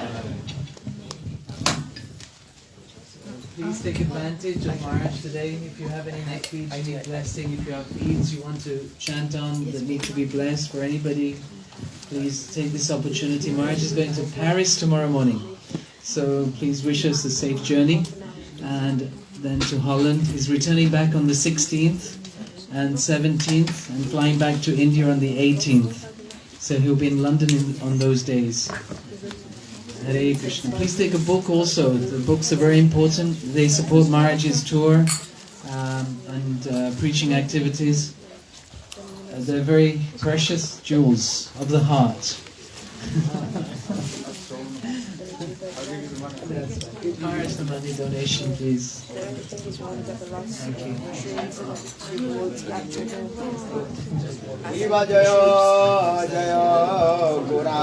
Please take advantage of Maharaj today. If you have any neck beads you need blessing, if you have beads you want to chant on that need to be blessed for anybody, please take this opportunity. Maharaj is going to Paris tomorrow morning. So please wish us a safe journey. And then to Holland. He's returning back on the 16th and 17th and flying back to India on the 18th. So he'll be in London on those days. Hare Krishna. Please take a book also. The books are very important. They support Maharaj's tour and preaching activities. They're very precious jewels of the heart. Give Maharaj the money donation, please. Thank you. Viva Jaya Jaya Gora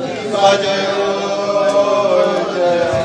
Viva Jaya Jaya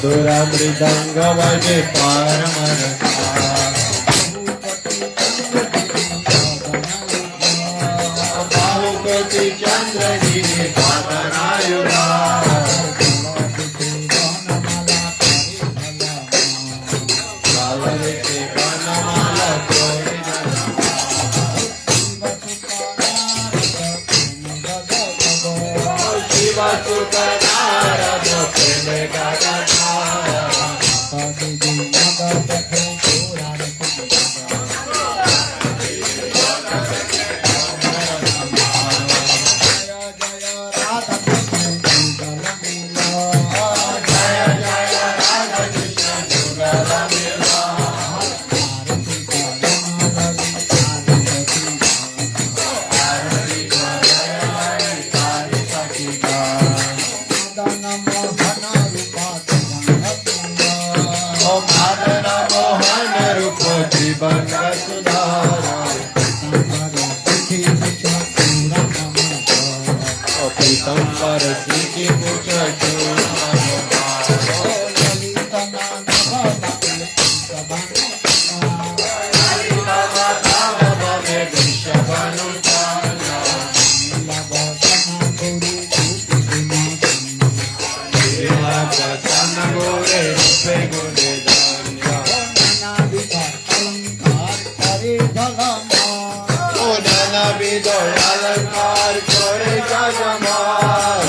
मधुरा मृदंग बजे परम बाहुपति चंद्र गिरी पातनायुरा Sambar Siki Puja Prasanna Gore Rupe Gune Danya O Nana Vido Alankar Kore Jagamar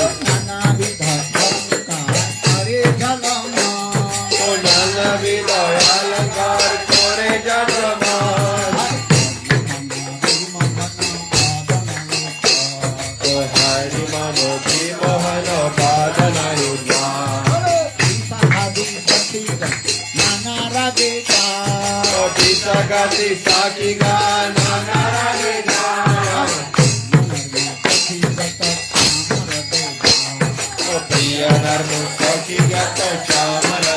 O Nana Vido Alankar Kore Jagamar O Hari Mano Bhimohano Badana Yudma O Pisagati Sakiga Nanaragita O Priya Narmu Sakiga Chamara